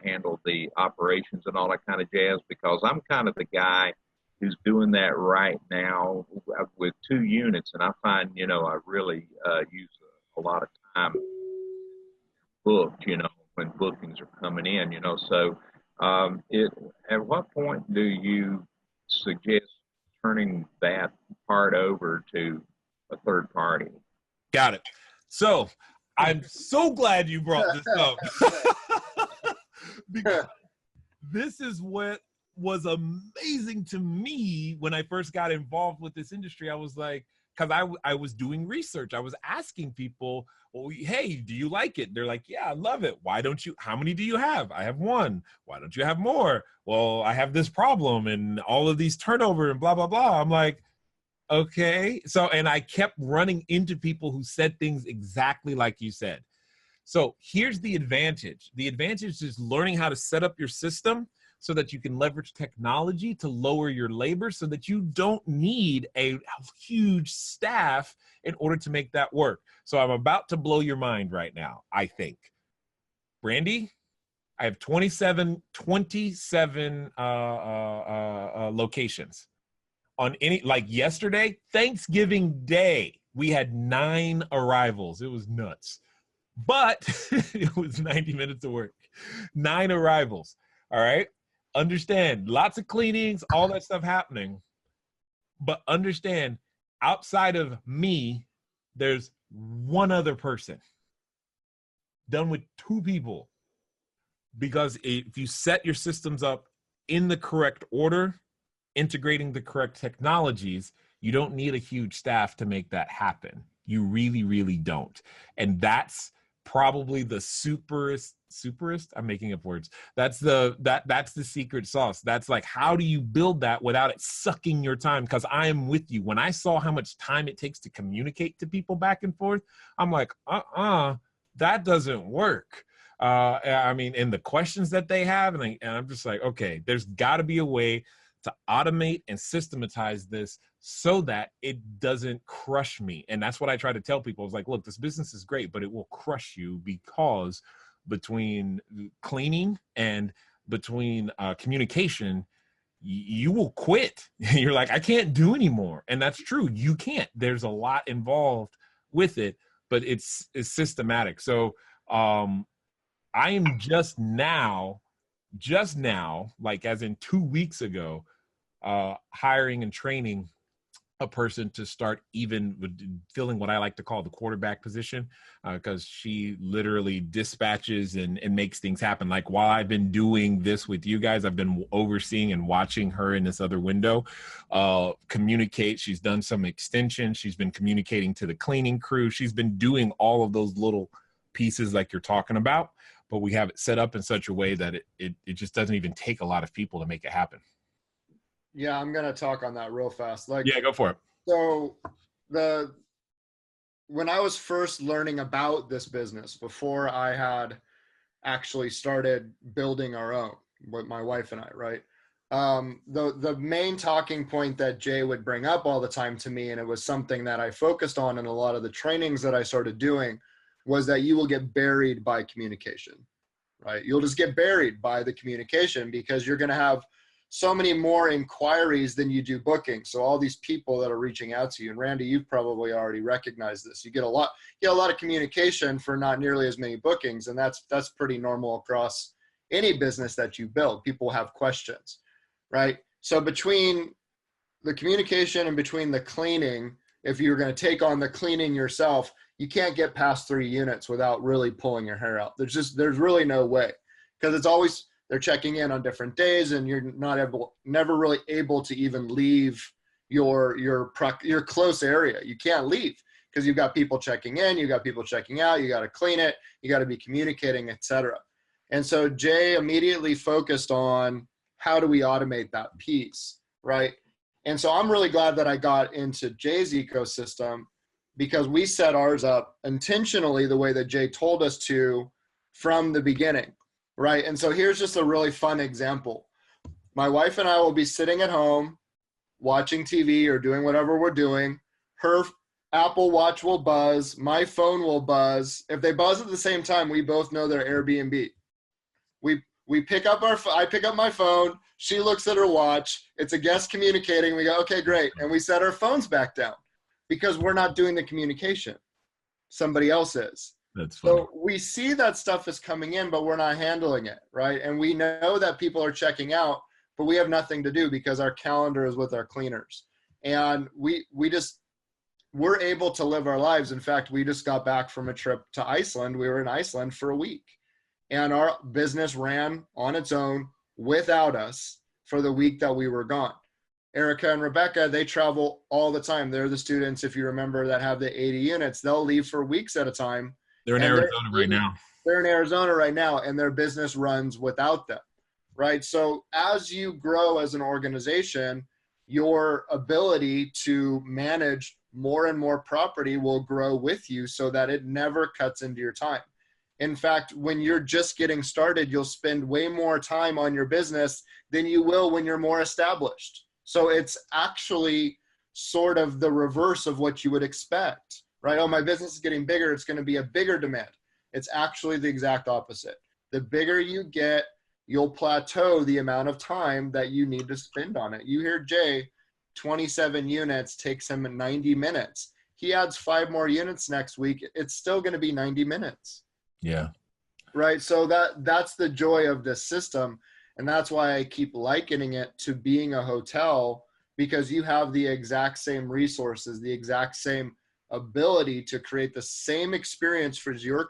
handle the operations and all that kind of jazz, because I'm kind of the guy who's doing that right now with 2 units, and I find, I really use a lot of time booked, when bookings are coming in, so at what point do you suggest turning that part over to a third party? Got it. So I'm so glad you brought this up. Because this is what was amazing to me when I first got involved with this industry. I was like, because I was doing research. I was asking people, well, hey, do you like it? They're like, yeah, I love it. Why don't you? How many do you have? I have 1. Why don't you have more? Well, I have this problem and all of these turnover and blah, blah, blah. I'm like, okay. So, and I kept running into people who said things exactly like you said. So here's the advantage. The advantage is learning how to set up your system so that you can leverage technology to lower your labor so that you don't need a huge staff in order to make that work. So I'm about to blow your mind right now, I think. Brandy, I have 27 locations. On any, like yesterday, Thanksgiving Day, we had 9 arrivals. It was nuts. But it was 90 minutes of work. 9 arrivals, all right? Understand, lots of cleanings, all that stuff happening. But understand, outside of me, there's 1 other person. Done with 2 people. Because if you set your systems up in the correct order, integrating the correct technologies, you don't need a huge staff to make that happen. You really, really don't. And that's probably the superest, I'm making up words. That's the secret sauce. That's like, how do you build that without it sucking your time? Because I am with you. When I saw how much time it takes to communicate to people back and forth, I'm like, that doesn't work. I mean, and the questions that they have, and I'm just like, okay, there's got to be a way to automate and systematize this so that it doesn't crush me. And that's what I try to tell people. I was like, look, this business is great, but it will crush you, because between cleaning and between communication, you will quit. You're like, I can't do anymore. And that's true. You can't. There's a lot involved with it, but it's systematic. So I am just now, like as in 2 weeks ago, hiring and training a person to start even filling what I like to call the quarterback position, because she literally dispatches and makes things happen. Like while I've been doing this with you guys, I've been overseeing and watching her in this other window communicate. She's done some extension. She's been communicating to the cleaning crew. She's been doing all of those little pieces like you're talking about, but we have it set up in such a way that it just doesn't even take a lot of people to make it happen. Yeah, I'm gonna talk on that real fast. Yeah, go for it. So when I was first learning about this business, before I had actually started building our own with my wife and I, right? The main talking point that Jay would bring up all the time to me, and it was something that I focused on in a lot of the trainings that I started doing, was that you will get buried by communication, right? You'll just get buried by the communication because you're gonna have so many more inquiries than you do bookings. So all these people that are reaching out to you, and Randy, you've probably already recognized this. You get a lot of communication for not nearly as many bookings, and that's pretty normal across any business that you build. People have questions, right? So between the communication and between the cleaning, if you're going to take on the cleaning yourself, you can't get past 3 units without really pulling your hair out. There's really no way, because it's always, they're checking in on different days, and you're never really able to even leave your close area. You can't leave because you've got people checking in, you got people checking out, you got to clean it, you got to be communicating, etc. And so Jay immediately focused on how do we automate that piece, right? And so I'm really glad that I got into Jay's ecosystem, because we set ours up intentionally the way that Jay told us to from the beginning. Right. And so here's just a really fun example. My wife and I will be sitting at home watching TV or doing whatever we're doing. Her Apple Watch will buzz. My phone will buzz. If they buzz at the same time, we both know they're Airbnb. We pick up I pick up my phone. She looks at her watch. It's a guest communicating. We go, okay, great. And we set our phones back down because we're not doing the communication. Somebody else is. That's funny. So we see that stuff is coming in, but we're not handling it, right? And we know that people are checking out, but we have nothing to do because our calendar is with our cleaners. And we're able to live our lives. In fact, we just got back from a trip to Iceland. We were in Iceland for a week. And our business ran on its own without us for the week that we were gone. Erica and Rebecca, they travel all the time. They're the students, if you remember, that have the 80 units. They'll leave for weeks at a time. They're in Arizona right now. They're in Arizona right now, and their business runs without them, right? So as you grow as an organization, your ability to manage more and more property will grow with you so that it never cuts into your time. In fact, when you're just getting started, you'll spend way more time on your business than you will when you're more established. So it's actually sort of the reverse of what you would expect, right? Oh, my business is getting bigger. It's going to be a bigger demand. It's actually the exact opposite. The bigger you get, you'll plateau the amount of time that you need to spend on it. You hear Jay, 27 units takes him 90 minutes. He adds 5 more units next week. It's still going to be 90 minutes. Yeah. Right. So that's the joy of this system. And that's why I keep likening it to being a hotel, because you have the exact same resources, the exact same ability to create the same experience for your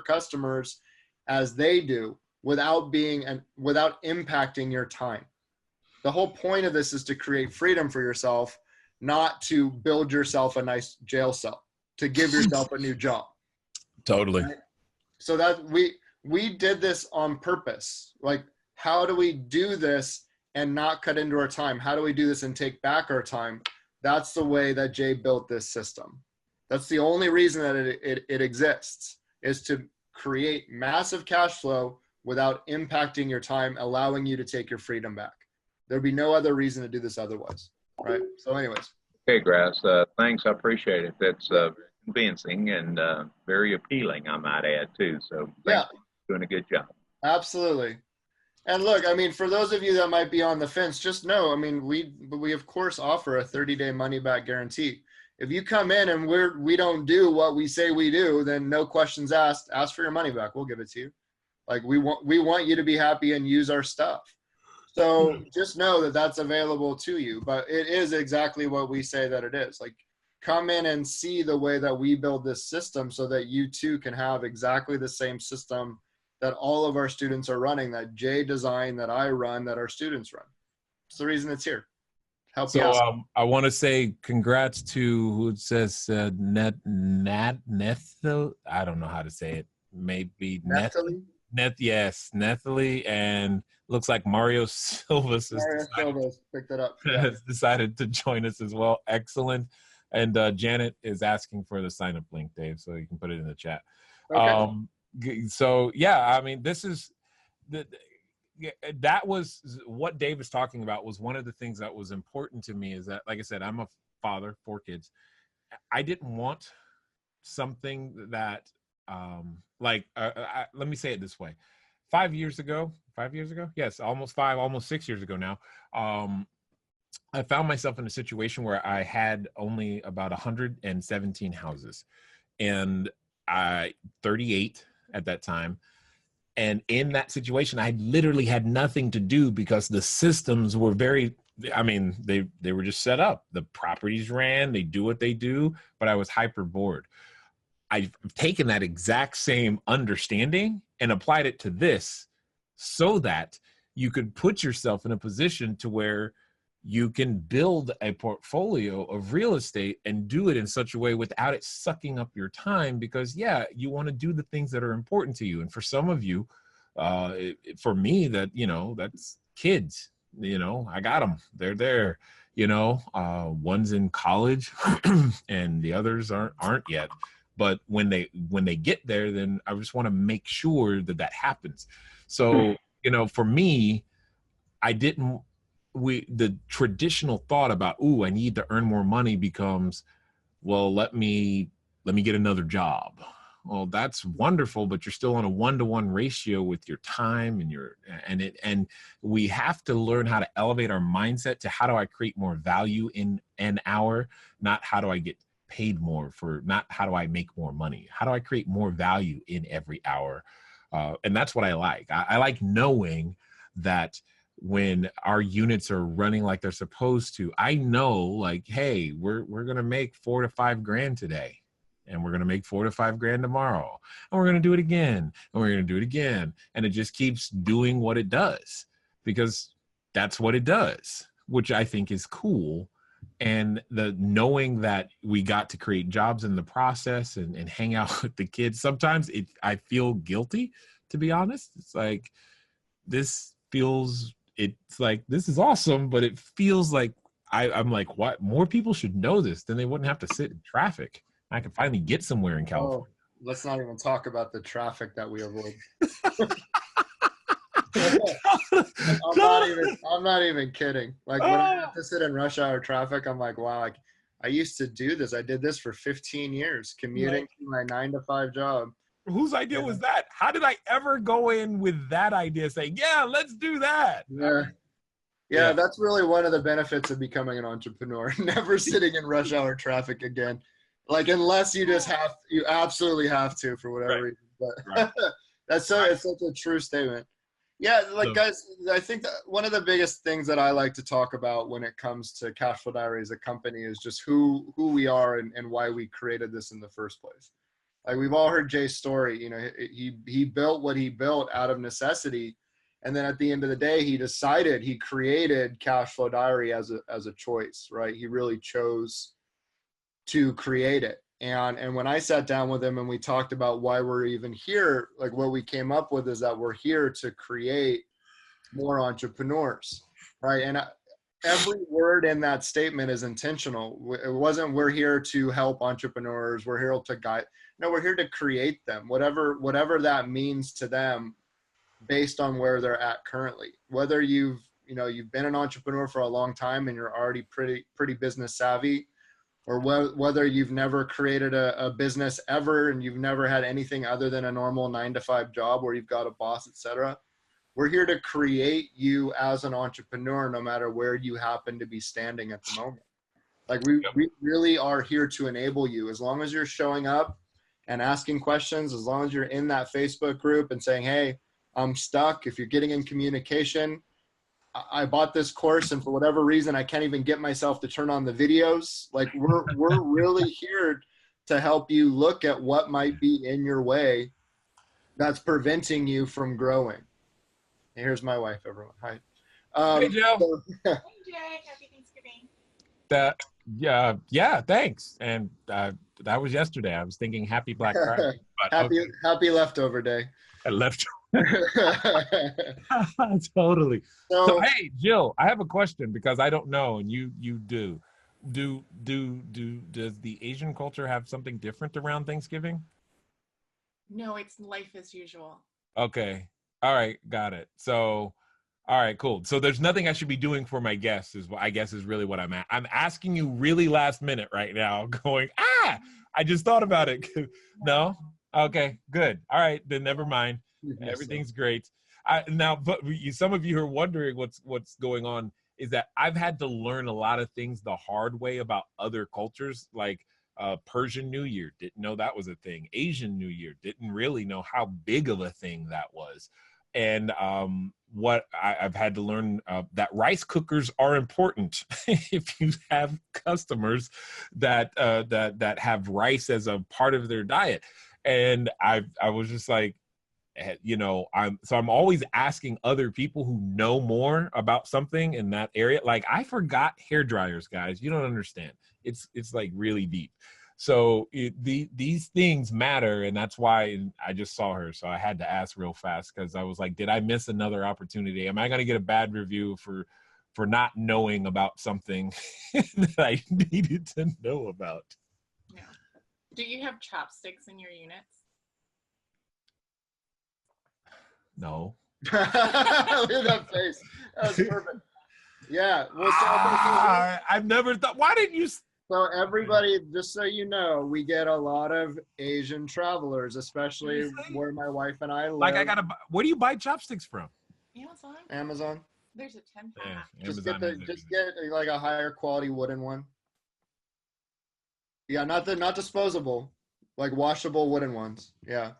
customers as they do without impacting your time. The whole point of this is to create freedom for yourself, not to build yourself a nice jail cell, to give yourself a new job. Totally. Right? So that we did this on purpose. Like, how do we do this and not cut into our time? How do we do this and take back our time? That's the way that Jay built this system. That's the only reason that it exists, is to create massive cash flow without impacting your time, allowing you to take your freedom back. There'd be no other reason to do this otherwise, right? So anyways. Okay, Grass, thanks. I appreciate it. That's convincing and very appealing, I might add, too. So thanks for doing a good job. Absolutely. And look, I mean, for those of you that might be on the fence, just know, I mean, we of course offer a 30-day money-back guarantee. If you come in and we don't do what we say we do, then no questions asked. Ask for your money back. We'll give it to you. Like, we want you to be happy and use our stuff. So just know that that's available to you. But it is exactly what we say that it is. Like, come in and see the way that we build this system so that you too can have exactly the same system that all of our students are running, that Jay designed, that I run, that our students run. It's the reason it's here. Help you out. I want to say congrats to who it says Nethel. I don't know how to say it. Maybe Nethel. Yes, Nethely, and looks like Mario Silvas picked it up. Has decided to join us as well. Excellent. And Janet is asking for the sign up link, Dave, so you can put it in the chat. Okay. So yeah, I mean, this is that was what Dave was talking about. Was one of the things that was important to me, is that, like I said, I'm a father, 4 kids. I didn't want something that let me say it this way. 5 years ago, yes, almost 6 years ago now, I found myself in a situation where I had only about 117 houses, and 38 at that time. And in that situation, I literally had nothing to do because the systems were they were just set up. The properties ran, they do what they do, but I was hyper bored. I've taken that exact same understanding and applied it to this so that you could put yourself in a position to where you can build a portfolio of real estate and do it in such a way without it sucking up your time, because you want to do the things that are important to you. And for some of you, for me, that's kids, I got them, they're there, one's in college and the others aren't yet. But when they get there, then I just want to make sure that happens. So, for me, the traditional thought about, ooh, I need to earn more money becomes, well, let me get another job. Well, that's wonderful, but you're still on a 1-to-1 ratio with your time and we have to learn how to elevate our mindset to how do I create more value in an hour, not how do I get paid more not how do I make more money? How do I create more value in every hour? And that's what I like. I like knowing that when our units are running like they're supposed to, I know like, hey, we're going to make $4 to $5 grand today. And we're going to make $4 to $5 grand tomorrow. And we're going to do it again. And we're going to do it again. And it just keeps doing what it does because that's what it does, which I think is cool. And the knowing that we got to create jobs in the process and hang out with the kids, sometimes I feel guilty, to be honest. It's like, this is awesome, but it feels like I'm like, what? More people should know this, then they wouldn't have to sit in traffic. I can finally get somewhere in California. Oh, let's not even talk about the traffic that we avoid. I'm not even kidding. Like when I have to sit in rush hour traffic, I'm like, wow, I used to do this. I did this for 15 years, commuting to my 9-to-5 job. Whose idea was that? How did I ever go in with that idea saying, yeah, let's do that? Yeah, that's really one of the benefits of becoming an entrepreneur. Never sitting in rush hour traffic again. Like, unless you you absolutely have to for whatever reason. But it's such a true statement. Yeah, like guys, I think that one of the biggest things that I like to talk about when it comes to Cashflow Diary as a company is just who we are and why we created this in the first place. Like, we've all heard Jay's story. You know, he built what he built out of necessity. And then at the end of the day, he created Cashflow Diary as a choice, right? He really chose to create it. And when I sat down with him and we talked about why we're even here, like what we came up with is that we're here to create more entrepreneurs, right? And every word in that statement is intentional. It wasn't, we're here to help entrepreneurs, we're here to guide. No, we're here to create them, whatever that means to them based on where they're at currently. Whether you've been an entrepreneur for a long time and you're already pretty business savvy, or whether you've never created a business ever and you've never had anything other than a normal 9-to-5 job where you've got a boss, etc. We're here to create you as an entrepreneur, no matter where you happen to be standing at the moment. Like, we really are here to enable you. As long as you're showing up and asking questions, as long as you're in that Facebook group and saying, hey, I'm stuck. If you're getting in communication, I bought this course and for whatever reason, I can't even get myself to turn on the videos. Like, we're really here to help you look at what might be in your way that's preventing you from growing. And here's my wife, everyone. Hi. Hey, Joe. Hey, Jay. Happy Thanksgiving. Yeah, thanks. And that was yesterday. I was thinking happy Black Friday. But happy leftover day. Totally. So hey, Jill, I have a question because I don't know, and you do. Does the Asian culture have something different around Thanksgiving? No, it's life as usual. Okay. All right, got it. So, all right, cool. So there's nothing I should be doing for my guests is really what I'm at. I'm asking you really last minute right now, going, I just thought about it. No? Okay, good. All right, then never mind. Everything's great. Now, but some of you are wondering what's going on is that I've had to learn a lot of things the hard way about other cultures, like Persian New Year. Didn't know that was a thing. Asian New Year. Didn't really know how big of a thing that was. And what I've had to learn that rice cookers are important if you have customers that have rice as a part of their diet. And I was just like, I'm always asking other people who know more about something in that area. Like, I forgot hair dryers, guys. You don't understand. It's like really deep. So these things matter, and that's why I just saw her. So I had to ask real fast because I was like, did I miss another opportunity? Am I going to get a bad review for not knowing about something that I needed to know about? No. Do you have chopsticks in your units? No. Look at that face. That was perfect. Yeah. Well, I've never thought. Why didn't you? so everybody, just so you know, we get a lot of Asian travelers, especially where my wife and I live. Like, where do you buy chopsticks from? Amazon. Amazon. There's a 10 pack. Yeah, Just Amazon get like a higher quality wooden one. Yeah, not disposable, like washable wooden ones. Yeah.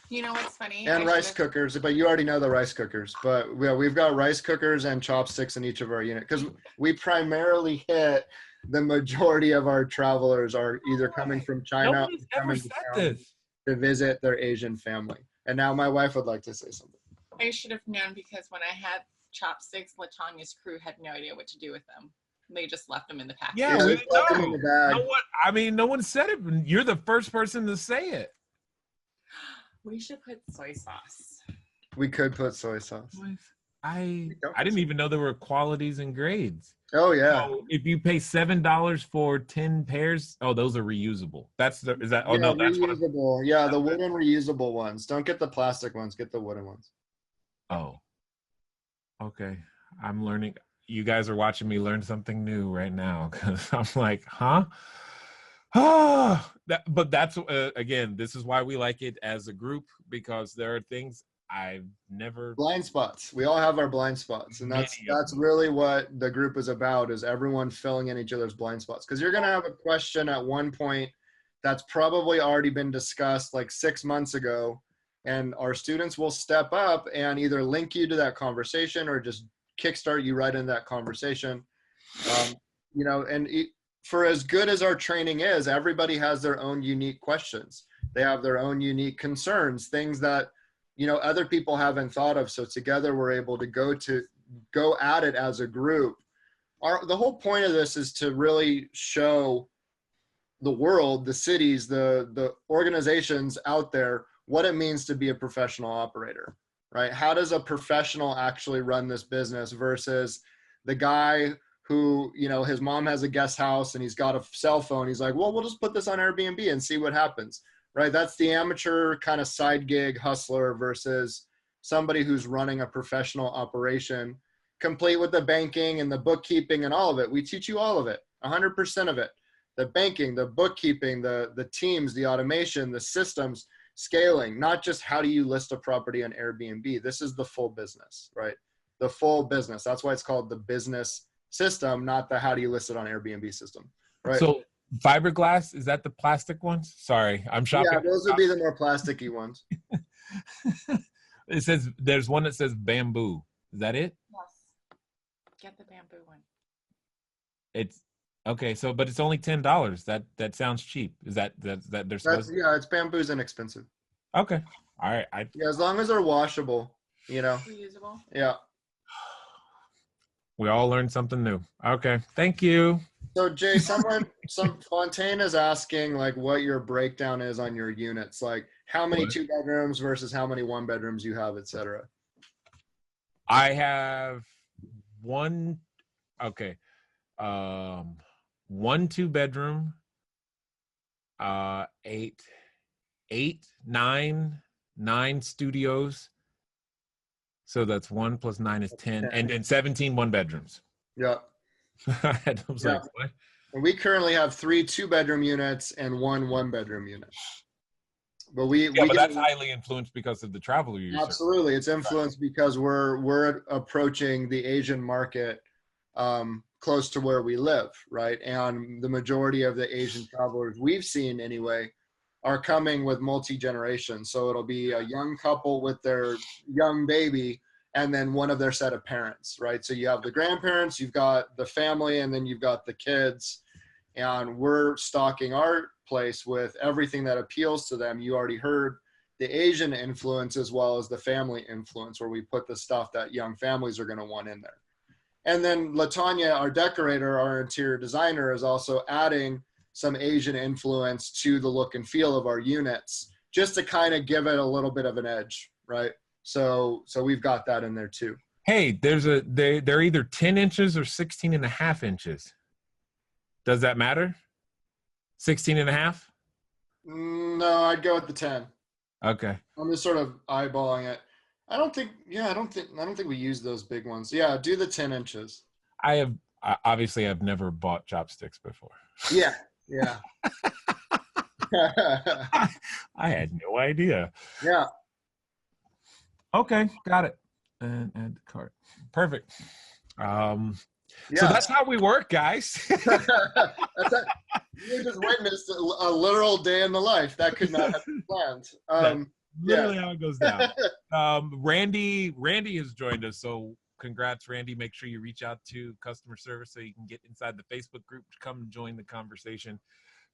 You know what's funny? And rice cookers, but you already know the rice cookers. But yeah, we've got rice cookers and chopsticks in each of our units because we primarily hit the majority of our travelers are either coming from China Nobody's or ever coming said to this. to visit their Asian family. And now my wife would like to say something. I should have known because when I had chopsticks, Latanya's crew had no idea what to do with them. They just left them in the pack. Yeah, Yeah, we they left them in the bag. No one, I mean, no one said it. You're the first person to say it. We should put soy sauce. We could put soy sauce. I didn't even know there were qualities and grades. Oh yeah. So if you pay $7 for 10 pairs, oh, those are reusable. That's the is that? Oh yeah, no, that's what. reusable. Yeah, the wooden reusable ones. Don't get the plastic ones. Get the wooden ones. Oh, okay. I'm learning. You guys are watching me learn something new right now because I'm like, huh? But that's again, this is why we like it as a group because there are things I've never blind spots. We all have our blind spots, and that's really what the group is about: is everyone filling in each other's blind spots. Because you're gonna have a question at one point that's probably already been discussed like 6 months ago, and our students will step up and either link you to that conversation or just kickstart you right into that conversation. You know, and for as good as our training is, everybody has their own unique questions. They have their own unique concerns, things that, you know, other people haven't thought of. So together we're able to go at it as a group. The whole point of this is to really show the world, the cities, the organizations out there, what it means to be a professional operator, right? How does a professional actually run this business versus the guy who, you know, his mom has a guest house and he's got a cell phone. He's like, well, we'll just put this on Airbnb and see what happens, right? That's the amateur kind of side gig hustler versus somebody who's running a professional operation, complete with the banking and the bookkeeping and all of it. We teach you all of it, 100% of it. The banking, the bookkeeping, the teams, the automation, the systems, scaling, not just how do you list a property on Airbnb. This is the full business, right? The full business. That's why it's called the business system, not the how do you list it on Airbnb system, right? So fiberglass, is that the plastic ones? Sorry, I'm shopping. Yeah, those would be the more plasticky ones. It says there's one that says bamboo. Is that it? Yes. Get the bamboo one. It's okay. So, but it's only $10. That sounds cheap. Is that they're supposed? Yeah, it's bamboo's inexpensive. Okay. All right. Yeah, as long as they're washable, you know. Reusable. Yeah. We all learned something new. Okay. Thank you. So Jay, Fontaine is asking like what your breakdown is on your units, like how many 2 bedrooms versus how many 1 bedrooms you have, etc. I have one. Okay. 1 2 bedroom. 9 studios. So that's 1 + 9 is 10, and then 17 1 bedrooms. Yeah. I was like, what? And we currently have 3 2-bedroom units and 1 1-bedroom unit. But but that's highly influenced because of the traveler you serve. Absolutely, it's influenced because we're approaching the Asian market close to where we live, right? And the majority of the Asian travelers we've seen anyway are coming with multi-generation. So it'll be a young couple with their young baby and then one of their set of parents, right? So you have the grandparents, you've got the family, and then you've got the kids. And we're stocking our place with everything that appeals to them. You already heard the Asian influence as well as the family influence, where we put the stuff that young families are going to want in there. And then Latanya, our decorator, our interior designer, is also adding some Asian influence to the look and feel of our units, just to kind of give it a little bit of an edge, right? So we've got that in there too. Hey, they're either 10 inches or 16.5 inches. Does that matter? 16.5? No, I'd go with the 10. Okay. I'm just sort of eyeballing it. I don't think we use those big ones. Yeah, do the 10 inches. I obviously I've never bought chopsticks before. Yeah, yeah. I had no idea. Yeah. Okay, got it. And add the cart. Perfect. Yeah. So that's how we work, guys. You just witnessed a literal day in the life. That could not have been planned. Literally how it goes down. Randy has joined us, so congrats, Randy. Make sure you reach out to customer service so you can get inside the Facebook group. Come join the conversation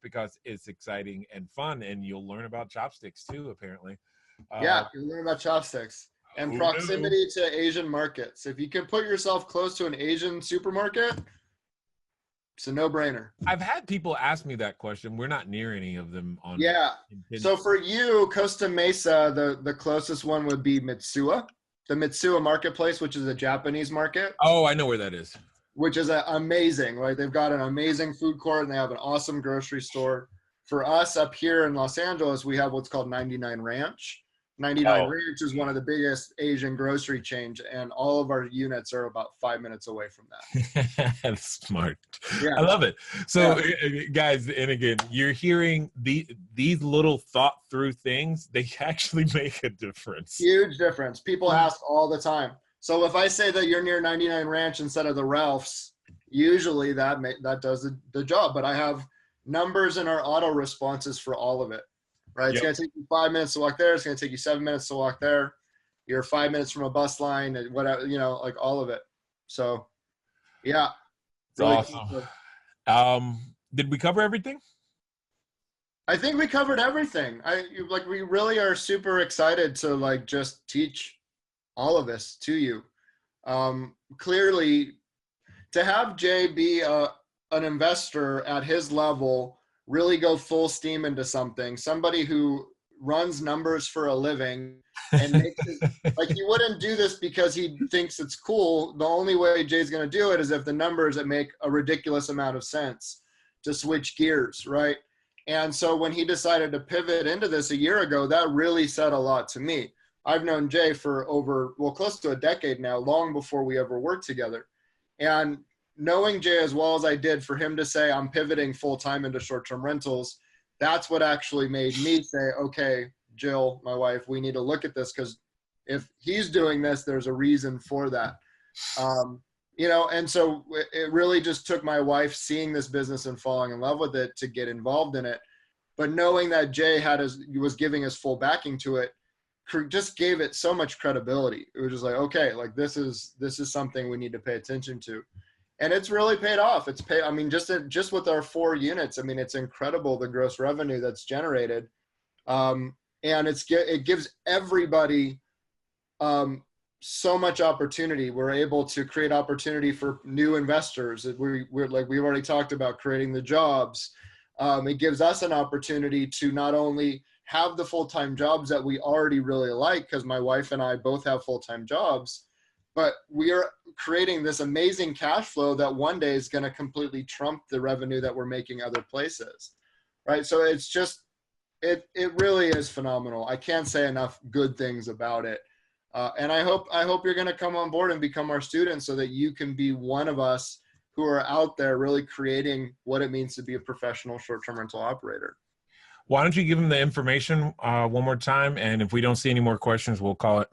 because it's exciting and fun, and you'll learn about chopsticks too, apparently. Yeah, you learn about chopsticks and proximity to Asian markets. If you can put yourself close to an Asian supermarket, it's a no-brainer. I've had people ask me that question. We're not near any of them. So for you, Costa Mesa, the closest one would be Mitsuwa, the Mitsuwa marketplace, which is a Japanese market. Oh, I know where that is. Which is amazing, right? They've got an amazing food court and they have an awesome grocery store. For us up here in Los Angeles, we have what's called 99 Ranch. 99 Ranch is one of the biggest Asian grocery chains, and all of our units are about 5 minutes away from that. That's smart. Yeah. I love it. So, guys, and again, you're hearing these little thought through things. They actually make a difference. Huge difference. People ask all the time. So if I say that you're near 99 Ranch instead of the Ralphs, usually that does the job. But I have numbers in our auto responses for all of it. Right, it's going to take you 5 minutes to walk there. It's going to take you 7 minutes to walk there. You're 5 minutes from a bus line, and whatever, like all of it. So, yeah, it's really awesome. Did we cover everything? I think we covered everything. We really are super excited to just teach all of this to you. Clearly, to have Jay be an investor at his level. Really go full steam into somebody who runs numbers for a living and makes it, he wouldn't do this because he thinks it's cool. The only way Jay's going to do it is if the numbers that make a ridiculous amount of sense to switch gears, right? And so when he decided to pivot into this a year ago, that really said a lot to me. I've known Jay for close to a decade now, long before we ever worked together. And knowing Jay as well as I did, for him to say I'm pivoting full-time into short-term rentals, that's what actually made me say, okay, Jill, my wife, we need to look at this, because if he's doing this, there's a reason for that. And so it really just took my wife seeing this business and falling in love with it to get involved in it. But knowing that Jay was giving his full backing to it, just gave it so much credibility. It was just okay, this is something we need to pay attention to. And it's really paid off. Just with our 4 units, it's incredible the gross revenue that's generated. And it gives everybody so much opportunity. We're able to create opportunity for new investors. We've already talked about creating the jobs. It gives us an opportunity to not only have the full-time jobs that we already really like, because my wife and I both have full-time jobs, but we are creating this amazing cash flow that one day is going to completely trump the revenue that we're making other places, right? So it's just, it really is phenomenal. I can't say enough good things about it. And I hope you're going to come on board and become our student so that you can be one of us who are out there really creating what it means to be a professional short-term rental operator. Why don't you give them the information one more time? And if we don't see any more questions, we'll call it.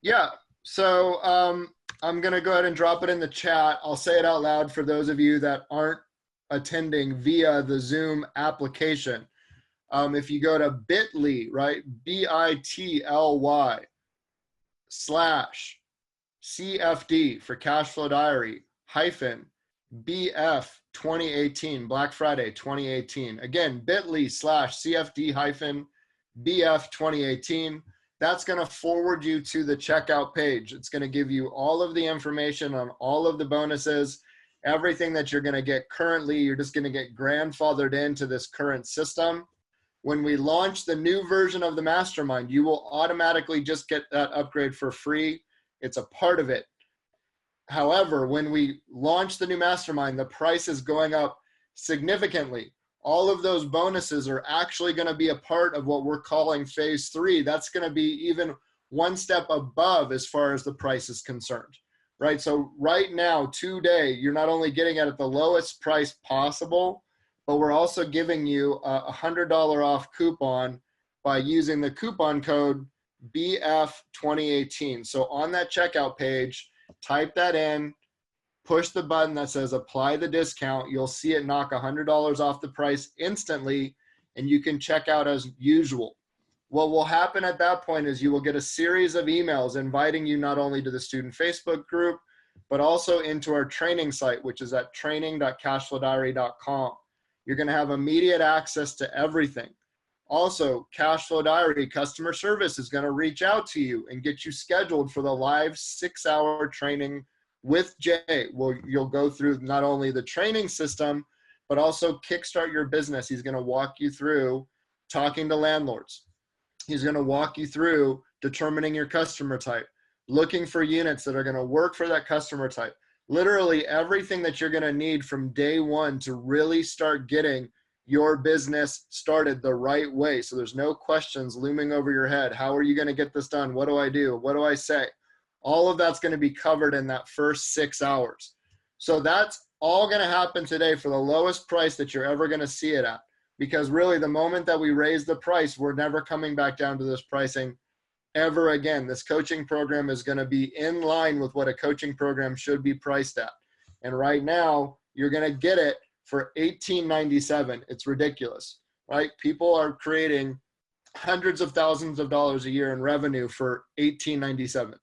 Yeah. So I'm going to go ahead and drop it in the chat. I'll say it out loud for those of you that aren't attending via the Zoom application. If you go to bit.ly, right, bit.ly /CFD for cash flow diary -BF 2018, Black Friday 2018. Again, bit.ly /CFD -BF 2018. That's going to forward you to the checkout page. It's going to give you all of the information on all of the bonuses, everything that you're going to get currently. You're just going to get grandfathered into this current system. When we launch the new version of the mastermind, you will automatically just get that upgrade for free. It's a part of it. However, when we launch the new mastermind, the price is going up significantly. All of those bonuses are actually going to be a part of what we're calling phase 3. That's going to be even one step above as far as the price is concerned, right? So right now, today, you're not only getting it at the lowest price possible, but we're also giving you a $100 off coupon by using the coupon code BF2018. So on that checkout page, type that in, push the button that says apply the discount. You'll see it knock $100 off the price instantly, and you can check out as usual. What will happen at that point is you will get a series of emails inviting you not only to the student Facebook group, but also into our training site, which is at training.cashflowdiary.com. You're going to have immediate access to everything. Also, Cashflow Diary customer service is going to reach out to you and get you scheduled for the live 6-hour training with Jay. You'll go through not only the training system, but also kickstart your business. He's going to walk you through talking to landlords. He's going to walk you through determining your customer type, looking for units that are going to work for that customer type. Literally everything that you're going to need from day one to really start getting your business started the right way. So there's no questions looming over your head. How are you going to get this done? What do I do? What do I say? All of that's going to be covered in that first 6 hours. So that's all going to happen today for the lowest price that you're ever going to see it at. Because really the moment that we raise the price, we're never coming back down to this pricing ever again. This coaching program is going to be in line with what a coaching program should be priced at. And right now you're going to get it for $18.97. It's ridiculous, right? People are creating hundreds of thousands of dollars a year in revenue for $18.97,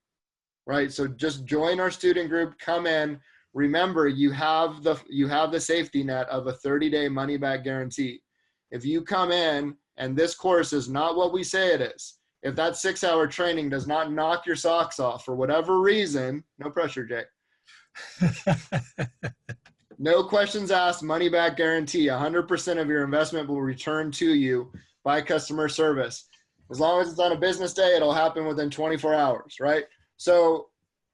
right? So just join our student group, come in. Remember, you have the safety net of a 30-day money back guarantee. If you come in and this course is not what we say it is, if that 6-hour training does not knock your socks off for whatever reason, no pressure, Jay. No questions asked, money back guarantee. 100% of your investment will return to you by customer service. As long as it's on a business day, it'll happen within 24 hours, right? So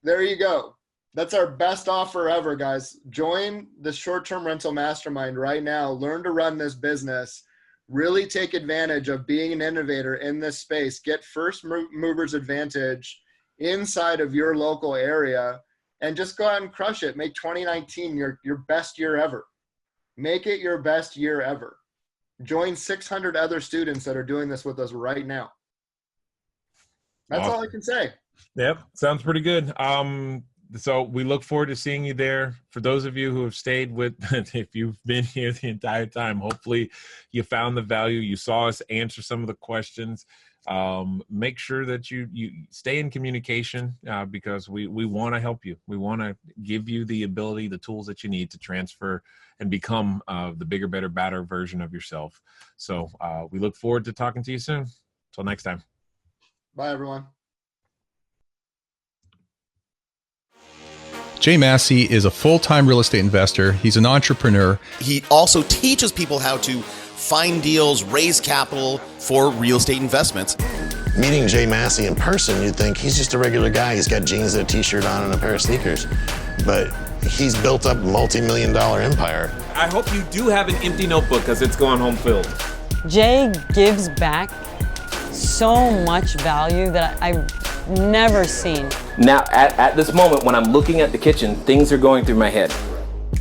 there you go. That's our best offer ever, guys. Join the short-term rental mastermind right now. Learn to run this business. Really take advantage of being an innovator in this space. Get first movers advantage inside of your local area. And just go out and crush it. Make 2019 your best year ever. Make it your best year ever. Join 600 other students that are doing this with us right now. That's awesome. all I can say. Yep, sounds pretty good. So we look forward to seeing you there. For those of you who have stayed with, if you've been here the entire time, hopefully you found the value. You saw us answer some of the questions. Make sure that you stay in communication because we want to help you. We want to give you the ability, the tools that you need to transfer and become the bigger, better, badder version of yourself. So we look forward to talking to you soon. Till next time. Bye, everyone. Jay Massey is a full-time real estate investor. He's an entrepreneur. He also teaches people how to find deals, raise capital for real estate investments. Meeting Jay Massey in person, you'd think he's just a regular guy. He's got jeans and a t-shirt on and a pair of sneakers. But he's built up a multi-million-dollar empire. I hope you do have an empty notebook because it's going home filled. Jay gives back so much value that I've never seen. Now, at this moment, when I'm looking at the kitchen, things are going through my head.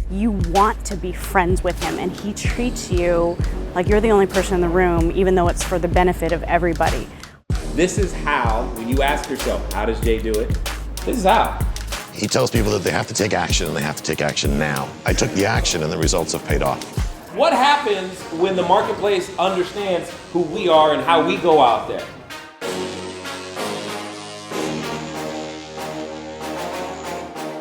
You want to be friends with him, and he treats you like you're the only person in the room, even though it's for the benefit of everybody. This is how, when you ask yourself, how does Jay do it? This is how. He tells people that they have to take action, and they have to take action now. I took the action, and the results have paid off. What happens when the marketplace understands who we are and how we go out there?